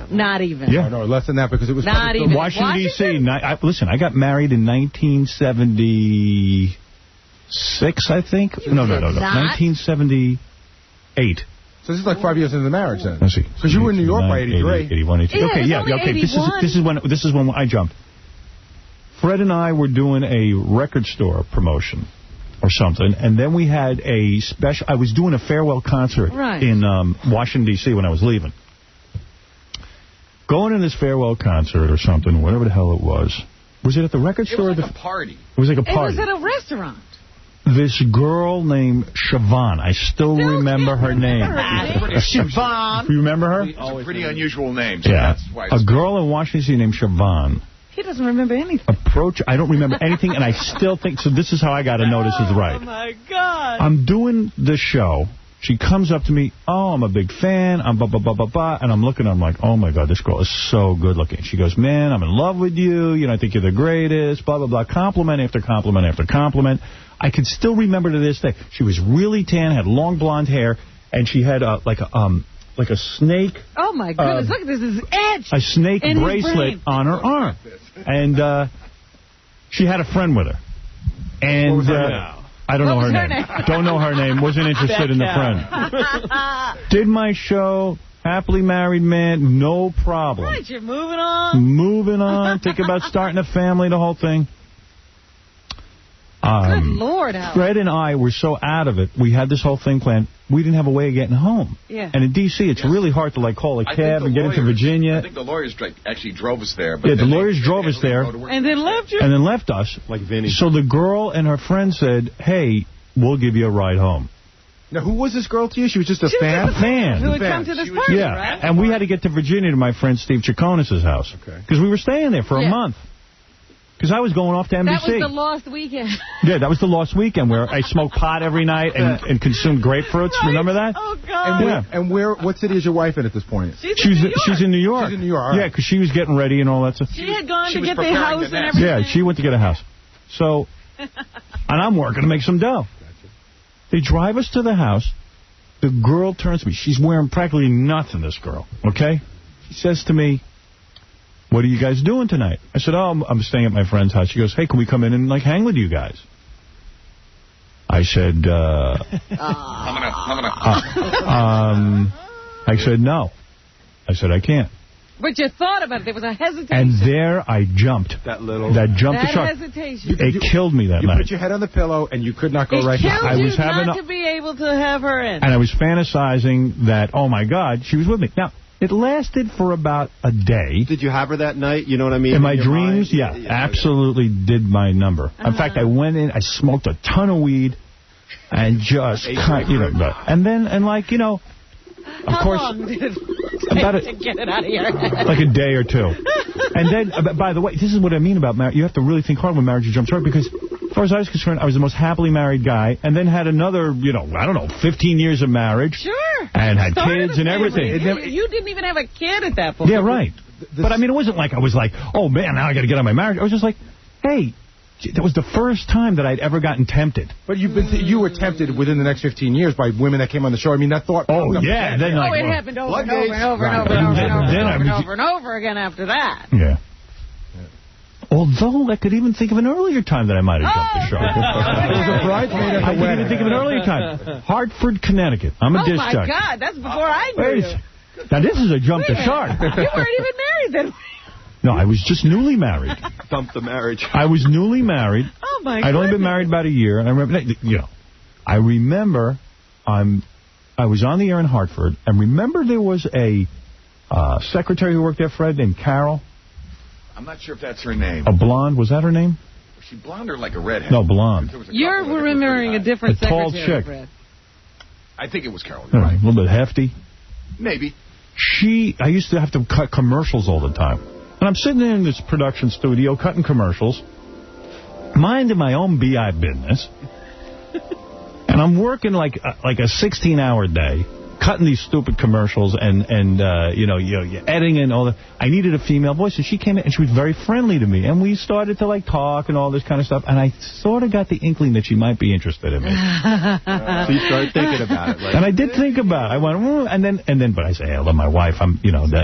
Not even. Yeah. No, less than that because it was not even. Washington, D.C. Listen, I got married in 1976, I think. No. 1978. So this is like 5 years into the marriage then. Let's see. Because you were in New York by 83. 81, 82. Yeah, okay, okay. This is when I jumped. Fred and I were doing a record store promotion or something, and then we had a special. I was doing a farewell concert in Washington, D.C. when I was leaving. Going to this farewell concert or something, whatever the hell it was. Was it at the record store? It was like a party. It was like a party. It was at a restaurant. This girl named Siobhan. I still remember her name. Siobhan. You remember her? It's a pretty unusual name. So Yeah. That's why A girl in Washington, D.C. named Siobhan. He doesn't remember anything. I don't remember anything, and I still think, so this is how I got to know this is right. Oh, my God. I'm doing the show. She comes up to me, oh, I'm a big fan, I'm blah, blah, blah, blah, blah. And I'm looking, I'm like, oh, my God, this girl is so good looking. She goes, man, I'm in love with you. I think you're the greatest, blah, blah, blah. Compliment after compliment after compliment. I can still remember to this day. She was really tan, had long blonde hair, and she had like a snake. Oh, my goodness. Look at this. This is etched. A snake bracelet on her arm. And she had a friend with her. And What was her name? I don't know her name. Don't know her name. Wasn't interested in the friend. Did my show. Happily married man. No problem. Right, you're moving on. Moving on. Think about starting a family, the whole thing. Good Lord, Howard. Fred and I were so out of it. We had this whole thing planned. We didn't have a way of getting home. Yeah. And in D.C., it's really hard to, call a cab and get into Virginia. I think the lawyers actually drove us there. But yeah, the lawyers drove us there. And then left you? And then left us. Like Vinny. So the girl and her friend said, hey, we'll give you a ride home. Now, who was this girl to you? She was just a fan? A fan. Who had come to this party, right? And we had to get to Virginia to my friend Steve Chaconis' house. Because we were staying there for a month. Because I was going off to NBC. That was the lost weekend. Yeah, that was the lost weekend where I smoked pot every night and consumed grapefruits. Right. Remember that? Oh, God. And what city is your wife in at this point? She's in New York. She's in New York. Right. Yeah, because she was getting ready and all that stuff. She had gone to get the house and everything. Yeah, she went to get a house. So, and I'm working to make some dough. They drive us to the house. The girl turns to me. She's wearing practically nothing, this girl. Okay? She says to me, what are you guys doing tonight? I said, oh, I'm staying at my friend's house. She goes, hey, can we come in and, hang with you guys? I said, I said, no. I said, I can't. But you thought about it. There was a hesitation. And there I jumped. That jumped the shark. Hesitation. It killed me that night. You put your head on the pillow and you could not go right now. I was having not to be able to have her in. And I was fantasizing that, oh, my God, she was with me. Now, It lasted for about a day. Did you have her that night? You know what I mean? In my dreams, yeah, absolutely did my number. In fact, I went in, I smoked a ton of weed, and just, and then, of course, How long did it about take to get it out of your head? like a day or two. And then, by the way, this is what I mean about marriage. You have to really think hard when marriage jumps short, because as far as I was concerned, I was the most happily married guy, and then had another, 15 years of marriage. Sure. And had kids and everything. You didn't even have a kid at that point. Yeah, right. But, I mean, it wasn't like I was like, oh, man, now I got to get on my marriage. I was just like, hey, that was the first time that I'd ever gotten tempted. But you were tempted within the next 15 years by women that came on the show. I mean, that thought... Oh, yeah. Then, it happened over and over again after that. Yeah. Although I could even think of an earlier time that I might have jumped the shark. There was a bridesmaid at the wedding. I could even think of an earlier time. Hartford, Connecticut. I'm a disc jockey. Oh, my God. That's before I knew you. Now, this is a jump the shark. You weren't even married then. No, I was just newly married. Dumped the marriage. I was newly married. Oh, my God. I'd only been married about a year. And I remember, I was on the air in Hartford, and remember there was a secretary who worked there, Fred, named Carol. I'm not sure if that's her name. A blonde, was that her name? Was she blonde or like a redhead? No, blonde. You're remembering a different tall secretary, chick. Fred. I think it was Carol. Yeah, Right. A little bit hefty. Maybe. I used to have to cut commercials all the time. And I'm sitting there in this production studio cutting commercials, minding my own BI business. And I'm working like a 16-hour day, cutting these stupid commercials and editing and all that. I needed a female voice, and she came in, and she was very friendly to me. And we started to, talk and all this kind of stuff. And I sort of got the inkling that she might be interested in me. So you started thinking about it. And I did think about it. I went, and then, but I say, hey, I love my wife. I'm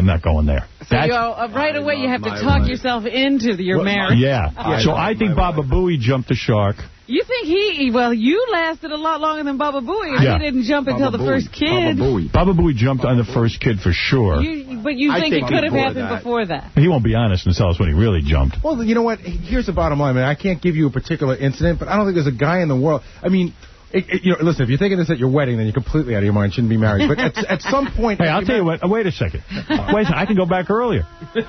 not going there. So right away you have to talk yourself into your marriage. Yeah. So I think Baba Booey jumped the shark. You think you lasted a lot longer than Baba Booey. He didn't jump until the first kid. Baba Booey jumped on the first kid for sure. But you think it could have happened before that? He won't be honest and tell us when he really jumped. Well, you know what? Here's the bottom line, man. I can't give you a particular incident, but I don't think there's a guy in the world. I mean... listen, if you're thinking this at your wedding, then you're completely out of your mind. Shouldn't be married. But at some point... Hey, I'll tell you what. Wait a second. I can go back earlier. If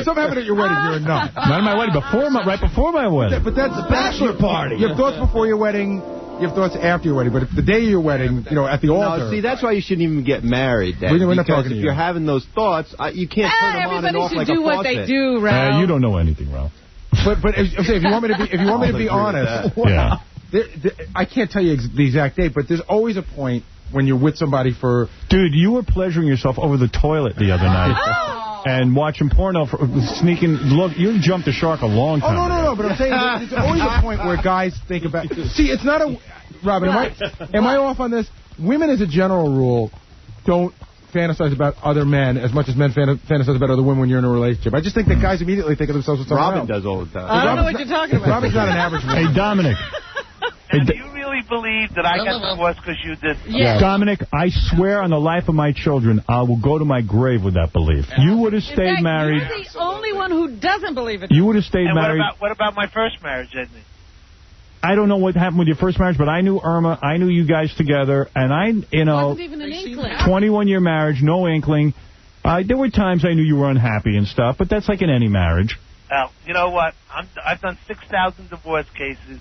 something happened at your wedding, you're a nut. Not at my wedding. Right before my wedding. But that's the bachelor party. You have thoughts before your wedding. You have thoughts after your wedding. But if the day of your wedding, at the altar... No, see, that's why you shouldn't even get married. Then, we're not talking if you're having those thoughts, you can't turn them on and off like a faucet. Everybody should do what they do, Ralph. You don't know anything, Ralph. But if you want me to be honest... Yeah. I can't tell you the exact date, but there's always a point when you're with somebody for... Dude, you were pleasuring yourself over the toilet the other night. And watching porno, sneaking... Look, you jumped the shark a long time ago. No, but I'm saying there's always a point where guys think about... See, it's not a... Robin, am I off on this? Women, as a general rule, don't fantasize about other men as much as men fantasize about other women when you're in a relationship. I just think that guys immediately think of themselves as someone else. Robin does all the time. I don't know what you're talking about. Robin's not an average woman. Hey, Dominic. And do you really believe that I got divorced because you did? Yes. Dominic, I swear on the life of my children, I will go to my grave with that belief. You would have stayed married. You're the only one who doesn't believe it. You would have stayed married. What about my first marriage, Edney? I don't know what happened with your first marriage, but I knew Irma. I knew you guys together, and wasn't even an inkling. 21-year marriage, no inkling. There were times I knew you were unhappy and stuff, but that's like in any marriage. Well, you know what? I've done 6,000 divorce cases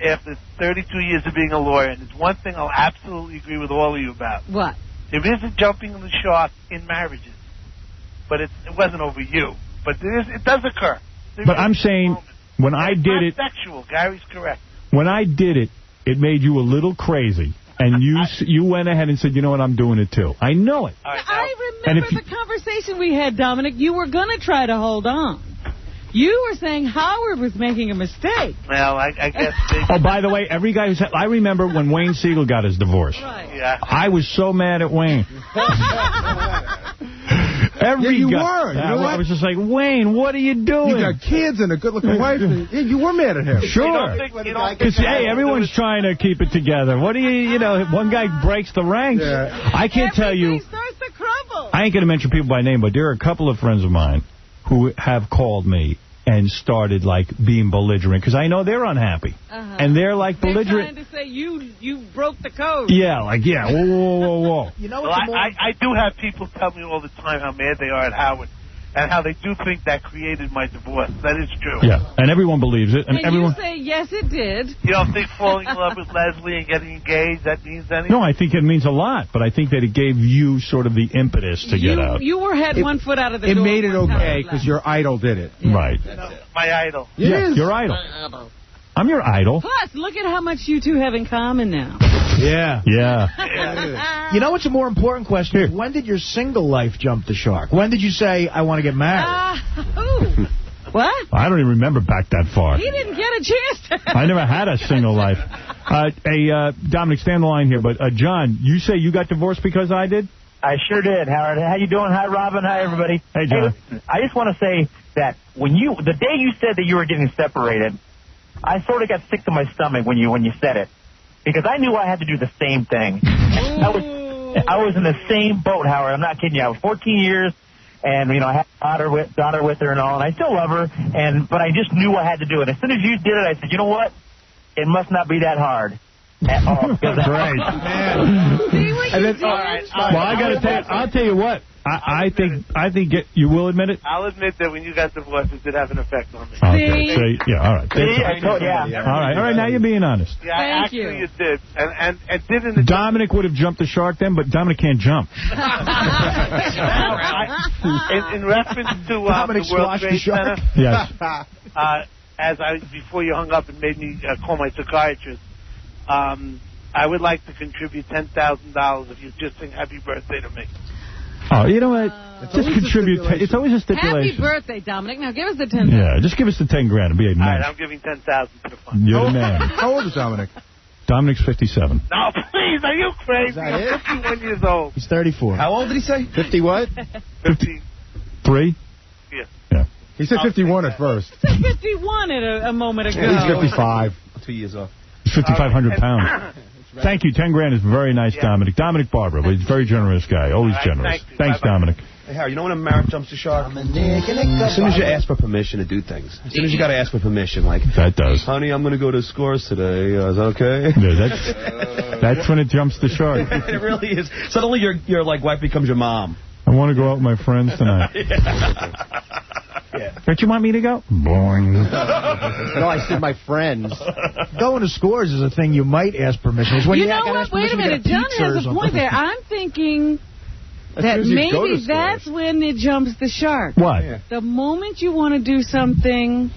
after 32 years of being a lawyer, and there's one thing I'll absolutely agree with all of you about. What? There is a jumping in the shark in marriages, but it wasn't over you. But it does occur. But I'm saying, when I did it... It's not sexual. Gary's correct. When I did it, it made you a little crazy. And you went ahead and said, you know what, I'm doing it too. I know it. I remember the conversation we had, Dominic. You were going to try to hold on. You were saying Howard was making a mistake. Well, I guess... Oh, by the way, every guy who's... I remember when Wayne Siegel got his divorce. Right. Yeah. I was so mad at Wayne. You were. You know what? I was just like, Wayne, what are you doing? You got kids and a good-looking wife. You were mad at him. Sure. Because, hey, everyone's trying to keep it together. What do one guy breaks the ranks. Yeah. I can't tell you. Starts to crumble. I ain't going to mention people by name, but there are a couple of friends of mine who have called me and started, like, being belligerent, because I know they're unhappy. And they're, like, belligerent. They're trying to say you broke the code. Yeah, like, yeah, whoa. You know, I do have people tell me all the time how mad they are at Howard and how they do think that created my divorce. That is true. Yeah, and everyone believes it. And everyone. You say, yes, it did. You don't think falling in love with Leslie and getting engaged, that means anything? No, I think it means a lot, but I think that it gave you sort of the impetus to get out. You had one foot out of the door. It made it okay because your idol did it. Yeah. Right. My idol. Yeah, your idol. I'm your idol. Plus, look at how much you two have in common now. Yeah. You know what's a more important question? Here. When did your single life jump the shark? When did you say, I want to get married? What? I don't even remember back that far. He didn't get a chance to. I never had a single life. Dominic, stay on the line here, but John, you say you got divorced because I did? I sure did, Howard. How you doing? Hi, Robin. Hi, everybody. Hey, John. Hey, I just want to say that the day you said that you were getting separated, I sort of got sick to my stomach when you said it, because I knew I had to do the same thing. I was in the same boat, Howard. I'm not kidding you. I was 14 years, and I had a daughter with her and all, and I still love her. But I just knew I had to do it. As soon as you did it, I said, you know what? It must not be that hard. At all. Great. See what you did? All right. Well, I got to tell you, I'll tell you what. I think you will admit it? I'll admit that when you got divorced, it did have an effect on me. Okay. So, yeah, all right. Yeah. All right, now you're being honest. Yeah, actually it did. And it didn't. Dominic would have jumped the shark then, but Dominic can't jump. In reference to the World Trade Center. Yes. Before you hung up and made me call my psychiatrist, I would like to contribute $10,000 if you just sing happy birthday to me. Oh, you know what? Just contribute. It's always a stipulation. Happy birthday, Dominic. Now give us the 10,000. Yeah, just give us the 10 grand. It'll be a All nice. right, I'm giving 10,000 to the fund. You're the man. How old is Dominic? Dominic's 57. No, please, are you crazy? I'm 51 years old. He's 34. How old did he say? 50 what? 53. Yeah. He said 51 at first. He said 51 a moment ago. He's 55. 2 years off. He's 5,500 pounds. Thank you. 10 grand is very nice, Dominic. Dominic Barber. He's a very generous guy. Always generous. Thanks, Dominic. Hey, Howard, you know when a marriage jumps the shark? As soon as you ask for permission to do things. As soon as you got to ask for permission, like... That does. Honey, I'm going to go to Scores today. Is that okay? Yeah, that's when it jumps the shark. It really is. Suddenly your wife becomes your mom. I want to go out with my friends tonight. Yeah. Don't you want me to go? Boring. No, I said my friends. Going to Scores is a thing you might ask permission. It's when you know what? Wait a minute. John has a point there. I'm thinking that maybe that's when it jumps the shark. What? Yeah. The moment you want to do something...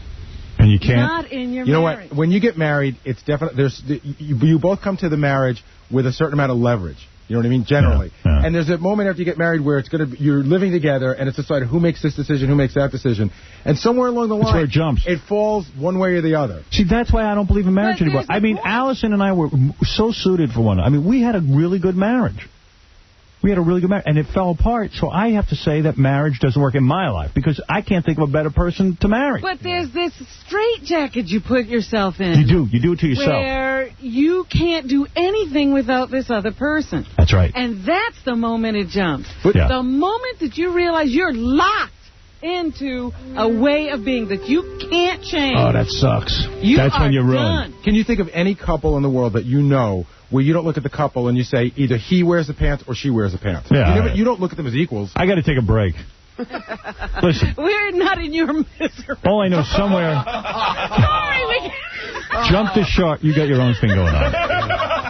And you can't. Not in your You know marriage. what? When you get married, it's definitely you both come to the marriage with a certain amount of leverage. You know what I mean? Generally. Yeah. And there's a moment after you get married where you're living together, and it's decided who makes this decision, who makes that decision. And somewhere along the line, that's where it jumps. It falls one way or the other. See, that's why I don't believe in marriage anymore. I mean, Allison and I were so suited for one another. I mean, we had a really good marriage. And it fell apart, so I have to say that marriage doesn't work in my life, because I can't think of a better person to marry. But there's this straitjacket you put yourself in. You do it to yourself. Where you can't do anything without this other person. That's right. And that's the moment it jumps. Yeah. The moment that you realize you're locked into a way of being that you can't change. Oh, that sucks. That's when you're ruined. Can you think of any couple in the world that you know where you don't look at the couple and you say either he wears the pants or she wears the pants? Yeah, you don't look at them as equals. I got to take a break. Listen. We're not in your misery. All I know, somewhere... Sorry, Jump the shark. You got your own thing going on.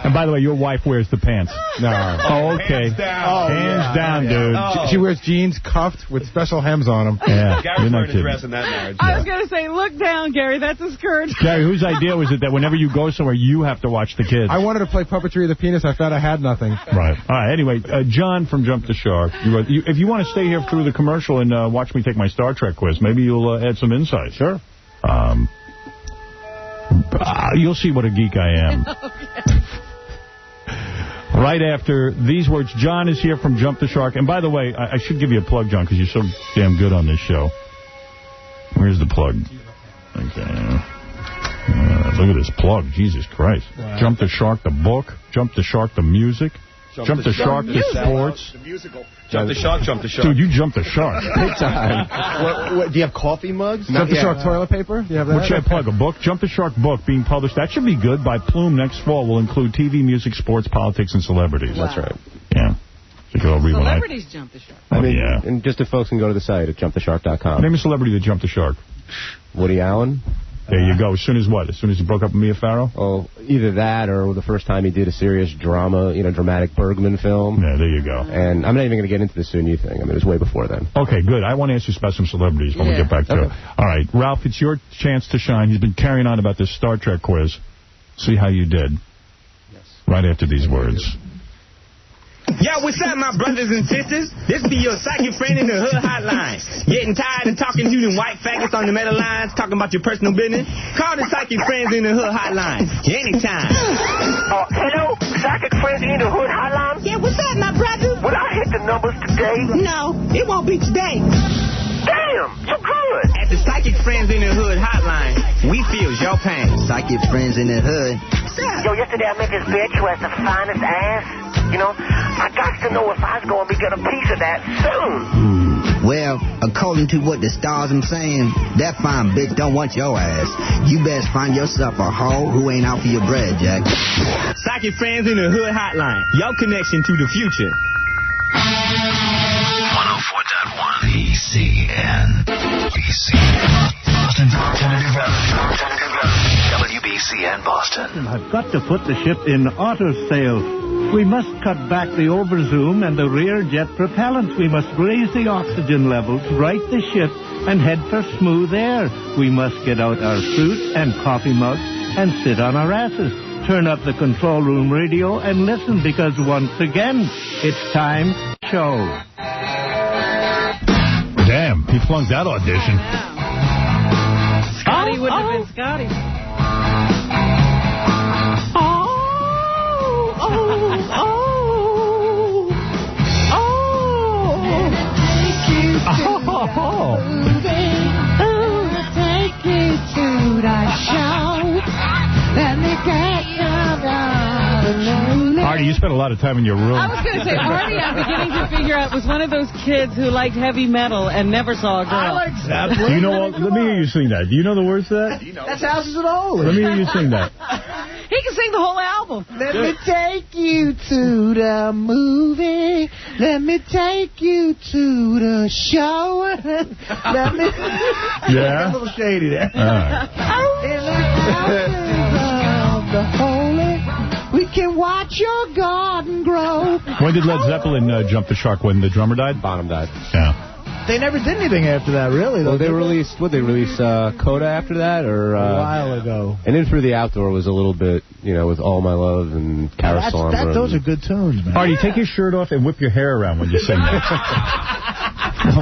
And by the way, your wife wears the pants. No. Oh, okay. Hands down, dude. Oh. She wears jeans cuffed with special hems on them. Yeah. Gary's wearing a dress in that marriage. I was going to say, look down, Gary. That's a skirt. Gary, whose idea was it that whenever you go somewhere, you have to watch the kids? I wanted to play Puppetry of the Penis. I found I had nothing. Right. All right. Anyway, John from Jump the Shark. If you want to stay here through the commercial and watch me take my Star Trek quiz, maybe you'll add some insight. Sure. You'll see what a geek I am. Okay. Right after these words, John is here from Jump the Shark. And by the way, I should give you a plug, John, because you're so damn good on this show. Where's the plug? Okay. Look at this plug. Jesus Christ. Wow. Jump the Shark, the book. Jump the Shark, the music. Jump the Shark to sports. The musical. Jump the Shark, Jump the Shark. Dude, you jumped the shark. Big time. Do you have coffee mugs? Jump the Shark toilet paper? Do you have that? What should I plug? A book? Jump the Shark book being published. That should be good. By Plume next fall will include TV, music, sports, politics, and celebrities. That's right. Yeah. Celebrities jump the shark. And just if folks can go to the site at jumptheshark.com. Name a celebrity that jumped the shark. Woody Allen. There you go. As soon as what? As soon as he broke up with Mia Farrow? Oh, either that or the first time he did a serious drama, dramatic Bergman film. Yeah, there you go. And I'm not even going to get into the soon you thing. I mean, it was way before then. Okay, good. I want to ask you about some celebrities when we get back to it. All right, Ralph, it's your chance to shine. He's been carrying on about this Star Trek quiz. See how you did. Yes. Right after these words. Yo, what's up, my brothers and sisters? This be your psychic friend in the hood hotline. Getting tired of talking to them white faggots on the metal lines, talking about your personal business? Call the psychic friends in the hood hotline anytime. Hello, psychic friends in the hood hotline? Yeah, what's up, my brother? Would I hit the numbers today? No, it won't be today. Damn, you good. At the psychic friends in the hood hotline, we feel your pain. Psychic friends in the hood. Yo, yesterday I met this bitch who has the finest ass. I got to know if I was going to get a piece of that soon. Well, according to what the stars I'm saying, that fine bitch don't want your ass. You best find yourself a hoe who ain't out for your bread, Jack. Psychic friends in the hood hotline. Your connection to the future. 104.1 BCN. Boston's alternative radio. WBCN Boston. I've got to put the ship in auto sail. We must cut back the overzoom and the rear jet propellant. We must raise the oxygen levels, right the ship, and head for smooth air. We must get out our fruit and coffee mugs and sit on our asses. Turn up the control room radio and listen, because once again, it's time to show. Damn, he flunked that audition. Scotty would have been Scotty. Take you to the show. Let me get Artie, you spent a lot of time in your room. I was going to say, Artie, I'm beginning to figure out, was one of those kids who liked heavy metal and never saw a girl. I like Zeppelin. Do you know what? Let me hear you sing that. Do you know the words to that? That's Houses of the Holy. Let me hear you sing that. He can sing the whole album. Let me take you to the movie. Let me take you to the show. Let me... Yeah? A little shady there. All right. In the houses of the holy, we can watch your garden grow. When did Led Zeppelin jump the shark? When the drummer died? Bonham died. Yeah. They never did anything after that, really. Well, they released Coda after that, or a while ago. And In Through the Outdoor was a little bit, with All My Love and Carousel. Those are good tunes, man. Artie, take your shirt off and whip your hair around when you sing that.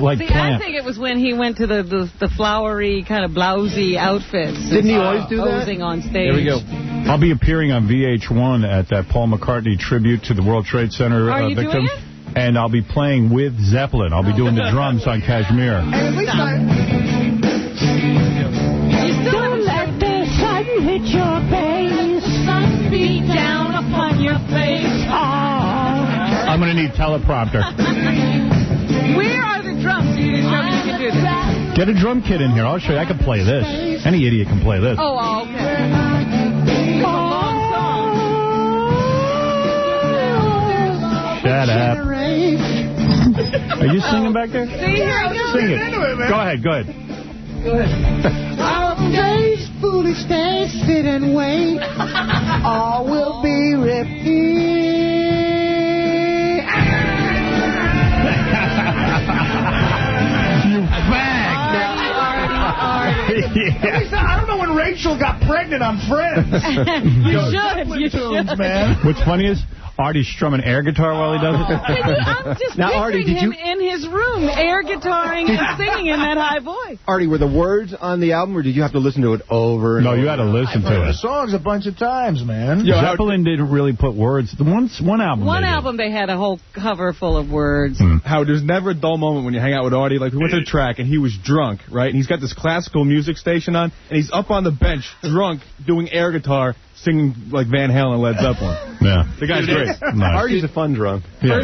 Like See, Clamp. I think it was when he went to the flowery, kind of blousy outfits. Didn't he always do that? Posing on stage. There we go. I'll be appearing on VH1 at that Paul McCartney tribute to the World Trade Center victims. Doing it? And I'll be playing with Zeppelin. I'll be doing the drums on Kashmir. Don't let the sun hit your face. Sun beat down upon your face. I'm going to need teleprompter. Where are the drums? You didn't show me you could do this. Get a drum kit in here. I'll show you. I can play this. Any idiot can play this. Oh, okay. It's a long song. Shut up. Are you singing back there? See, here I go. Sing it. Go ahead. Some days, foolish days, sit and wait. All will be repeated. You fag. Yeah. I don't know when Rachel got pregnant on Friends. You should. Man. What's funny is Artie's strumming air guitar while he does it. I'm just picturing him in his room, air guitaring and singing in that high voice. Artie, were the words on the album, or did you have to listen to it over and over? No, you had to listen to The it. songs a bunch of times, man. Zeppelin didn't really put words. One album. One album they had a whole cover full of words. Howard, there's never a dull moment when you hang out with Artie. Like, we went to the track, and he was drunk, right? And he's got this classical music station on, and he's up on the bench, drunk, doing air guitar, singing like Van Halen, Led Zeppelin. Yeah. The guy's great. Artie's a fun drunk. Yeah.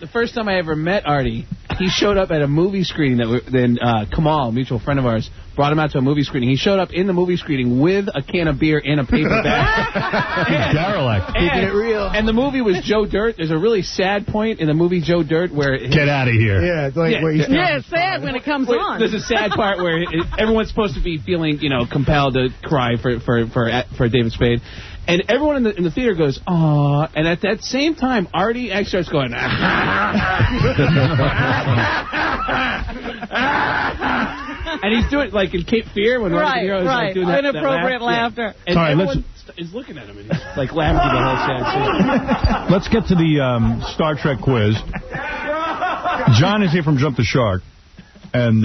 The first time I ever met Artie, he showed up at a movie screening then Kamal, a mutual friend of ours, brought him out to a movie screening. He showed up in the movie screening with a can of beer in a paper bag. Derelict. Keeping it real. And the movie was Joe Dirt. There's a really sad point in the movie Joe Dirt where... Get out of here. Yeah, it's like where he's it's sad when it comes on. There's a sad part where everyone's supposed to be feeling, compelled to cry for David Spade. And everyone in the theater goes, "Aw!" And at that same time, Artie X starts going, and he's doing like in Cape Fear when Robert De Niro is like doing that inappropriate Yeah. laughter. And everyone is looking at him and he's like laughing through the whole sad scene. Let's get to the Star Trek quiz. John is here from Jump the Shark, and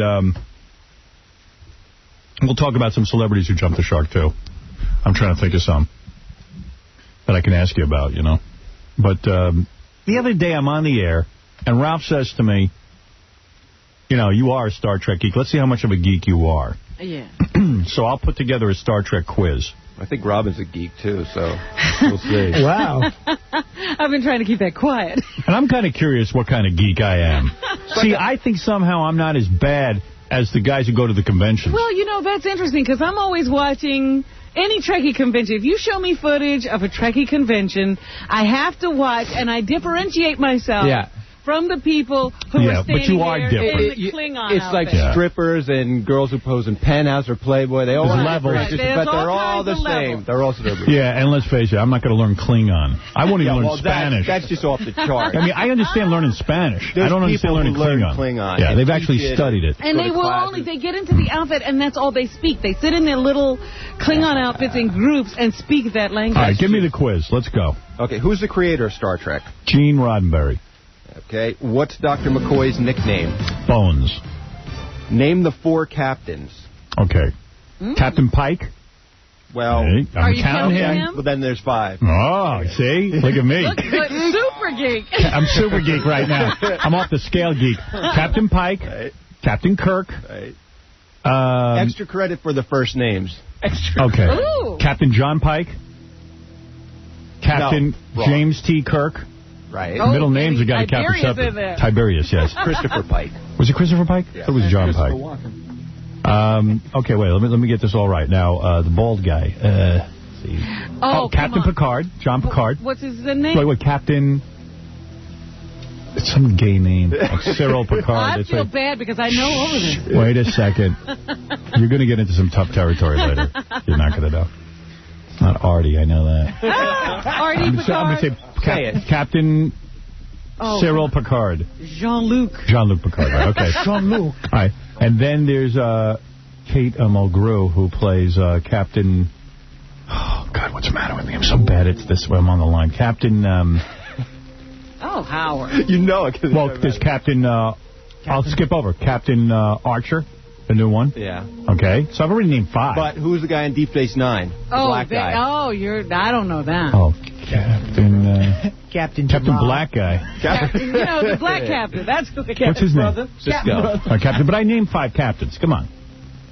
we'll talk about some celebrities who jumped the shark too. I'm trying to think of some that I can ask you about, But the other day I'm on the air, and Ralph says to me, you are a Star Trek geek. Let's see how much of a geek you are. Yeah. So I'll put together a Star Trek quiz. I think Robin's a geek, too, so we'll see. Wow. I've been trying to keep that quiet. And I'm kind of curious what kind of geek I am. See, I think somehow I'm not as bad as the guys who go to the conventions. Well, that's interesting, because I'm always watching... any Trekkie convention. If you show me footage of a Trekkie convention, I have to watch, and I differentiate myself from the people who are standing there in the Klingon It's like strippers and girls who pose in Penthouse or Playboy. They all have levels, but they're all the same. They're all celebrities. Yeah, and let's face it, I'm not going to learn Klingon. I won't even learn Spanish. That's just off the chart. I mean, I understand learning Spanish. I don't understand learning Klingon. Yeah, they've actually studied it. And they get into the outfit, and that's all they speak. They sit in their little Klingon outfits in groups and speak that language. All right, give me the quiz. Let's go. Okay, who's the creator of Star Trek? Gene Roddenberry. Okay, what's Dr. McCoy's nickname? Bones. Name the 4 captains. Okay. Captain Pike? Well, are you counting him? Well, then there's 5. Oh, see? Look at me. Look, super geek. I'm super geek right now. I'm off the scale geek. Captain Pike. Right. Captain Kirk. Right. Extra credit for the first names. Okay. Ooh. Captain John Pike. Captain James T. Kirk. Right. Middle names are got to count for something. Tiberius, yes. Christopher Pike. Was it Christopher Pike? Yeah. It was John Pike. Okay, wait. Let me get this all right. Now, the bald guy. Let's see. Captain Picard. John Picard. What's his name? Wait, Captain... It's some gay name. Like Cyril Picard. I feel bad because I know all of them. Wait a second. You're going to get into some tough territory later. You're not going to know. It's not Artie, I know that. Artie Picard. I'm going to say Captain Cyril Picard. Jean-Luc. Jean-Luc Picard, right, okay. Jean-Luc. All right. And then there's Kate Mulgrew, who plays Captain... Oh, God, what's the matter with me? I'm so bad at this when I'm on the line. Captain... Howard. You know it. Well, there's Captain... I'll skip over. Captain Archer, the new one. Yeah. Okay. So I've already named 5. But who's the guy in Deep Space Nine? The black guy. I don't know that. Oh, Captain Jamal. Black Guy. Captain, the black captain. That's who the captain. What's his name? Cisco. Captain. But I named 5 captains. Come on.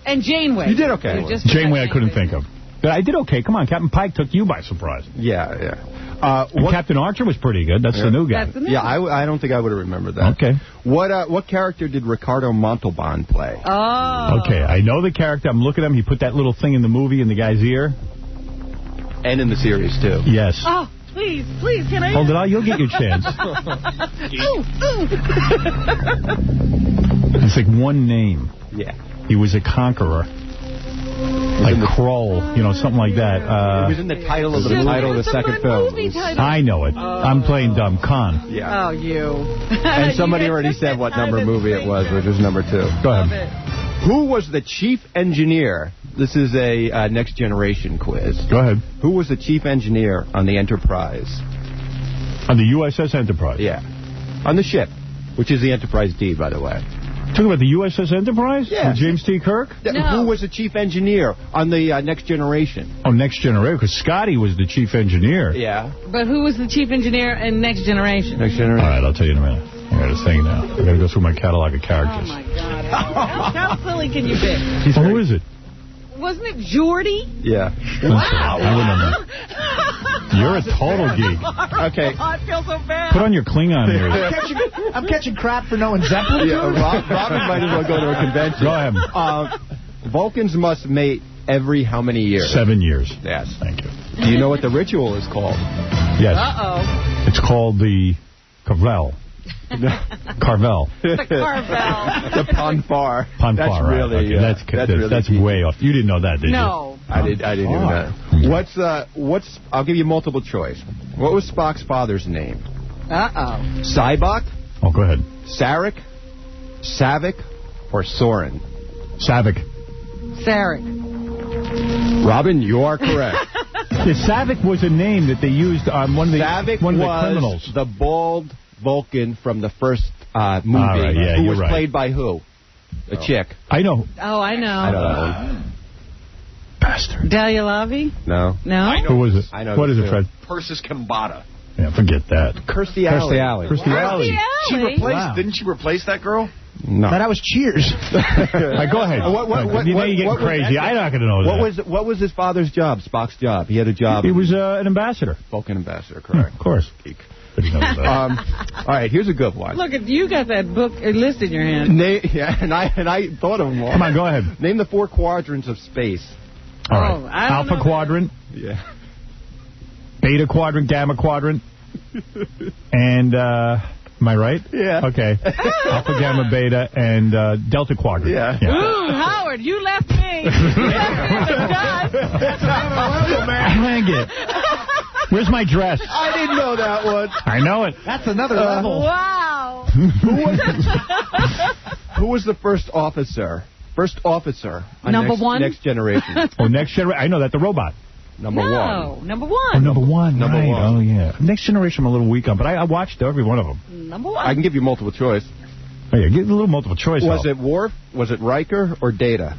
And Janeway. You did okay. Janeway I couldn't think of. But I did okay. Come on. Captain Pike took you by surprise. Yeah. Captain Archer was pretty good. That's the new guy. I don't think I would have remembered that. Okay. What character did Ricardo Montalban play? Oh. Okay, I know the character. I'm looking at him. He put that little thing in the movie in the guy's ear. And in the series, too. Yes. Oh, please, can I... Hold it on. You'll get your chance. It's like one name. Yeah. He was a conqueror. Like Kroll, something like that. It was in the title of the second film. I know it. I'm playing dumb. Khan. Yeah. Oh, you. And somebody already said what number movie it was, which was number 2. Go ahead. Who was the chief engineer? This is a Next Generation quiz. Go ahead. Who was the chief engineer on the Enterprise? On the USS Enterprise? Yeah. On the ship, which is the Enterprise D, by the way. Talking about the USS Enterprise? Yeah. With James T. Kirk? No. Who was the chief engineer on the Next Generation? Oh, Next Generation, because Scotty was the chief engineer. Yeah. But who was the chief engineer in Next Generation? Next Generation. All right, I'll tell you in a minute. I got to think now. I got to go through my catalog of characters. Oh, my God. How silly can you be? Well, who is it? Wasn't it Geordie? Yeah. Wow. I wouldn't know. You're a total geek. Okay. Oh, I feel so bad. Put on your Klingon ears. I'm catching crap for knowing Zeppelin. Yeah, Robin might as well go to a convention. Go ahead. Vulcans must mate every how many years? 7 years. Yes. Thank you. Do you know what the ritual is called? Yes. Uh-oh. It's called the Carvel. Carvel. The Carvel. The Ponfar. Ponfar, That's right. really, Okay, that's way off. You didn't know that, did you? No. I didn't know that. What's? I'll give you multiple choice. What was Spock's father's name? Uh-oh. Sybok? Oh, go ahead. Sarek? Savik? Or Soren? Savik. Sarek. Robin, you are correct. The Savik was a name that they used on one of the criminals. The bald Vulcan from the first movie. Right, yeah, who you're was right. played by who? A chick. I know. Oh, I know. I know that one. Bastard. Dahlia Lavi? No. No? I know. Who was it? I know. What is it, Fred? Persis Kambata. Yeah, forget that. Kirstie Alley. Kirstie Alley. She replaced. Didn't she replace that girl? No. That was Cheers. Go ahead. You're getting crazy. I'm not going to know that. What was his father's job? Spock's job. He had a job. He was an ambassador. Vulcan ambassador. Correct. Of course. Geek. All right, here's a good one. Look, you got that book list in your hand. And I thought of them all. Come on, go ahead. Name the 4 quadrants of space. All right. Alpha quadrant. Yeah. Beta quadrant, gamma quadrant. And, am I right? Yeah. Okay. Alpha, gamma, beta, and delta quadrant. Yeah. Ooh, Howard, you left me. You left me in the dust. Hang it. Where's my dress? I didn't know that one. I know it. That's another level. Wow. Who was the first officer? First officer. On Number one? Next Generation. Next Generation. I know that. The robot. Number one. No, number one. Oh, number one. Number right. one. Oh, yeah. Next Generation I'm a little weak on, but I watched every one of them. Number one. I can give you multiple choice. Oh, yeah, give a little multiple choice. Was it Worf? Was it Riker or Data?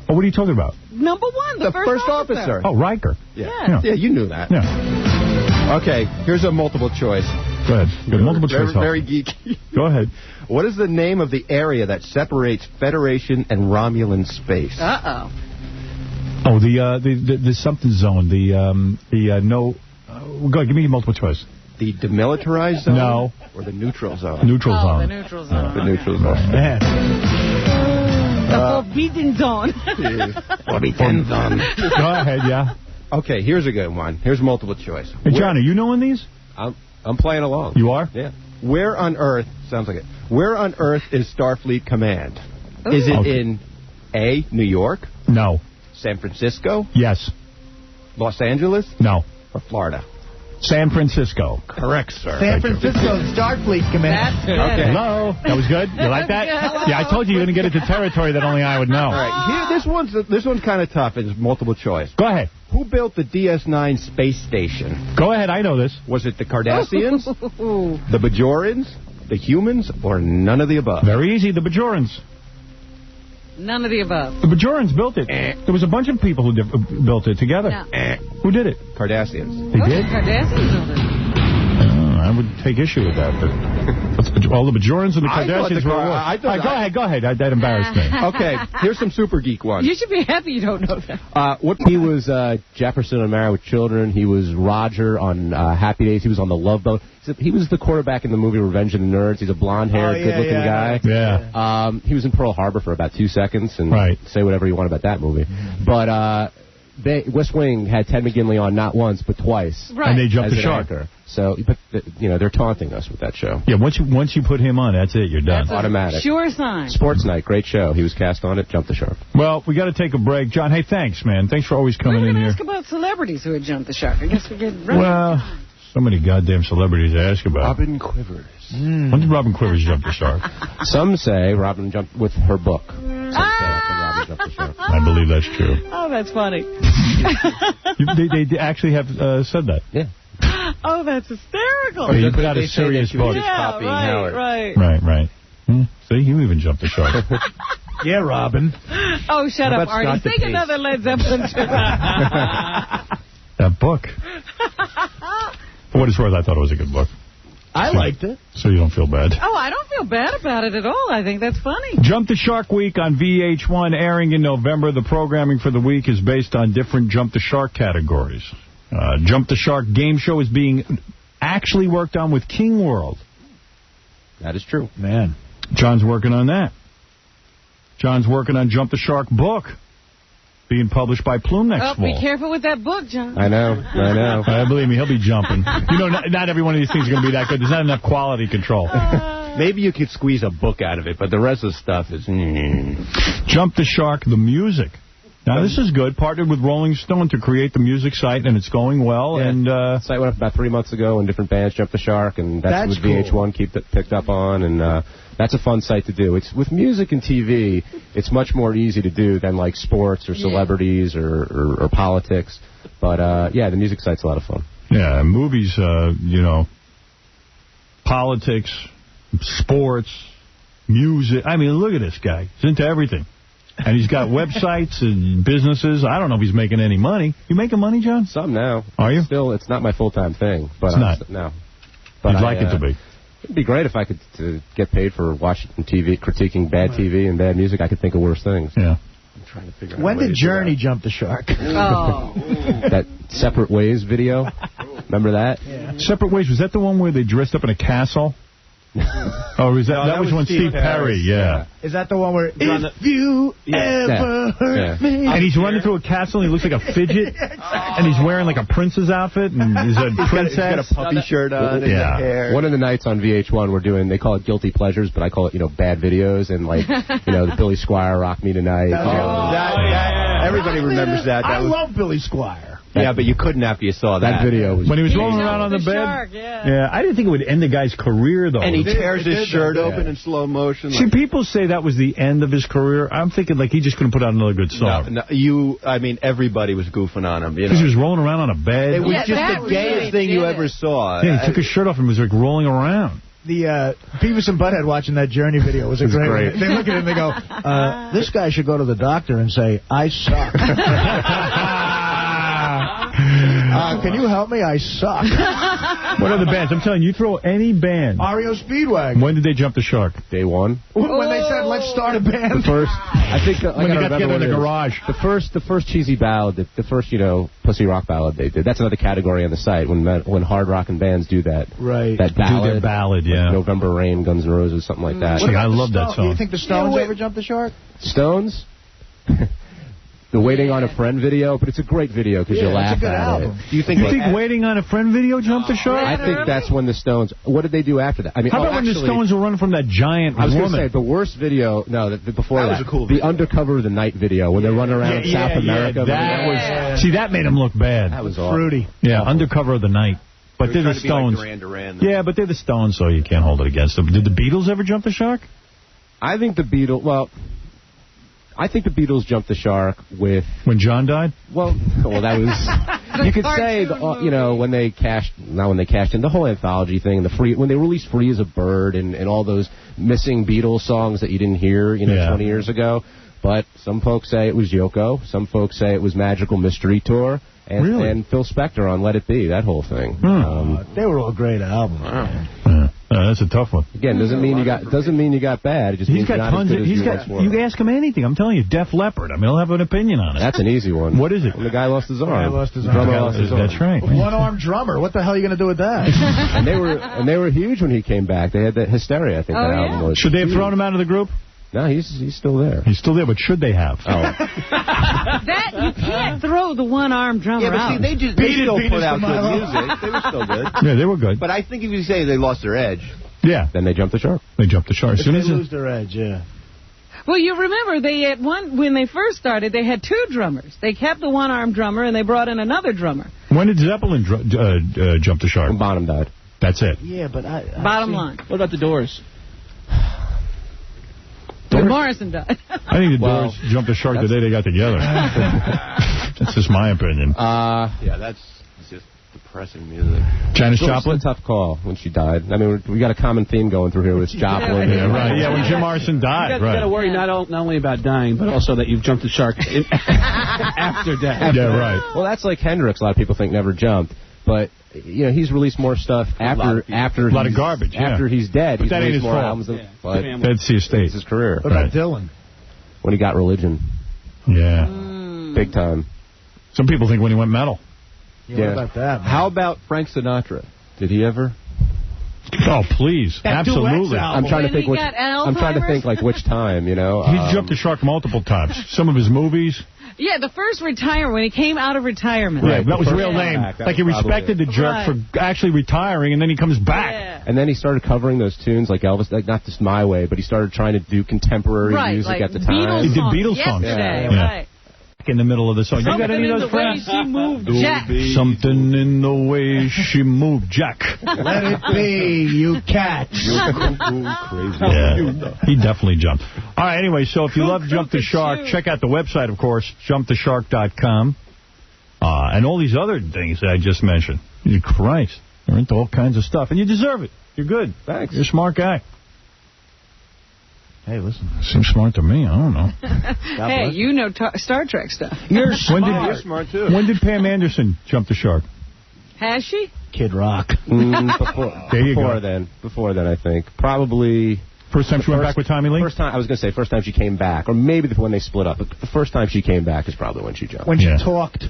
Oh, what are you talking about? Number one, the first officer. Oh, Riker. Yeah, you knew that. Yeah. Okay, here's a multiple choice. Go ahead. Good multiple choice. Very geeky. Go ahead. What is the name of the area that separates Federation and Romulan space? Uh-oh. Oh, the something zone. No. Go ahead, give me a multiple choice. The demilitarized zone? No. Or the neutral zone? Neutral zone. The neutral zone. The neutral zone. The forbidden zone. Forbidden zone. Go ahead, yeah. Okay, here's a good one. Here's multiple choice. Hey, John, are you knowing these? I'm playing along. You are? Yeah. Where on Earth, sounds like it, where on Earth is Starfleet Command? Ooh. Is it in A, New York? No. San Francisco? Yes. Los Angeles? No. Or Florida? San Francisco. Correct, sir. San Francisco Starfleet Command. That's good. Okay. Hello. That was good? You like that? Yeah, I told you you're going to get into territory that only I would know. All right. Here, this one's kind of tough. It's multiple choice. Go ahead. Who built the DS9 space station? Go ahead. I know this. Was it the Cardassians, the Bajorans, the humans, or none of the above? Very easy. The Bajorans. None of the above. The Bajorans built it. There was a bunch of people who built it together. No. Who did it? Kardashians. They did? The Kardashians built it. I would take issue with that, but all the Bajorans and the Kardashians were at war. Go ahead. That embarrassed me. Okay, here's some super geek ones. You should be happy you don't know that. He was Jefferson on Married with Children. He was Roger on Happy Days. He was on The Love Boat. He was the quarterback in the movie Revenge of the Nerds. He's a blonde-haired, good-looking guy. Yeah. He was in Pearl Harbor for about 2 seconds, and say whatever you want about that movie. But West Wing had Ted McGinley on not once but twice. Right. And they jumped the shark. Anchor. So, but they're taunting us with that show. Yeah, once you put him on, that's it. You're done. That's automatic. Sure sign. Sports Night, great show. He was cast on it. Jumped the shark. Well, we got to take a break, John. Hey, thanks, man. Thanks for always coming in here. Ask about celebrities who had jumped the shark. I guess we get right. Well, so many goddamn celebrities to ask about. Robin Quivers. When did Robin Quivers jump the shark? Some say Robin jumped with her book. Some say that's when Robin jumped the shark. I believe that's true. Oh, that's funny. They actually have said that. Yeah. Oh, that's hysterical. Oh, you put out a serious book. Yeah, right. Right. See, you even jumped the shark. Yeah, Robin. Oh, shut up, Artie. Sing another Led Zeppelin tune. That book. For what it's worth, I thought it was a good book. I liked it. So you don't feel bad. Oh, I don't feel bad about it at all. I think that's funny. Jump the Shark Week on VH1 airing in November. The programming for the week is based on different Jump the Shark categories. Jump the Shark game show is being actually worked on with King World. That is true. Man. John's working on that. John's working on Jump the Shark book being published by Plume next fall. Be careful with that book, John. I know. Believe me, he'll be jumping. You know, not every one of these things is going to be that good. There's not enough quality control. Maybe you could squeeze a book out of it, but the rest of the stuff is... Jump the Shark, the music. Now, this is good. Partnered with Rolling Stone to create the music site, and it's going well. Yeah. And the site went up about 3 months ago, and different bands jumped the shark, and that's what VH1 picked up on, and that's a fun site to do. It's with music and TV, it's much more easy to do than like sports or celebrities or politics. But yeah, the music site's a lot of fun. Yeah, movies, you know, politics, sports, music. I mean, look at this guy. He's into everything. And he's got websites and businesses. I don't know if he's making any money. You making money, John? Some now. Are you? Still, it's not my full-time thing. But It's not? No. But You'd like it to be. It'd be great if I could get paid for watching TV, critiquing bad TV and bad music. I could think of worse things. Yeah. I'm trying to figure out When did Journey jump the shark? Oh. That Separate Ways video. Remember that? Yeah. Separate Ways. Was that the one where they dressed up in a castle? Oh, was that? No, that was when Steve Perry. Yeah. Is that the one where if you ever hurt me? And he's running through a castle and he looks like a fidget. And he's wearing like a prince's outfit and he's a princess. He's got a puppy shirt on and hair. One of the nights on VH1 they call it Guilty Pleasures, but I call it, bad videos and like, the Billy Squier Rock Me Tonight. Everybody remembers that. I love Billy Squier. Yeah, but you couldn't after you saw that. That video was... When he was rolling around on the bed? Shark, yeah, I didn't think it would end the guy's career, though. And he tears his shirt open in slow motion. See, people say that was the end of his career. I'm thinking, like, he just couldn't put out another good song. No, everybody was goofing on him. Because he was rolling around on a bed. It was just the gayest thing you ever saw. Yeah, he took his shirt off and was, like, rolling around. The Beavis and Butthead watching that Journey video was a great one. They look at it and they go, this guy should go to the doctor and say, I suck. Can you help me? I suck. What other bands? I'm telling you, throw any band. REO Speedwagon. When did they jump the shark? Day one. When they said, let's start a band. The first, I think... when they got together in the garage. The first cheesy ballad, the first, pussy rock ballad they did. That's another category on the site when hard rockin' bands do that. Right. That ballad. Do their ballad, yeah. Like November Rain, Guns N' Roses, something like that. I love that song. Do you think the Stones ever jumped the shark? Stones? The Waiting on a Friend video, but it's a great video because you laugh at it. Do you think Waiting on a Friend video jumped the shark? I think that's when the Stones... What did they do after that? I mean, how about when the Stones were running from that giant woman? I was going to say, the worst video... No, before that. Was a cool the video. Undercover of the Night video, when they're running around South America. See, that made them look bad. That was awful. Fruity. Yeah, Undercover of the Night. But they're the Stones. Like Duran, yeah, but they're the Stones, so you can't hold it against them. Did the Beatles ever jump the shark? I think the Beatles... Well... I think the Beatles jumped the shark with... When John died? Well, that was... you could say, when they cashed... Not when they cashed in, the whole anthology thing, when they released Free as a Bird and all those missing Beatles songs that you didn't hear, 20 years ago. But some folks say it was Yoko. Some folks say it was Magical Mystery Tour. And Phil Spector on Let It Be, that whole thing. They were all great albums. Wow. That's a tough one. Again, doesn't mean you got bad. It just means got you're not tons. You ask him anything. I'm telling you, Def Leppard. I mean, he'll have an opinion on it. That's an easy one. What is it? When the guy lost his arm. That's right. One-armed drummer. What the hell are you going to do with that? and they were huge when he came back. They had that Hysteria, I think. That album was. Should they have thrown him out of the group? No, he's still there. He's still there, but should they have? Oh. That you can't throw the one-armed drummer out. Yeah, but see, they still put out good music. They were still good. Yeah, they were good. But I think if you say they lost their edge. Yeah. Then they jumped the shark. They jumped the shark. If they lose their edge, yeah. Well, you remember when they first started, they had two drummers. They kept the one-armed drummer and they brought in another drummer. When did Zeppelin jump the shark? When Bonham died. That's it. Yeah, but bottom line. What about the Doors? When Morrison died. I think the Doors jumped the shark the day they got together. That's just my opinion. Yeah, that's just depressing music. Janis Joplin? It was a tough call when she died. I mean, we got a common theme going through here with Joplin. Yeah, right. Yeah, when Jim Morrison died. You got to worry not only about dying, but also that you've jumped the shark after death. Yeah, right. Well, that's like Hendrix. A lot of people think never jumped. But he's released more stuff after a lot of garbage. After he's dead, but he's that ain't his more fault. albums. That's his estate. It's his career. What about Dylan? When he got Religion. Yeah. Big time. Some people think when he went metal. Yeah. What about that? Man? How about Frank Sinatra? Did he ever? Oh, please. Absolutely. I'm trying to think which time, He's jumped the shark multiple times. Some of his movies. Yeah, the first retirement, when he came out of retirement. Right, that was his real name. Like, he respected the jerk for actually retiring, and then he comes back. Yeah. And then he stared covering those tunes like Elvis, like not just My Way, but he started trying to do contemporary music at the time. He did Beatles songs. Right. In the middle of the song. You got any of those friends? She moved Jack. Something in the way she moved Jack. Let it be, you catch. Crazy. Yeah, he definitely jumped. All right, anyway, so if you love Jump the Shark, check out the website, of course, jumptheshark.com. And all these other things that I just mentioned. Christ, they're into all kinds of stuff. And you deserve it. You're good. Thanks. You're a smart guy. Hey, listen. Seems smart to me. I don't know. Hey, you know Star Trek stuff. You're smart. You're smart, too. When did Pam Anderson jump the shark? Has she? Kid Rock. Before then, I think. Probably... First time she went back with Tommy Lee? First time she came back. Or maybe when they split up. But the first time she came back is probably when she jumped. When she talked. The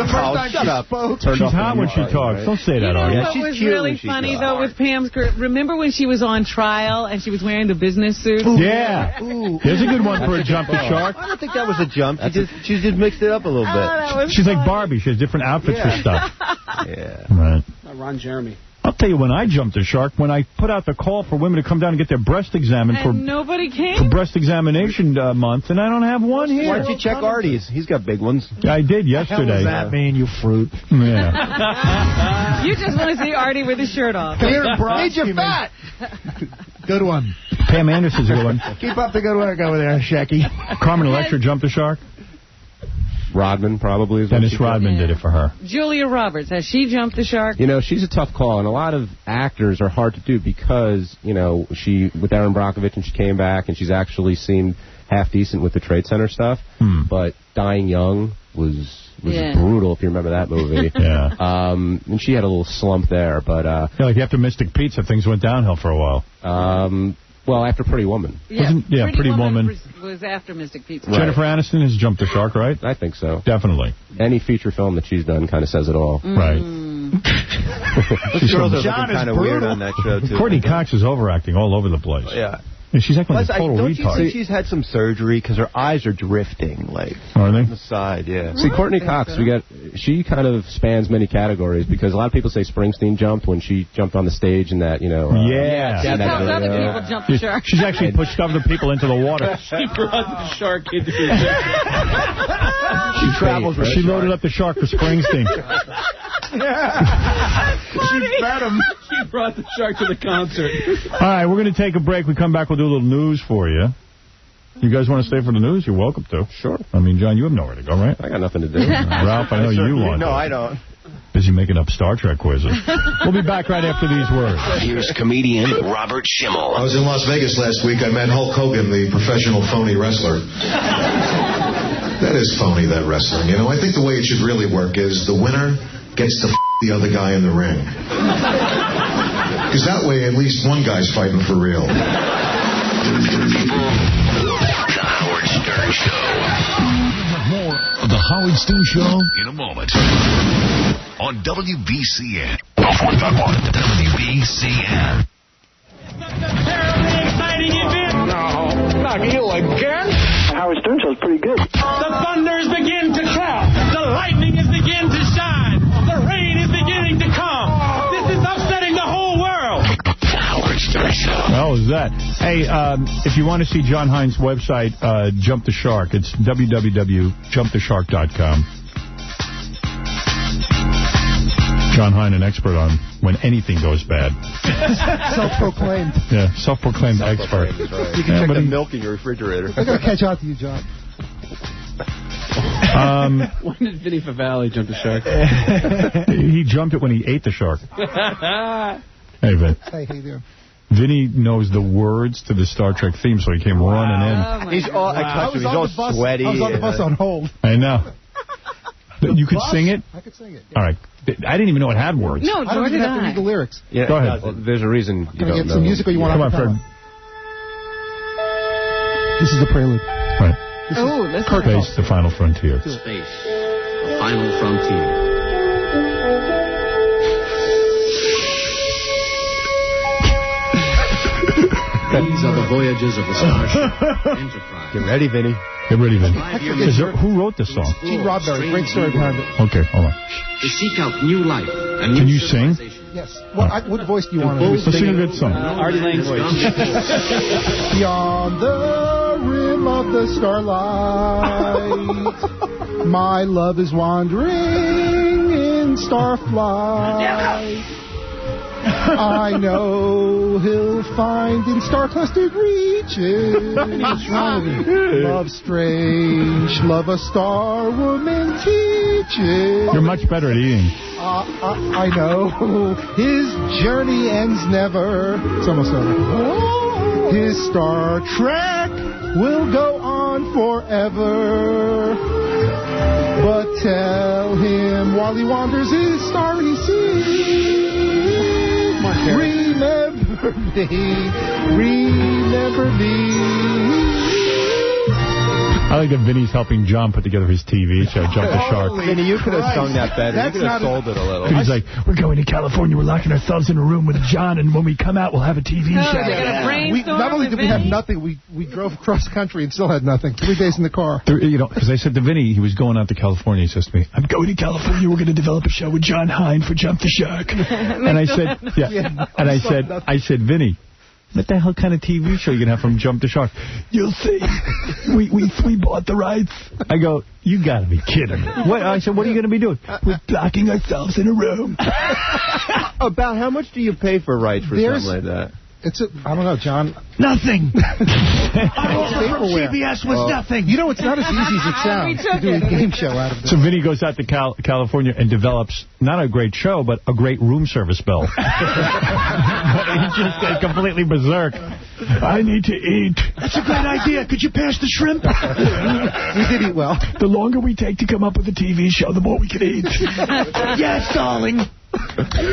first time she spoke. She's hot when she talks. Don't say that, Artie. What was really funny, though, with Pam's career? Remember when she was on trial and she was wearing the business suit? Yeah. There's a good one for a jump the shark. I don't think that was a jump. She just mixed it up a little bit. She's like Barbie. She has different outfits for stuff. Yeah. Right. Ron Jeremy. I'll tell you when I jumped the shark, when I put out the call for women to come down and get their breast examined for nobody came? For breast examination month, and I don't have one here. Why don't you check Artie's? He's got big ones. I did yesterday. What does that mean, you fruit? Yeah. You just want to see Artie with his shirt off. Come here, bro. Need your fat. Good one. Pam Anderson's a good one. Keep up the good work over there, Shecky. Carmen Electra jumped the shark? Rodman probably is. Dennis Rodman did it for her. Julia Roberts, has she jumped the shark? She's a tough call, and a lot of actors are hard to do because, she, with Erin Brockovich, and she came back, and she's actually seemed half decent with the Trade Center stuff, but Dying Young was brutal, if you remember that movie. Yeah. And she had a little slump there, but... like after Mystic Pizza, things went downhill for a while. Well, after Pretty Woman. Yeah, Pretty Woman was after Mystic Pizza. Right. Jennifer Aniston has jumped the shark, right? I think so. Definitely. Any feature film that she's done kind of says it all. Right. Those girls are looking kind of weird on that show, too. Courtney Cox is overacting all over the place. Yeah. And she's acting like a total don't retard. You think she's had some surgery because her eyes are drifting, like are they? On the side, yeah. See, Courtney Cox, she kind of spans many categories because a lot of people say Springsteen jumped when she jumped on the stage in that, She helped other people jump the shark. She's actually pushed other people into the water. She brought the shark into the She travels. She loaded up the shark for Springsteen. She fed him. She brought the shark to the concert. All right, we're going to take a break. We come back, we'll do a little news for you. You guys want to stay for the news? You're welcome to. Sure. I mean, John, you have nowhere to go, right? I got nothing to do. Ralph, I know you want to. No, I don't. Busy making up Star Trek quizzes. We'll be back right after these words. Here's comedian Robert Schimmel. I was in Las Vegas last week. I met Hulk Hogan, the professional phony wrestler. That is phony, that wrestling. I think the way it should really work is the winner gets to the other guy in the ring. Because that way, at least one guy's fighting for real. The Howard Stern Show. More of the Howard Stern Show in a moment. On WBCN. WBCN. Terribly exciting event. No, not you again. Howard Stern Show's pretty good. The thunders begin to clap. The lightning is beginning to shine. The rain is beginning to come. This is upsetting the whole world. The Howard Stern Show. How is that? Hey, if you want to see John Hines' website, Jump the Shark, it's www.jumptheshark.com. John Hine, an expert on when anything goes bad. Self-proclaimed. Yeah, self-proclaimed expert. Right. You can check the milk in your refrigerator. I gotta catch up to you, John. When did Vinny Favale jump the shark? He jumped it when he ate the shark. Hey, Vin. Hey, how you doing? Vinny knows the words to the Star Trek theme, so he came running in. He's all sweaty. I was on the bus on hold. I know. You could sing it? I could sing it. All right. I didn't even know it had words. No, I don't even have to read the lyrics. Yeah, go ahead. Well, there's a reason you Can I don't get know. some music or you want Come on, Fred. This is the prelude. Right. Oh, listen. Space, the final frontier. Space, the final frontier. These are the voyages of the Starship Enterprise. Get ready, Vinny. Get ready, Vinny. Who wrote this song? Gene Roddenberry. Great story behind it. Okay, hold on. To seek out new life and Can new you sing? Yes. What voice do you want to do? Let's sing a good song. Artie Lang voice. Beyond the rim of the starlight, my love is wandering in starflight. I know he'll find in star-clustered regions. Love strange, love a star woman teaches. You're much better at eating. I know his journey ends never. It's almost over. His Star Trek will go on forever. But tell him while he wanders his starry sea, remember me. I like that Vinny's helping John put together his TV show, Jump the Shark. Vinny, you could have sung that better. You could have sold it a little. He's like, we're going to California. We're locking ourselves in a room with John, and when we come out, we'll have a TV show. Not only did we have nothing, we drove across country and still had nothing. 3 days in the car. Because I said to Vinny, he was going out to California. He says to me, I'm going to California. We're going to develop a show with John Hine for Jump the Shark. And I said, I said, Vinny, what the hell kind of TV show you going to have from Jump the Shark? You'll see. We bought the rights. I go, you got to be kidding me. I said, what are you going to be doing? We're locking ourselves in a room. About how much do you pay for rights for something like that? I don't know, John. Nothing. Our offer from CBS was nothing. You know, it's not as easy as it sounds to do a game show out of this. So Vinny goes out to California and develops not a great show, but a great room service bill. He just gets completely berserk. I need to eat. That's a great idea. Could you pass the shrimp? We did eat well. The longer we take to come up with a TV show, the more we can eat. Yes, darling.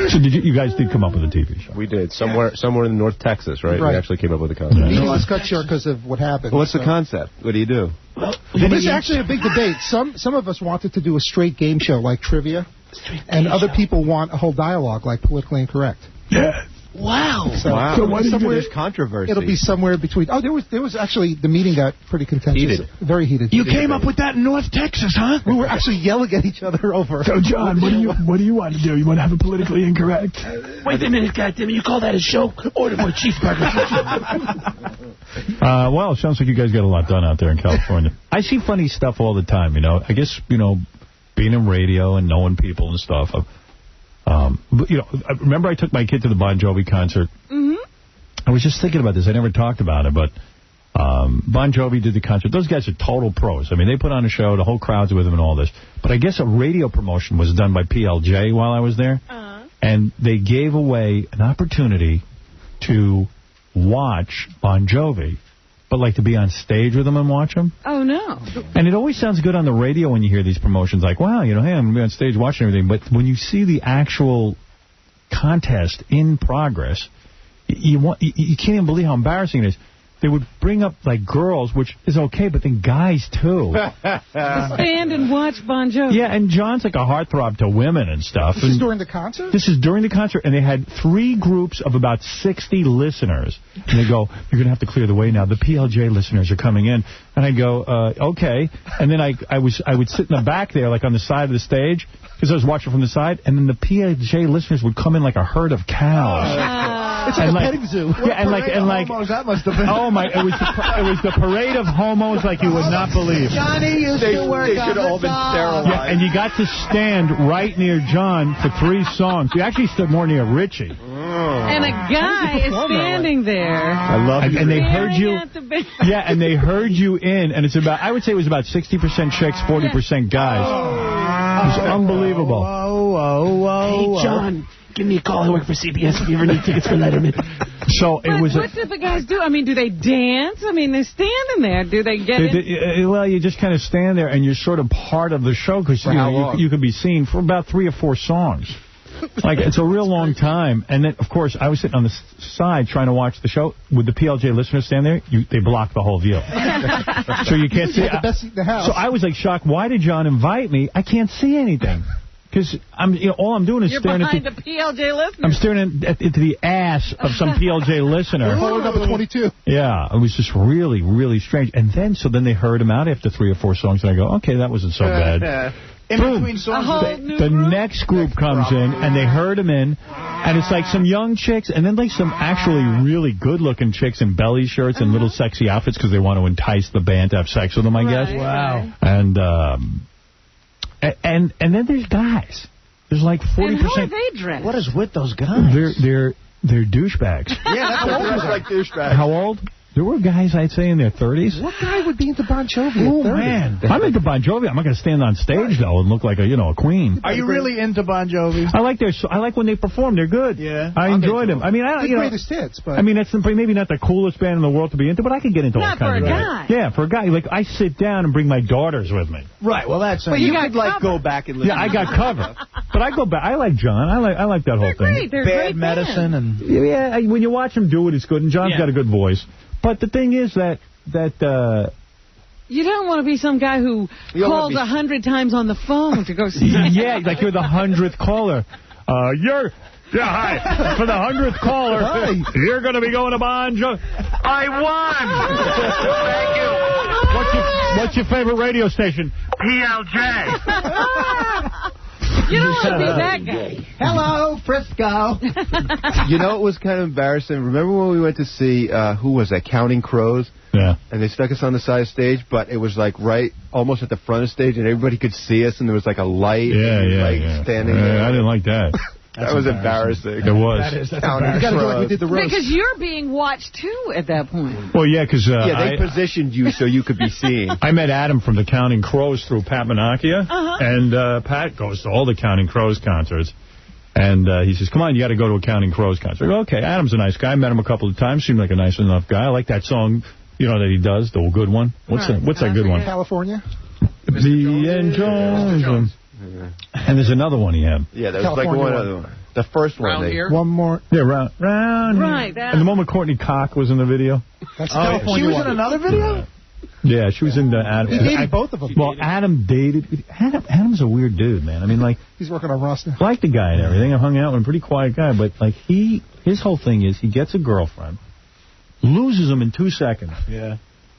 So you guys did come up with a TV show? We did. Somewhere in North Texas, right? We actually came up with a concept. Meeting was cut short because of what happened. Well, what's the concept? What do you do? Well, there's actually a big debate. Some of us wanted to do a straight game show like trivia, and other people want a whole dialogue like Politically Incorrect. Yeah. Wow. So There's controversy. It'll be somewhere between. Oh, there was actually, the meeting got pretty contentious. Heated. Very heated. You came up with that in North Texas, huh? We were actually yelling at each other over. So, John, what do you want to do? You want to have a Politically Incorrect? Wait a minute, goddammit. You call that a show? Order more cheeseburgers. Well, it sounds like you guys got a lot done out there in California. I see funny stuff all the time, I guess, being in radio and knowing people and stuff. But, remember I took my kid to the Bon Jovi concert? Mm-hmm. I was just thinking about this. I never talked about it, but Bon Jovi did the concert. Those guys are total pros. I mean, they put on a show. The whole crowd's with them and all this. But I guess a radio promotion was done by PLJ while I was there. And they gave away an opportunity to watch Bon Jovi, but like to be on stage with them and watch them. Oh, no. And it always sounds good on the radio when you hear these promotions, like, wow, hey, I'm going to be on stage watching everything. But when you see the actual contest in progress, you can't even believe how embarrassing it is. They would bring up, like, girls, which is okay, but then guys, too. To stand and watch Bon Jovi. Yeah, and John's like a heartthrob to women and stuff. This is during the concert? This is during the concert, and they had 3 groups of about 60 listeners. And they go, you're going to have to clear the way now. The PLJ listeners are coming in. And I go, okay. And then I would sit in the back there, like on the side of the stage, because I was watching from the side, and then the PLJ listeners would come in like a herd of cows. It's like a petting zoo. Yeah, and like homos that must have been. Oh my! It was the parade of homos like you would not believe. Johnny used to work They should have all been sterilized. Yeah, and you got to stand right near John for 3 songs. You actually stood more near Richie. And a guy is standing there. I love it. And they heard you. Yeah, and they heard you in, and it's about, I would say it was about 60% chicks, 40% guys. It was unbelievable. Hey, John. Give me a call. I work for CBS if you ever need tickets for Letterman. So it was. What do the guys do? I mean, do they dance? I mean, they're standing there. Do they get in? Well, you just kind of stand there, and you're sort of part of the show because you can be seen for about 3 or 4 songs. Like, it's a real long time. And then, of course, I was sitting on the side trying to watch the show. Would the PLJ listeners stand there? They block the whole view. So you can't see. The best seat in the house. So I was like shocked. Why did John invite me? I can't see anything. Because all I'm doing is staring at the PLJ listeners. I'm staring into the ass of some PLJ listener. Holding up a 22. Yeah, it was just really, really strange. And then they heard him out after 3 or 4 songs, and I go, okay, that wasn't so bad. In between songs, the next group comes in, and they heard him in, and it's like some young chicks, and then like some actually really good-looking chicks in belly shirts and little sexy outfits because they want to entice the band to have sex with them, I guess. Wow. And then there's guys. There's like 40%. And how are they dressed? What is with those guys? They're douchebags. Yeah, that's what it like douchebags. How old? There were guys, I'd say, in their 30s. What guy would be into Bon Jovi Oh, at 30? man. I'm into Bon Jovi. I'm not going to stand on stage, though, and look like a queen. Are you really into Bon Jovi? I like when they perform. They're good. Yeah. I enjoy them. I mean, the greatest hits, but... I mean, that's maybe not the coolest band in the world to be into, but I can get into all kinds of guy. Yeah, for a guy. Like, I sit down and bring my daughters with me. Right, well, that's... But you could, like, go back and listen. Yeah, I got cover. But I go back. I like John. I like that whole thing. Great. They're Bad great Medicine bands. and... Yeah, when you watch him do it, it's good. And John's got a good voice. But the thing is that you don't want to be some guy who calls 100 times on the phone to go see. Yeah, like you're the 100th caller. Hi. For the 100th caller, you're going to be going to Bon Jovi. I won. Thank you. What's your favorite radio station? PLJ. You don't want to be that guy. Hello, Frisco. You know, it was kind of embarrassing. Remember when we went to see, who was that, Counting Crows? Yeah. And they stuck us on the side of stage, but it was like right almost at the front of stage, and everybody could see us, and there was like a light. Standing there. I didn't like that. That was embarrassing. It was. That's you got to do like we did the roast. Because you're being watched, too, at that point. Well, yeah, because... they positioned you so you could be seen. I met Adam from the Counting Crows through Pat Menachia, and Pat goes to all the Counting Crows concerts. And he says, come on, you got to go to a Counting Crows concert. I go, okay, Adam's a nice guy. I met him a couple of times. Seemed like a nice enough guy. I like that song, that he does, the good one. What's that good one? California? The Jones. And there's another one he had. Yeah, there was like one other one. The first one. One more. Yeah, round. Right. And the moment Courtney Cox was in the video. That's California. She was in another video? Yeah, she was in the Adam. He dated both of them. Well, Adam dated. Adam's a weird dude, man. I mean, like. He's working on roster. Like the guy and everything. I hung out with him, pretty quiet guy. But, like, his whole thing is he gets a girlfriend, loses him in 2 seconds. Yeah.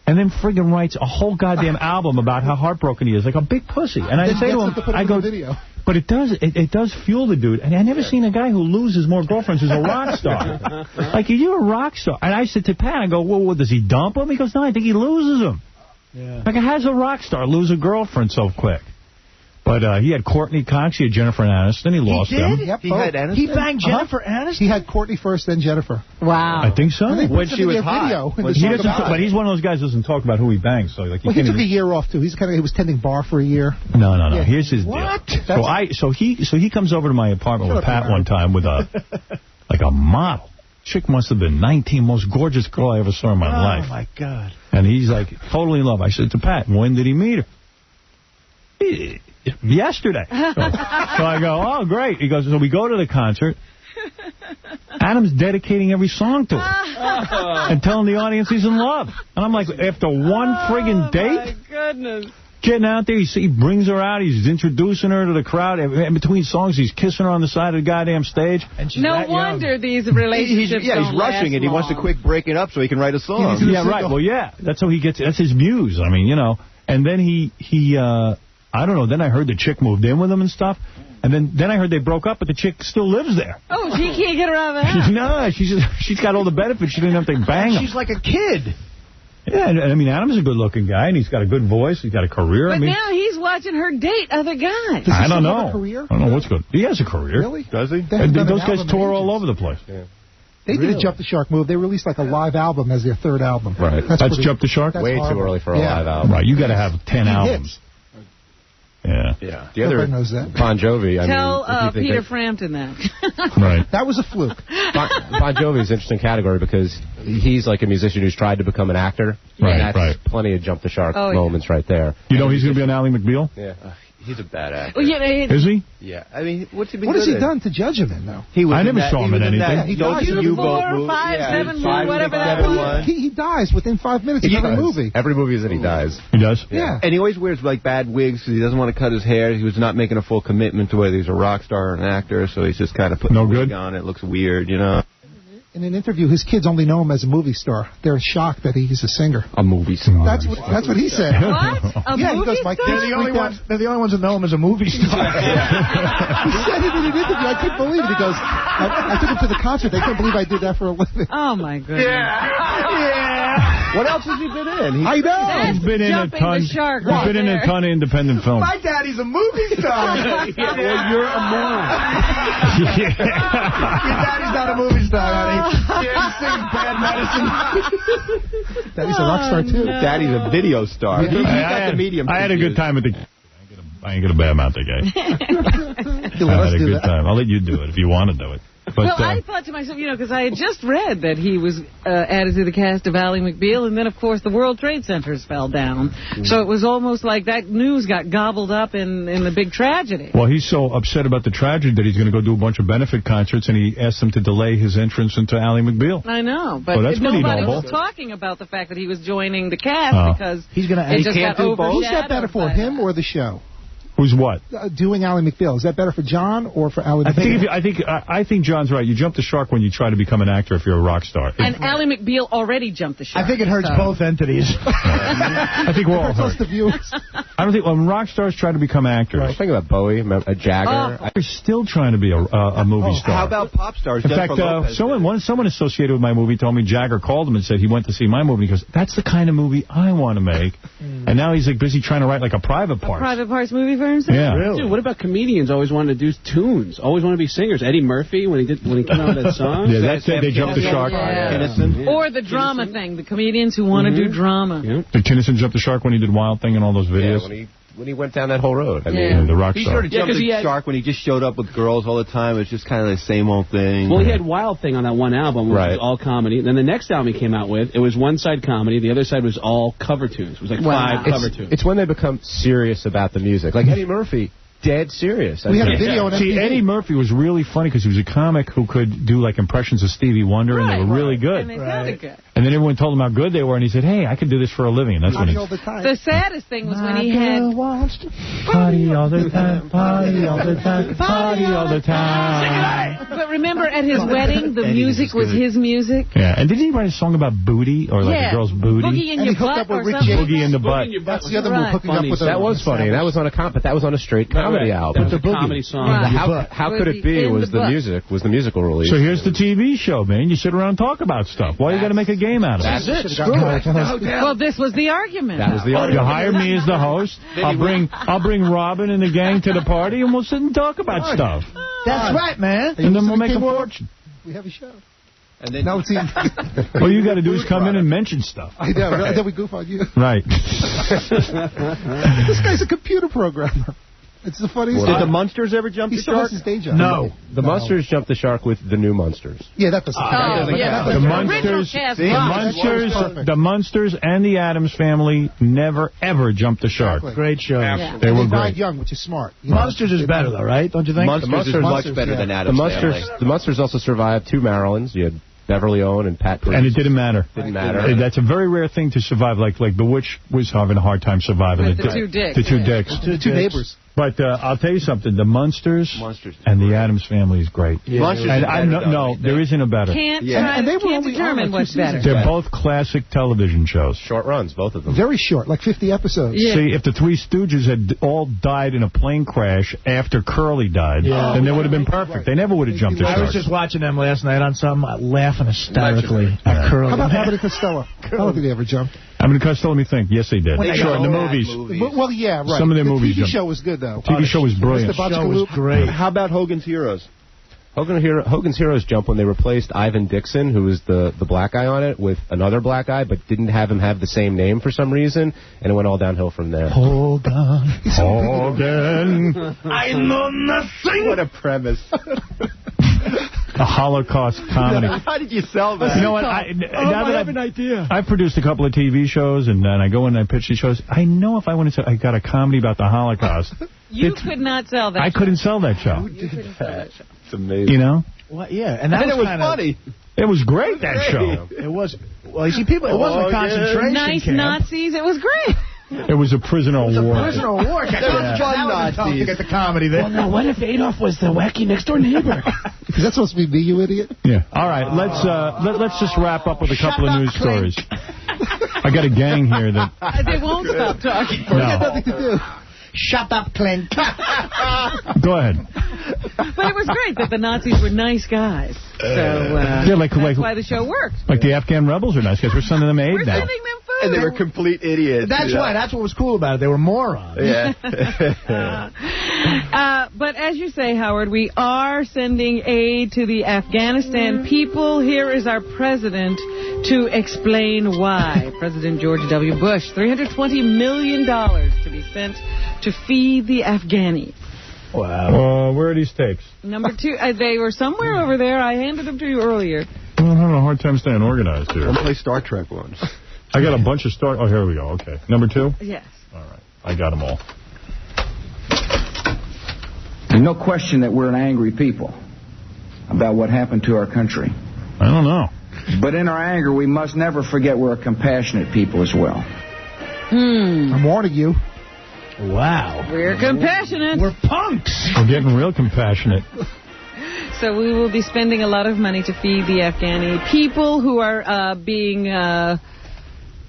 And then friggin' writes a whole goddamn album about how heartbroken he is, like a big pussy. And I say to him, I go, but it does fuel the dude. And I never seen a guy who loses more girlfriends who's a rock star. Like, you're a rock star. And I said to Pat, I go, well, does he dump him? He goes, no, I think he loses them. Yeah. Like, how does a rock star lose a girlfriend so quick? But he had Courtney Cox, he had Jennifer Aniston, he lost them. Yep, he had Aniston? He banged Jennifer Aniston? He had Courtney first, then Jennifer. Wow. I think so. When she was hot. But he's one of those guys who doesn't talk about who he bangs. So like, he took a year off, too. He was tending bar for a year. No. Yeah. Here's his what? deal. So he comes over to my apartment with Pat one time with a model. Chick must have been 19, most gorgeous girl I ever saw in my life. Oh, my God. And he's like, totally in love. I said to Pat, when did he meet her? Yesterday. So I go, oh, great. He goes, so we go to the concert. Adam's dedicating every song to her and telling the audience he's in love. And I'm like, after one friggin' date? Oh, my goodness. Getting out there, he brings her out, he's introducing her to the crowd. In between songs, he's kissing her on the side of the goddamn stage. And no wonder these relationships he's rushing it. He wants to quick break it up so he can write a song. Yeah, right. Well, yeah. That's how he gets, that's his muse. I mean, And then he I don't know, then I heard the chick moved in with him and stuff. And then I heard they broke up, but the chick still lives there. Oh, she can't get her out of the house. No, she's got all the benefits. She didn't have to bang him. She's like a kid. Yeah, I mean, Adam's a good-looking guy, and he's got a good voice. He's got a career. But now he's watching her date other guys. I don't know. I don't know what's good. He has a career. Really? Does he? Those guys tour all over the place. Yeah. They did a Jump the Shark move. They released like a live album as their third album. Right. That's Jump the Shark? Way too early for a live album. Right, you got to have 10 albums. Yeah. The other knows that. Bon Jovi. Tell Peter Frampton that. Right. That was a fluke. Bon Jovi is an interesting category because he's like a musician who's tried to become an actor. Right, and that's plenty of jump the shark moments right there. You know he's going to be on Ally McBeal? Yeah. He's a bad actor. Well, Is he? Yeah. I mean, what's he been What has good he at? done to judge him in, though? I never saw him in anything. He dies. U-boat 5, 7, whatever that was. He dies within 5 minutes of every movie. Every movie is that he dies. He does? Yeah. And he always wears like bad wigs because he doesn't want to cut his hair. He was not making a full commitment to whether he's a rock star or an actor, so he's just kind of putting a wig on. It looks weird, you know. In an interview, his kids only know him as a movie star. They're shocked that he's a singer. A movie star. That's what he said. What? He goes, my kids They're the only ones that know him as a movie star. He said it in an interview. I couldn't believe it. He goes, I took him to the concert. They couldn't believe I did that for a living. Oh, my goodness. What else has he been in? I know. He's been in a ton. He's been in a ton of independent films. My daddy's a movie star. Well, you're a moron. Your daddy's not a movie star, honey. He sings Bad Medicine. Daddy's a rock star, too. No. Daddy's a video star. I had a good time with the... I ain't going to badmouth the guy. I had a good time. I'll let you do it if you want to do it. But, well, I thought to myself, because I had just read that he was added to the cast of Ally McBeal, and then, of course, the World Trade Centers fell down. So it was almost like that news got gobbled up in the big tragedy. Well, he's so upset about the tragedy that he's going to go do a bunch of benefit concerts, and he asked them to delay his entrance into Ally McBeal. I know, but that's pretty nobody noble. was talking about the fact that he was joining the cast because he's gonna, it just got overshadowed. Who's that better for, him or the show? Who's what? Doing Ally McBeal. Is that better for John or for Ally McBeal? I think John's right. You jump the shark when you try to become an actor if you're a rock star. And Ally McBeal already jumped the shark. I think it hurts both entities. I think we're all hurt. I don't think when rock stars try to become actors. I was thinking about Bowie, Jagger. They're still trying to be a movie star. How about pop stars? In fact, someone associated with my movie told me Jagger called him and said he went to see my movie. He goes, "That's the kind of movie I want to make." And now he's like busy trying to write like a Private Parts. Private Parts movie for himself? Yeah. Really? Dude, what about comedians always wanting to do tunes? Always want to be singers. Eddie Murphy when he came out with that song. Yeah, that's it. They jumped the shark. Yeah. Or the drama thing. The comedians who want to do drama. Did Kinnison jump the shark when he did Wild Thing and all those videos? Yeah, when he went down that whole road. I mean, the rock he star. sort of jumped the shark when he just showed up with girls all the time. It was just kind of the same old thing. Well, he had Wild Thing on that one album, which was all comedy. Then the next album he came out with, it was one side comedy, the other side was all cover tunes. It was like 5 cover tunes. It's when they become serious about the music. Like Eddie Murphy, dead serious. We had a video on MTV. See, Eddie Murphy was really funny because he was a comic who could do like impressions of Stevie Wonder, and they were really good. And they sounded good. And then everyone told him how good they were, and he said, "Hey, I can do this for a living." And that's when he... The saddest thing was when he had... Party all the time, party all the time, party all the time. But remember, at his wedding, the music was his music? Yeah, and didn't he write a song about booty, or like a girl's booty? Boogie in your butt or something? Boogie in the butt. That's the other move, hooking up with that was funny. That was on but that was on a straight comedy album. That was a comedy song. How could it be? Was the musical release? So here's the TV show, man. You sit around and talk about stuff. Why you got to make a game out of it? That's it. Screw it. Well, this was the argument. That was the argument. You hire me as the host. I'll bring Robin and the gang to the party, and we'll sit and talk about stuff. That's right, man. And then we'll make a fortune. We have a show. And then now it's even. All you got to do is come in and mention stuff. I know. Right? And then we goof on you. Right. This guy's a computer programmer. It's the funniest. Did the Munsters ever jump the shark? His day job. No. The Munsters jumped the shark with the new Munsters. Yeah, that doesn't count. The Munsters and the Addams Family never, ever jumped the shark. Great show. Yeah. They were died great. young, which is smart. Munsters is better, though, right? Don't you think? Munsters is much better than Addams Family. The Munsters also survived 2 Marilyns. You had Beverly Owen and Pat Priest. And it didn't matter. Didn't matter. That's a very rare thing to survive. Like The Witch was having a hard time surviving. With the 2 dicks. The 2 dicks. The 2 neighbors. But I'll tell you something. The Munsters and the Addams Family is great. Yeah, there isn't a better. Can't determine what's better. They're both classic television shows. Short runs, both of them. Very short, like 50 episodes. Yeah. See, if the Three Stooges had all died in a plane crash after Curly died, then they would have been perfect. They never would have jumped the shark. I was just watching them last night on something, laughing hysterically at Curly. How about Abbott and Costello? I don't think they ever jumped. I mean, Costello, let me think. Yes, they did. Sure, in the movies. Well, yeah, right. Some of their movies. The TV show was good, though. TV show was brilliant. The show was great. How about Hogan's Heroes? Hogan's Heroes jumped when they replaced Ivan Dixon, who was the black guy on it, with another black guy, but didn't have him have the same name for some reason, and it went all downhill from there. Hogan. I know nothing. What a premise. A Holocaust comedy. How did you sell that? You know what? I have an idea. I've produced a couple of TV shows, and I go in and I pitch these shows. I know if I wanted to, I got a comedy about the Holocaust. You could not sell that I show. couldn't sell that show. You couldn't sell that show. It's amazing. You know? Well, yeah, and that it was funny. It was great, that show. It was. Well, you see, people, it wasn't a concentration Nice camp. Nazis. It was great. It was a prisoner of war. Prisoner of war. There was fun Nazis. To get the comedy there. Well, now, what if Adolf was the wacky next-door neighbor? Is that supposed to be me, you idiot? Yeah. All right, let's just wrap up with a couple of news stories. I got a gang here that... They won't stop talking. No. We got nothing to do. Shut up, Clint. Go ahead. But it was great that the Nazis were nice guys. So that's why the show worked. Like the Afghan rebels are nice guys. We're sending them aid We're now. sending them food. And they were complete idiots. That's right. That's what was cool about it. They were morons. Yeah. But as you say, Howard, we are sending aid to the Afghanistan people. Here is our president to explain why. President George W. Bush, $320 million to be sent to feed the Afghanis. Wow. Where are these tapes? Number 2, they were somewhere over there. I handed them to you earlier. I'm having a hard time staying organized here. I'll play Star Trek ones. I got a bunch of Star... Oh, here we go. Okay. Number 2? Yes. All right. I got them all. There's no question that we're an angry people about what happened to our country. I don't know. But in our anger, we must never forget we're a compassionate people as well. I'm warning you. Wow. We're compassionate. We're punks. We're getting real compassionate. So we will be spending a lot of money to feed the Afghani people who are being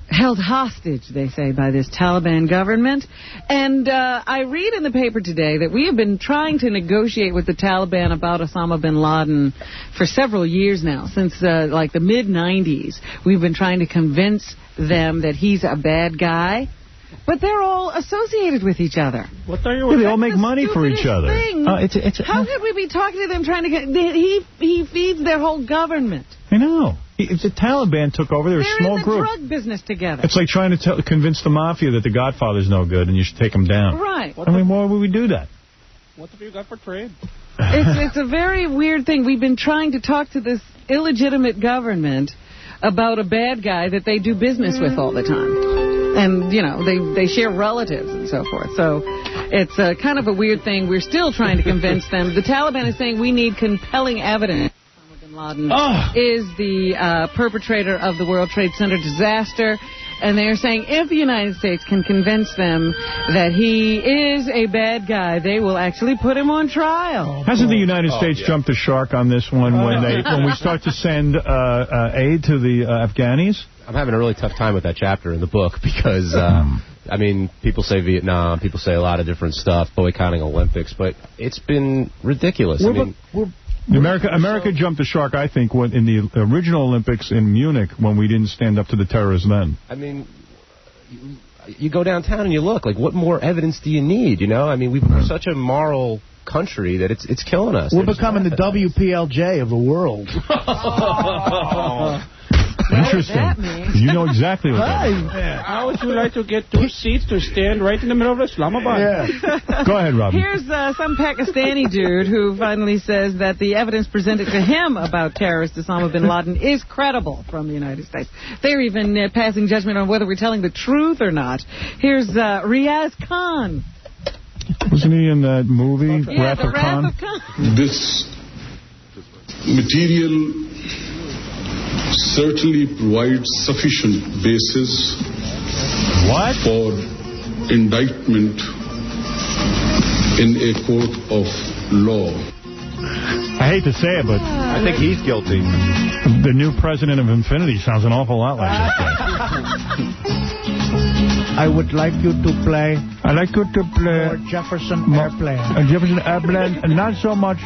held hostage, they say, by this Taliban government. And I read in the paper today that we have been trying to negotiate with the Taliban about Osama bin Laden for several years now, since like the mid-'90s. We've been trying to convince them that he's a bad guy. But they're all associated with each other. What are you? They all make money for each other. How could we be talking to them trying to get... He feeds their whole government. I know. If the Taliban took over, they're a small group. They're in the drug business together. It's like trying to convince the mafia that the Godfather's no good and you should take him down. Right. I mean, why would we do that? What have you got for trade? It's a very weird thing. We've been trying to talk to this illegitimate government about a bad guy that they do business with all the time. And, you know, they share relatives and so forth. So it's kind of a weird thing. We're still trying to convince them. The Taliban is saying we need compelling evidence. Osama bin Laden is the perpetrator of the World Trade Center disaster. And they're saying if the United States can convince them that he is a bad guy, they will actually put him on trial. Hasn't the United States jumped the shark on this one when we start to send aid to the Afghanis? I'm having a really tough time with that chapter in the book because, I mean, people say Vietnam, people say a lot of different stuff, boycotting Olympics, but it's been ridiculous. America jumped the shark, I think, in the original Olympics in Munich when we didn't stand up to the terrorists then. I mean, you go downtown and you look, like, what more evidence do you need, you know? I mean, we're such a moral country that it's killing us. We're becoming the WPLJ of the world. Interesting. You know exactly what that is. How would you like to get 2 seats to stand right in the middle of Islamabad? Yeah. Go ahead, Robin. Here's some Pakistani dude who finally says that the evidence presented to him about terrorist Osama bin Laden is credible from the United States. They're even passing judgment on whether we're telling the truth or not. Here's Riaz Khan. Wasn't he in that movie, Wrath of Khan? This material certainly provides sufficient basis for indictment in a court of law. I hate to say it, but I think he's guilty. The new president of Infinity sounds an awful lot like this guy. I would like you to play. I'd like you to play more Jefferson Airplane. Jefferson Airplane, and not so much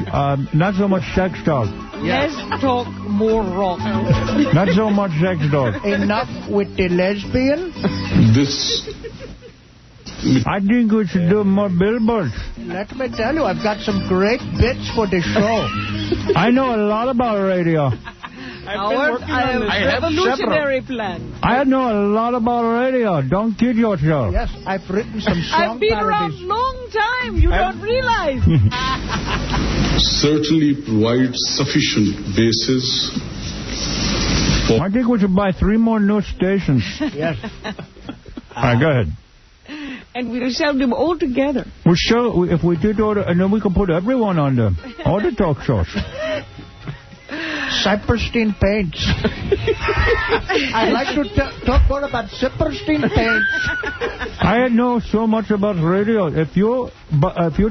sex dog. Let's talk more rock. Not so much sex dog. Enough with the lesbian. This I think we should do more billboards. Let me tell you, I've got some great bits for the show. I know a lot about radio. I have revolutionary plan. I know a lot about radio. Don't kid yourself. Yes, I've written some song I've been around a long time. You don't realize. Certainly provides sufficient basis. I think we should buy 3 more news stations. Yes. All right, go ahead. And we'll show them all together. We'll show, if we did all and then we can put everyone on them. All the talk shows. Cyperstein paints. I'd like to talk more about Cyperstein paints. I know so much about radio. If you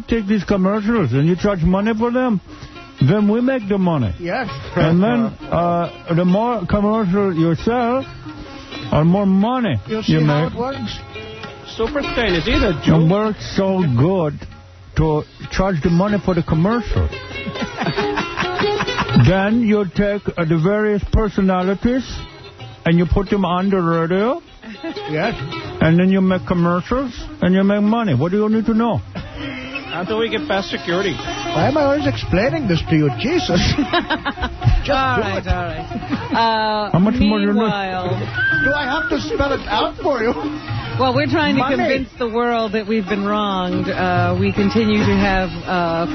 take these commercials and you charge money for them, then we make the money. Yes. And then the more commercial you sell, the more money you see you how make. it works? Superstain, is it a It joke? works so good to charge the money for the commercial. Then you take the various personalities and you put them on the radio. Yes. And then you make commercials and you make money. What do you need to know? Until we get past security. Why am I always explaining this to you? Jesus. All right. How much more do you need? Do I have to spell it out for you? Well, we're trying to Money. convince the world that we've been wronged. We continue to have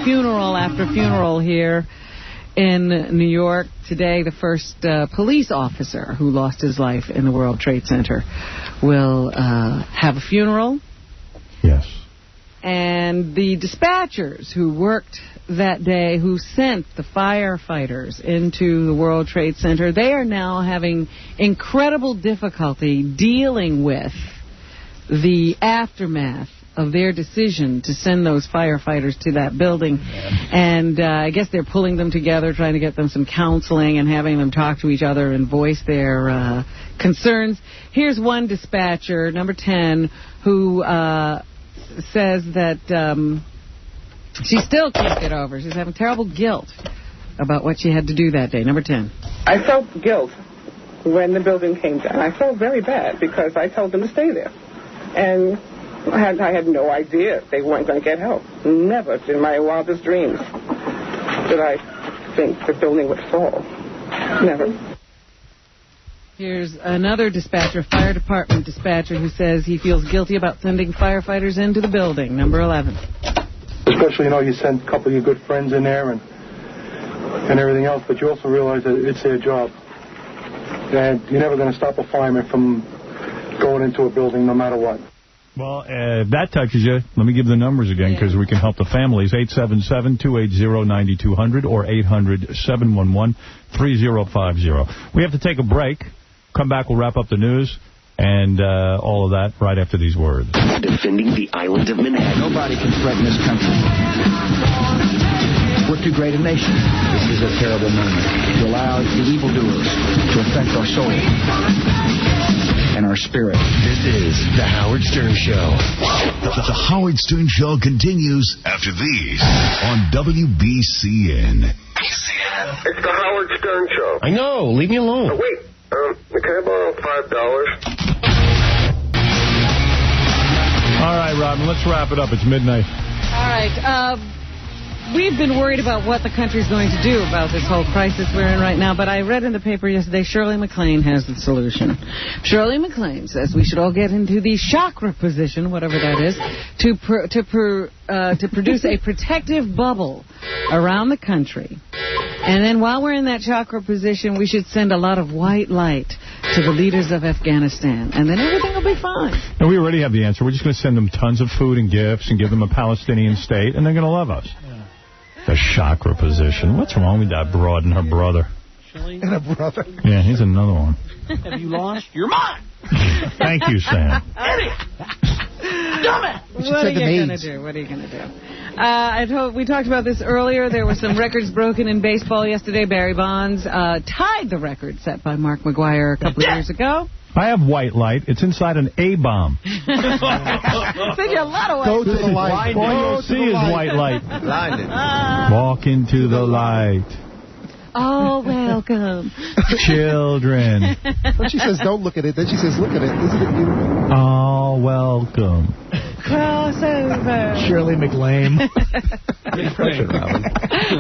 funeral after funeral here in New York. Today, the first police officer who lost his life in the World Trade Center will have a funeral. Yes. And the dispatchers who worked that day, who sent the firefighters into the World Trade Center, they are now having incredible difficulty dealing with the aftermath of their decision to send those firefighters to that building. And I guess they're pulling them together, trying to get them some counseling and having them talk to each other and voice their concerns. Here's one dispatcher, number 10, who says that she still can't get over. She's having terrible guilt about what she had to do that day. Number 10. I felt guilt when the building came down. I felt very bad because I told them to stay there. And I had no idea they weren't going to get help. Never in my wildest dreams did I think the building would fall. Never. Here's another dispatcher, fire department dispatcher, who says he feels guilty about sending firefighters into the building. Number 11. Especially, you send a couple of your good friends in there and everything else, but you also realize that it's their job. And you're never going to stop a fireman from going into a building no matter what. Well, if that touches you, let me give the numbers again because we can help the families. 877-280-9200 or 800-711-3050. We have to take a break. Come back, we'll wrap up the news and all of that right after these words. Defending the island of Manhattan. Nobody can threaten this country. We're too great a nation. This is a terrible moment to allow the evildoers to affect our soul and our spirit. This is The Howard Stern Show. The Howard Stern Show continues after these on WBCN. It's The Howard Stern Show. I know. Leave me alone. Oh, wait. Can I borrow $5? All right, Robin, let's wrap it up. It's midnight. All right. We've been worried about what the country's going to do about this whole crisis we're in right now, but I read in the paper yesterday Shirley MacLaine has the solution. Shirley MacLaine says we should all get into the chakra position, whatever that is, to produce a protective bubble around the country. And then while we're in that chakra position, we should send a lot of white light to the leaders of Afghanistan, and then everything will be fine. And we already have the answer. We're just going to send them tons of food and gifts and give them a Palestinian state, and they're going to love us. The chakra position. What's wrong with that broad and her brother? And a brother. Yeah, he's another one. Have you lost your mind? Thank you, Sam. Idiot! Dumbass! What are you going to do? What are you going to do? We talked about this earlier. There were some records broken in baseball yesterday. Barry Bonds tied the record set by Mark McGwire a couple of years ago. I have white light. It's inside an A-bomb. Send you a lot of white. Go to the light. All you'll see is white light. Walk into the light. Oh, welcome. Children. When she says don't look at it, then she says look at it. Isn't it beautiful? Oh, welcome. crossover. Shirley MacLaine.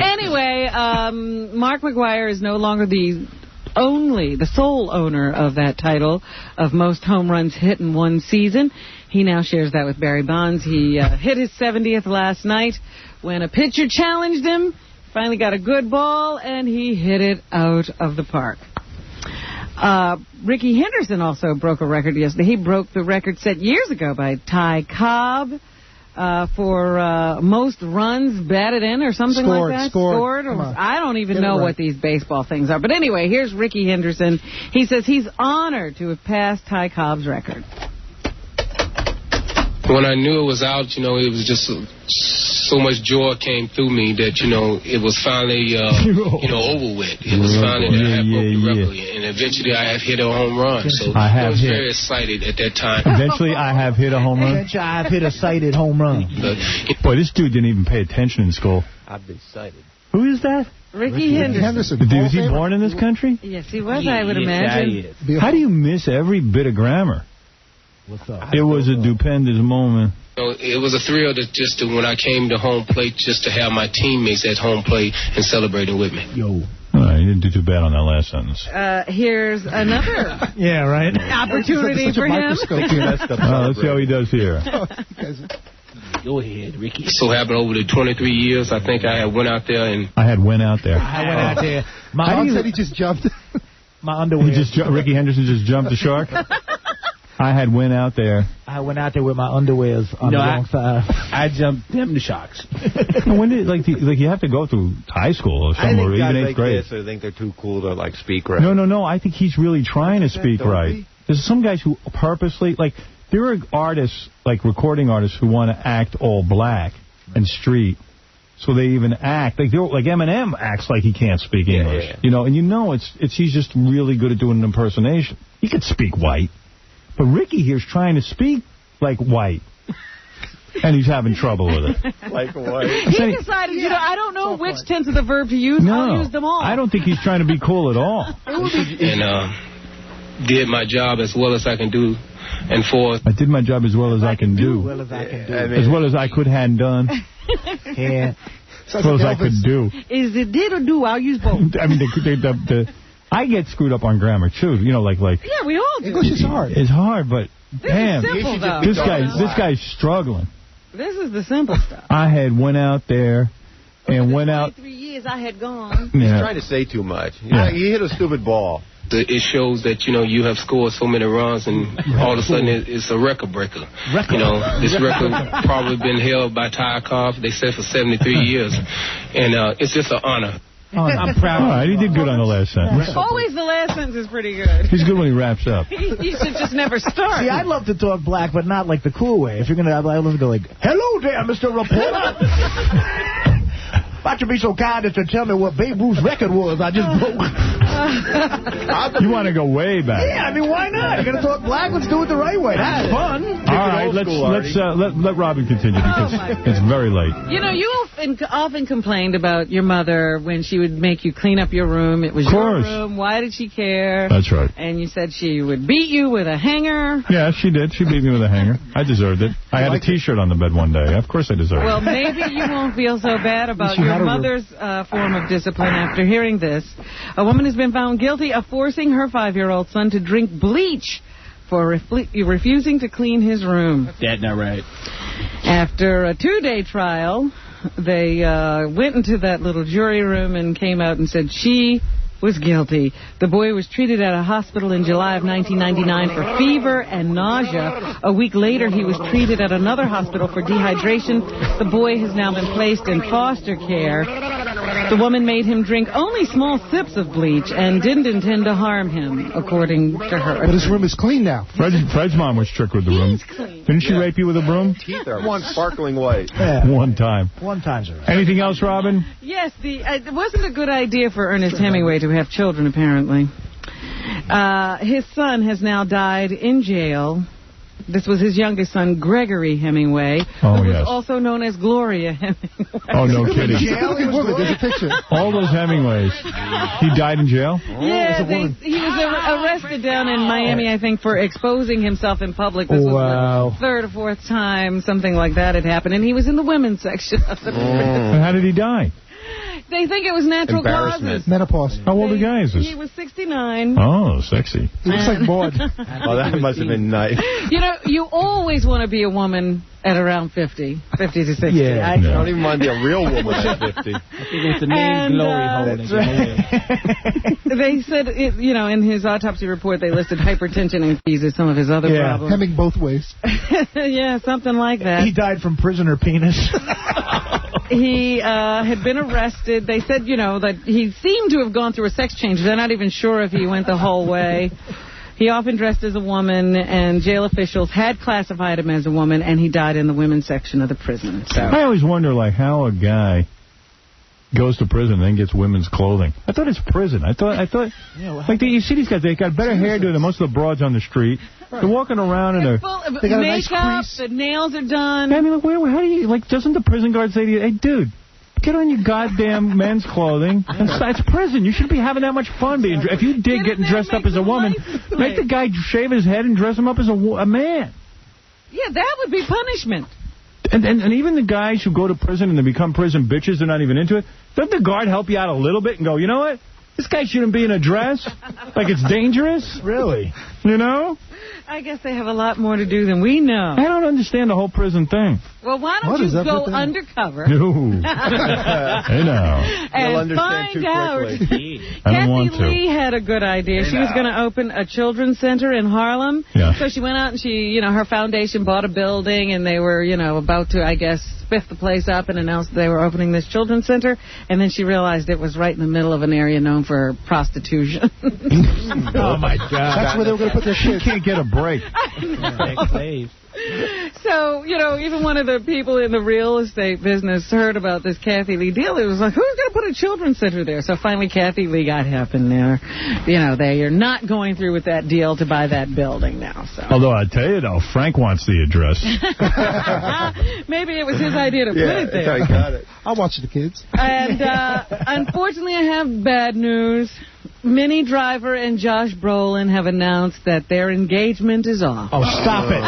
Anyway, Mark McGwire is no longer the sole owner of that title of most home runs hit in one season. He now shares that with Barry Bonds. He hit his 70th last night when a pitcher challenged him. Finally got a good ball, and he hit it out of the park. Ricky Henderson also broke a record yesterday. He broke the record set years ago by Ty Cobb for most runs batted in or something like that. Scored. I don't even know what these baseball things are. But anyway, here's Ricky Henderson. He says he's honored to have passed Ty Cobb's record. When I knew it was out, it was just so much joy came through me that, it was finally, over with. It was finally that I had broke the record. And eventually I have hit a home run. So I was very excited at that time. Eventually I have hit a home run? Eventually I have hit a sighted home run. Boy, this dude didn't even pay attention in school. I've been sighted. Who is that? Ricky Henderson. Was he born in this country? Yes, he was, I would imagine. How do you miss every bit of grammar? What's up? It was a stupendous moment. It was a thrill when I came to home plate just to have my teammates at home plate and celebrating with me. All right, you didn't do too bad on that last sentence. Here's another opportunity for him. Let's see how he does here. Go ahead, Ricky. So happened over the 23 years, I think I had went out there and... I went out there. My mom said he just jumped. My underwear. Ricky Henderson just jumped the shark? I went out there. I went out there with my underwears on the wrong side. I jumped them the sharks. When did you have to go through high school or somewhere, even 8th grade? I think they're too cool to speak right. No. I think he's really trying to speak right. There's some guys who purposely there are artists recording artists who want to act all black and street. So they even act like Eminem acts like he can't speak English. Yeah. And he's just really good at doing an impersonation. He could speak white. But Ricky here's trying to speak like white. And he's having trouble with it. Like white. He decided, I don't know which tense of the verb to use. I'll use them all. I don't think he's trying to be cool at all. And did my job as well as I can do. And I did my job as well as I can do. As well as I could have done. Yeah. As well as I could do. Is it did or do? I'll use both. I mean, I get screwed up on grammar, too. Yeah, we all do. English is hard. It's hard, but, damn. Simple, this guy's struggling. This is the simple stuff. I went out there and went out. 23 years I had gone. He's trying to say too much. He hit a stupid ball. It shows that, you have scored so many runs, and all of a sudden it's a record breaker. This record probably been held by Ty Cobb, they said, for 73 years. And it's just an honor. I'm proud. All right, he did good on the last sentence. Always the last sentence is pretty good. He's good when he wraps up. He should just never start. See, I'd love to talk black, but not like the cool way. If you're going to, I'd love to go hello there, Mr. Reporter. Why you be so kind as to tell me what Babe Ruth's record was I just broke? You want to go way back. Yeah, I mean, why not? You're going to talk black? Let's do it the right way. That's fun. All right, let Robin continue because it's very late. You often complained about your mother when she would make you clean up your room. It was your room. Why did she care? That's right. And you said she would beat you with a hanger. Yeah, she did. She beat me with a hanger. I deserved it. I had a T-shirt on the bed one day. Of course I deserved it. Well, maybe you won't feel so bad about your mother's form of discipline after hearing this. A woman has been found guilty of forcing her 5-year-old son to drink bleach for refusing to clean his room. That's not right. After a 2-day trial, they went into that little jury room and came out and said she was guilty. The boy was treated at a hospital in July of 1999 for fever and nausea. A week later, he was treated at another hospital for dehydration. The boy has now been placed in foster care. The woman made him drink only small sips of bleach and didn't intend to harm him, according to her. But his room is clean now. Fred's mom was tricked with the room. Didn't she rape you with a broom? Teeth are sparkling white. Yeah. One time. One time's all right. Anything else, Robin? Yes, it wasn't a good idea for Ernest Hemingway to have children, apparently. His son has now died in jail This was his youngest son, Gregory Hemingway, who was also known as Gloria Hemingway. Oh, no kidding. There's a picture. All those Hemingways. He died in jail? Yeah, he was arrested down in Miami, I think, for exposing himself in public. This was the third or fourth time something like that had happened, and he was in the women's section of the prison. And how did he die? They think it was natural causes. Menopause. How old a guy is this? He was 69. Oh, sexy. He looks like Maud. Oh, that must have been nice. You know, you always want to be a woman at around 50 to 60. Yeah, I don't even want to be a real woman at 50. I think it's the name glory hole. They said, in his autopsy report, they listed hypertension and disease as some of his other problems. Hemming both ways. Yeah, something like that. He died from prisoner penis. He had been arrested. They said, that he seemed to have gone through a sex change. They're not even sure if he went the whole way. He often dressed as a woman, and jail officials had classified him as a woman, and he died in the women's section of the prison. So. I always wonder, how a guy goes to prison and then gets women's clothing. I thought it's prison. I thought, you see these guys, they got better hairdo than most of the broads on the street. They're walking around and they got makeup, a nice the nails are done. I mean, how do you, doesn't the prison guard say to you, hey, dude, get on your goddamn men's clothing. It's prison. You shouldn't be having that much fun being if you did getting dressed up as a woman, make the guy shave his head and dress him up as a man. Yeah, that would be punishment. And even the guys who go to prison and they become prison bitches, they're not even into it. Doesn't the guard help you out a little bit and go, you know what? This guy shouldn't be in a dress. Like it's dangerous. Really? You know? I guess they have a lot more to do than we know. I don't understand the whole prison thing. Well, why don't you go undercover? No. I know. And find out. I don't want to. Kathy Lee had a good idea. She was going to open a children's center in Harlem. Yeah. So she went out and her foundation bought a building, and they were, about to, I guess, spiff the place up and announced they were opening this children's center. And then she realized it was right in the middle of an area known for prostitution. Oh, my God. That's where they were going to put their kids. She can't get a break. So, even one of the people in the real estate business heard about this Kathy Lee deal. It was like, who's going to put a children's center there? So finally Kathy Lee got happened there. They are not going through with that deal to buy that building now. So. Although, I tell you, though, Frank wants the address. Maybe it was his idea to put it there. I got it. I'll watch the kids. And unfortunately, I have bad news. Minnie Driver and Josh Brolin have announced that their engagement is off. Oh, stop it.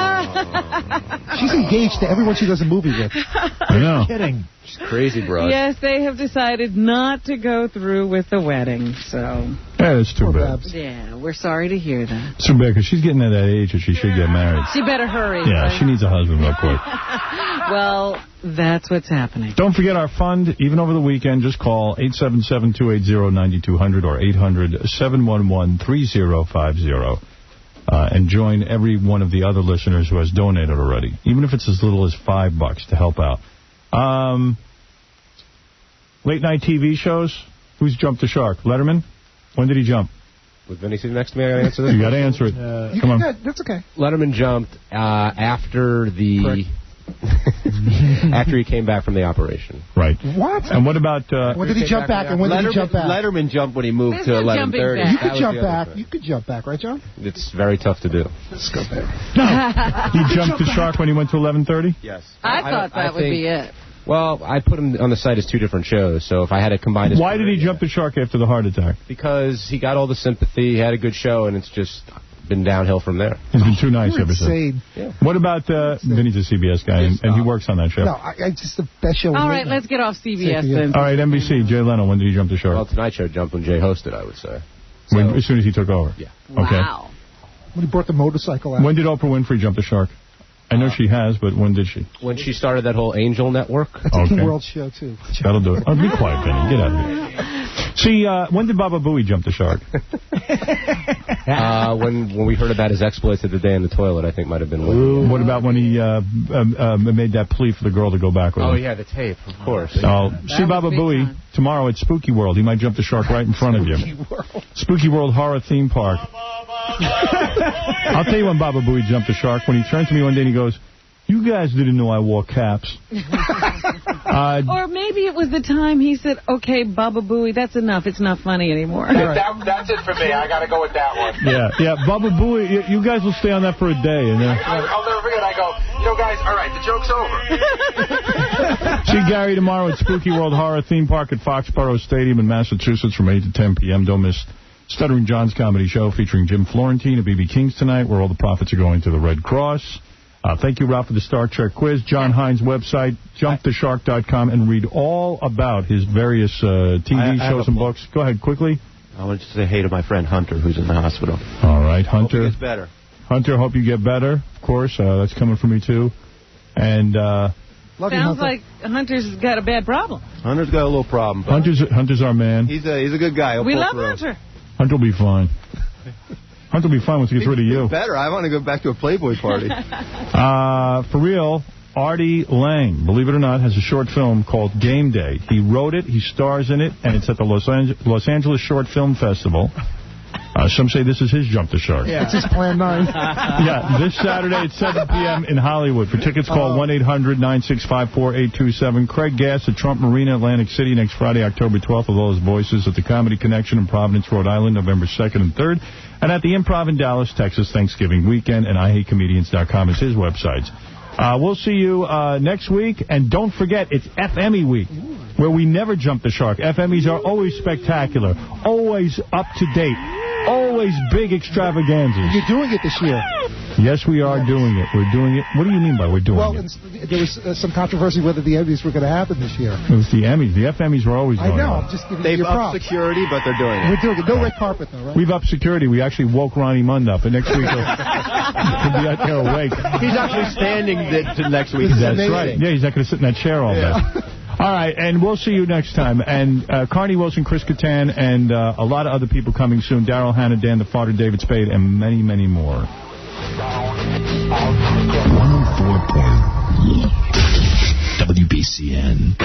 She's engaged to everyone she does a movie with. I know. Kidding. She's crazy, bro. Yes, they have decided not to go through with the wedding, so... Yeah, that's too bad. Yeah, we're sorry to hear that. It's too bad, because she's getting to that age that she should get married. She better hurry. Yeah, right? she needs a husband real quick. Well, that's what's happening. Don't forget our fund, even over the weekend. Just call 877-280-9200 or 800-711-3050. And join every one of the other listeners who has donated already, even if it's as little as $5 to help out. Late night TV shows. Who's jumped the shark? Letterman? When did he jump? With Vinny sitting next to me, I got to answer this. You got to answer it. Come on. That's okay. Letterman jumped after the... after he came back from the operation. Right. What? And what about... when did he jump back, and when did he jump back? Letterman jumped when he moved to 11:30. You could jump back. You could jump back, right, John? It's very tough to do. Let's go back. He jumped the shark when he went to 11:30? Yes. I thought that would be it. Well, I put him on the site as two different shows, so if I had to combine his... Why did he jump the shark after the heart attack? Because he got all the sympathy, he had a good show, and it's just been downhill from there. He's been too nice ever since. Yeah. What about... Vinny's a CBS guy, and he works on that show. No, I just the best show. All right, let's get off CBS then. All right, NBC, Jay Leno, when did he jump the shark? Well, Tonight Show jumped when Jay hosted, I would say. As soon as he took over? Yeah. Okay. Wow. When he brought the motorcycle out. When did Oprah Winfrey jump the shark? I know she has, but when did she? When she started that whole Angel Network. That's a King World show, too. That'll do it. Oh, be quiet, Benny. Get out of here. See, when did Baba Booey jump the shark? When we heard about his exploits at the day in the toilet, I think might have been when. What about when he made that plea for the girl to go back with him? Oh, yeah, the tape, of course. See Baba Booey tomorrow at Spooky World. He might jump the shark right in front of you. Spooky World Horror Theme Park. I'll tell you when Baba Booey jumped the shark. When he turned to me one day and he goes, "You guys didn't know I wore caps." Or maybe it was the time he said, okay, Baba Booey, that's enough. It's not funny anymore. That's it for me. I got to go with that one. Yeah, Baba Booey, you guys will stay on that for a day. And I'll never forget. I go, guys, all right, the joke's over. See Gary tomorrow at Spooky World Horror Theme Park at Foxborough Stadium in Massachusetts from 8 to 10 p.m. Don't miss Stuttering John's comedy show featuring Jim Florentine and B.B. King's tonight, where all the profits are going to the Red Cross. Thank you, Ralph, for the Star Trek quiz. John Hines' website, jumptheshark.com, and read all about his various TV shows and books. Go ahead, quickly. I want to say hey to my friend Hunter, who's in the hospital. All right, Hunter. Hope he gets better. Hunter, hope you get better. Of course, that's coming from me, too. And sounds like Hunter's got a bad problem. Hunter's got a little problem. Hunter's our man. He's a good guy. We love Hunter. Hunter will be fine. Hunter will be fine once he gets rid of you. Better. I want to go back to a Playboy party. For real, Artie Lang, believe it or not, has a short film called Game Day. He wrote it, he stars in it, and it's at the Los Angeles Short Film Festival. Some say this is his Jump the Shark. Yeah. It's his Plan 9. Yeah, this Saturday at 7 p.m. in Hollywood. For tickets, call 1-800-965-4827. Craig Gass at Trump Marina, Atlantic City, next Friday, October 12th, with all his voices at the Comedy Connection in Providence, Rhode Island, November 2nd and 3rd. And at the Improv in Dallas, Texas, Thanksgiving weekend. And IHateComedians.com is his websites. We'll see you next week. And don't forget, it's FME week, where we never jump the shark. FMEs are always spectacular, always up to date, always big extravaganzas. You're doing it this year. Yes, we are doing it. We're doing it. What do you mean by we're doing it? There was some controversy whether the Emmys were going to happen this year. It was the Emmys. The FMEs were always going I know. on. I'm just giving They've you your props. upped security, but they're doing it. We're doing it. No red carpet, though, right? We've upped security. We actually woke Ronnie Mund up, and next week he'll be out there awake. He's actually standing next week. That's right. Yeah, he's not going to sit in that chair all day. All right, and we'll see you next time. And Carney Wilson, Chris Kattan, and a lot of other people coming soon. Daryl Hannah, Dan the Farter, David Spade, and many, many more.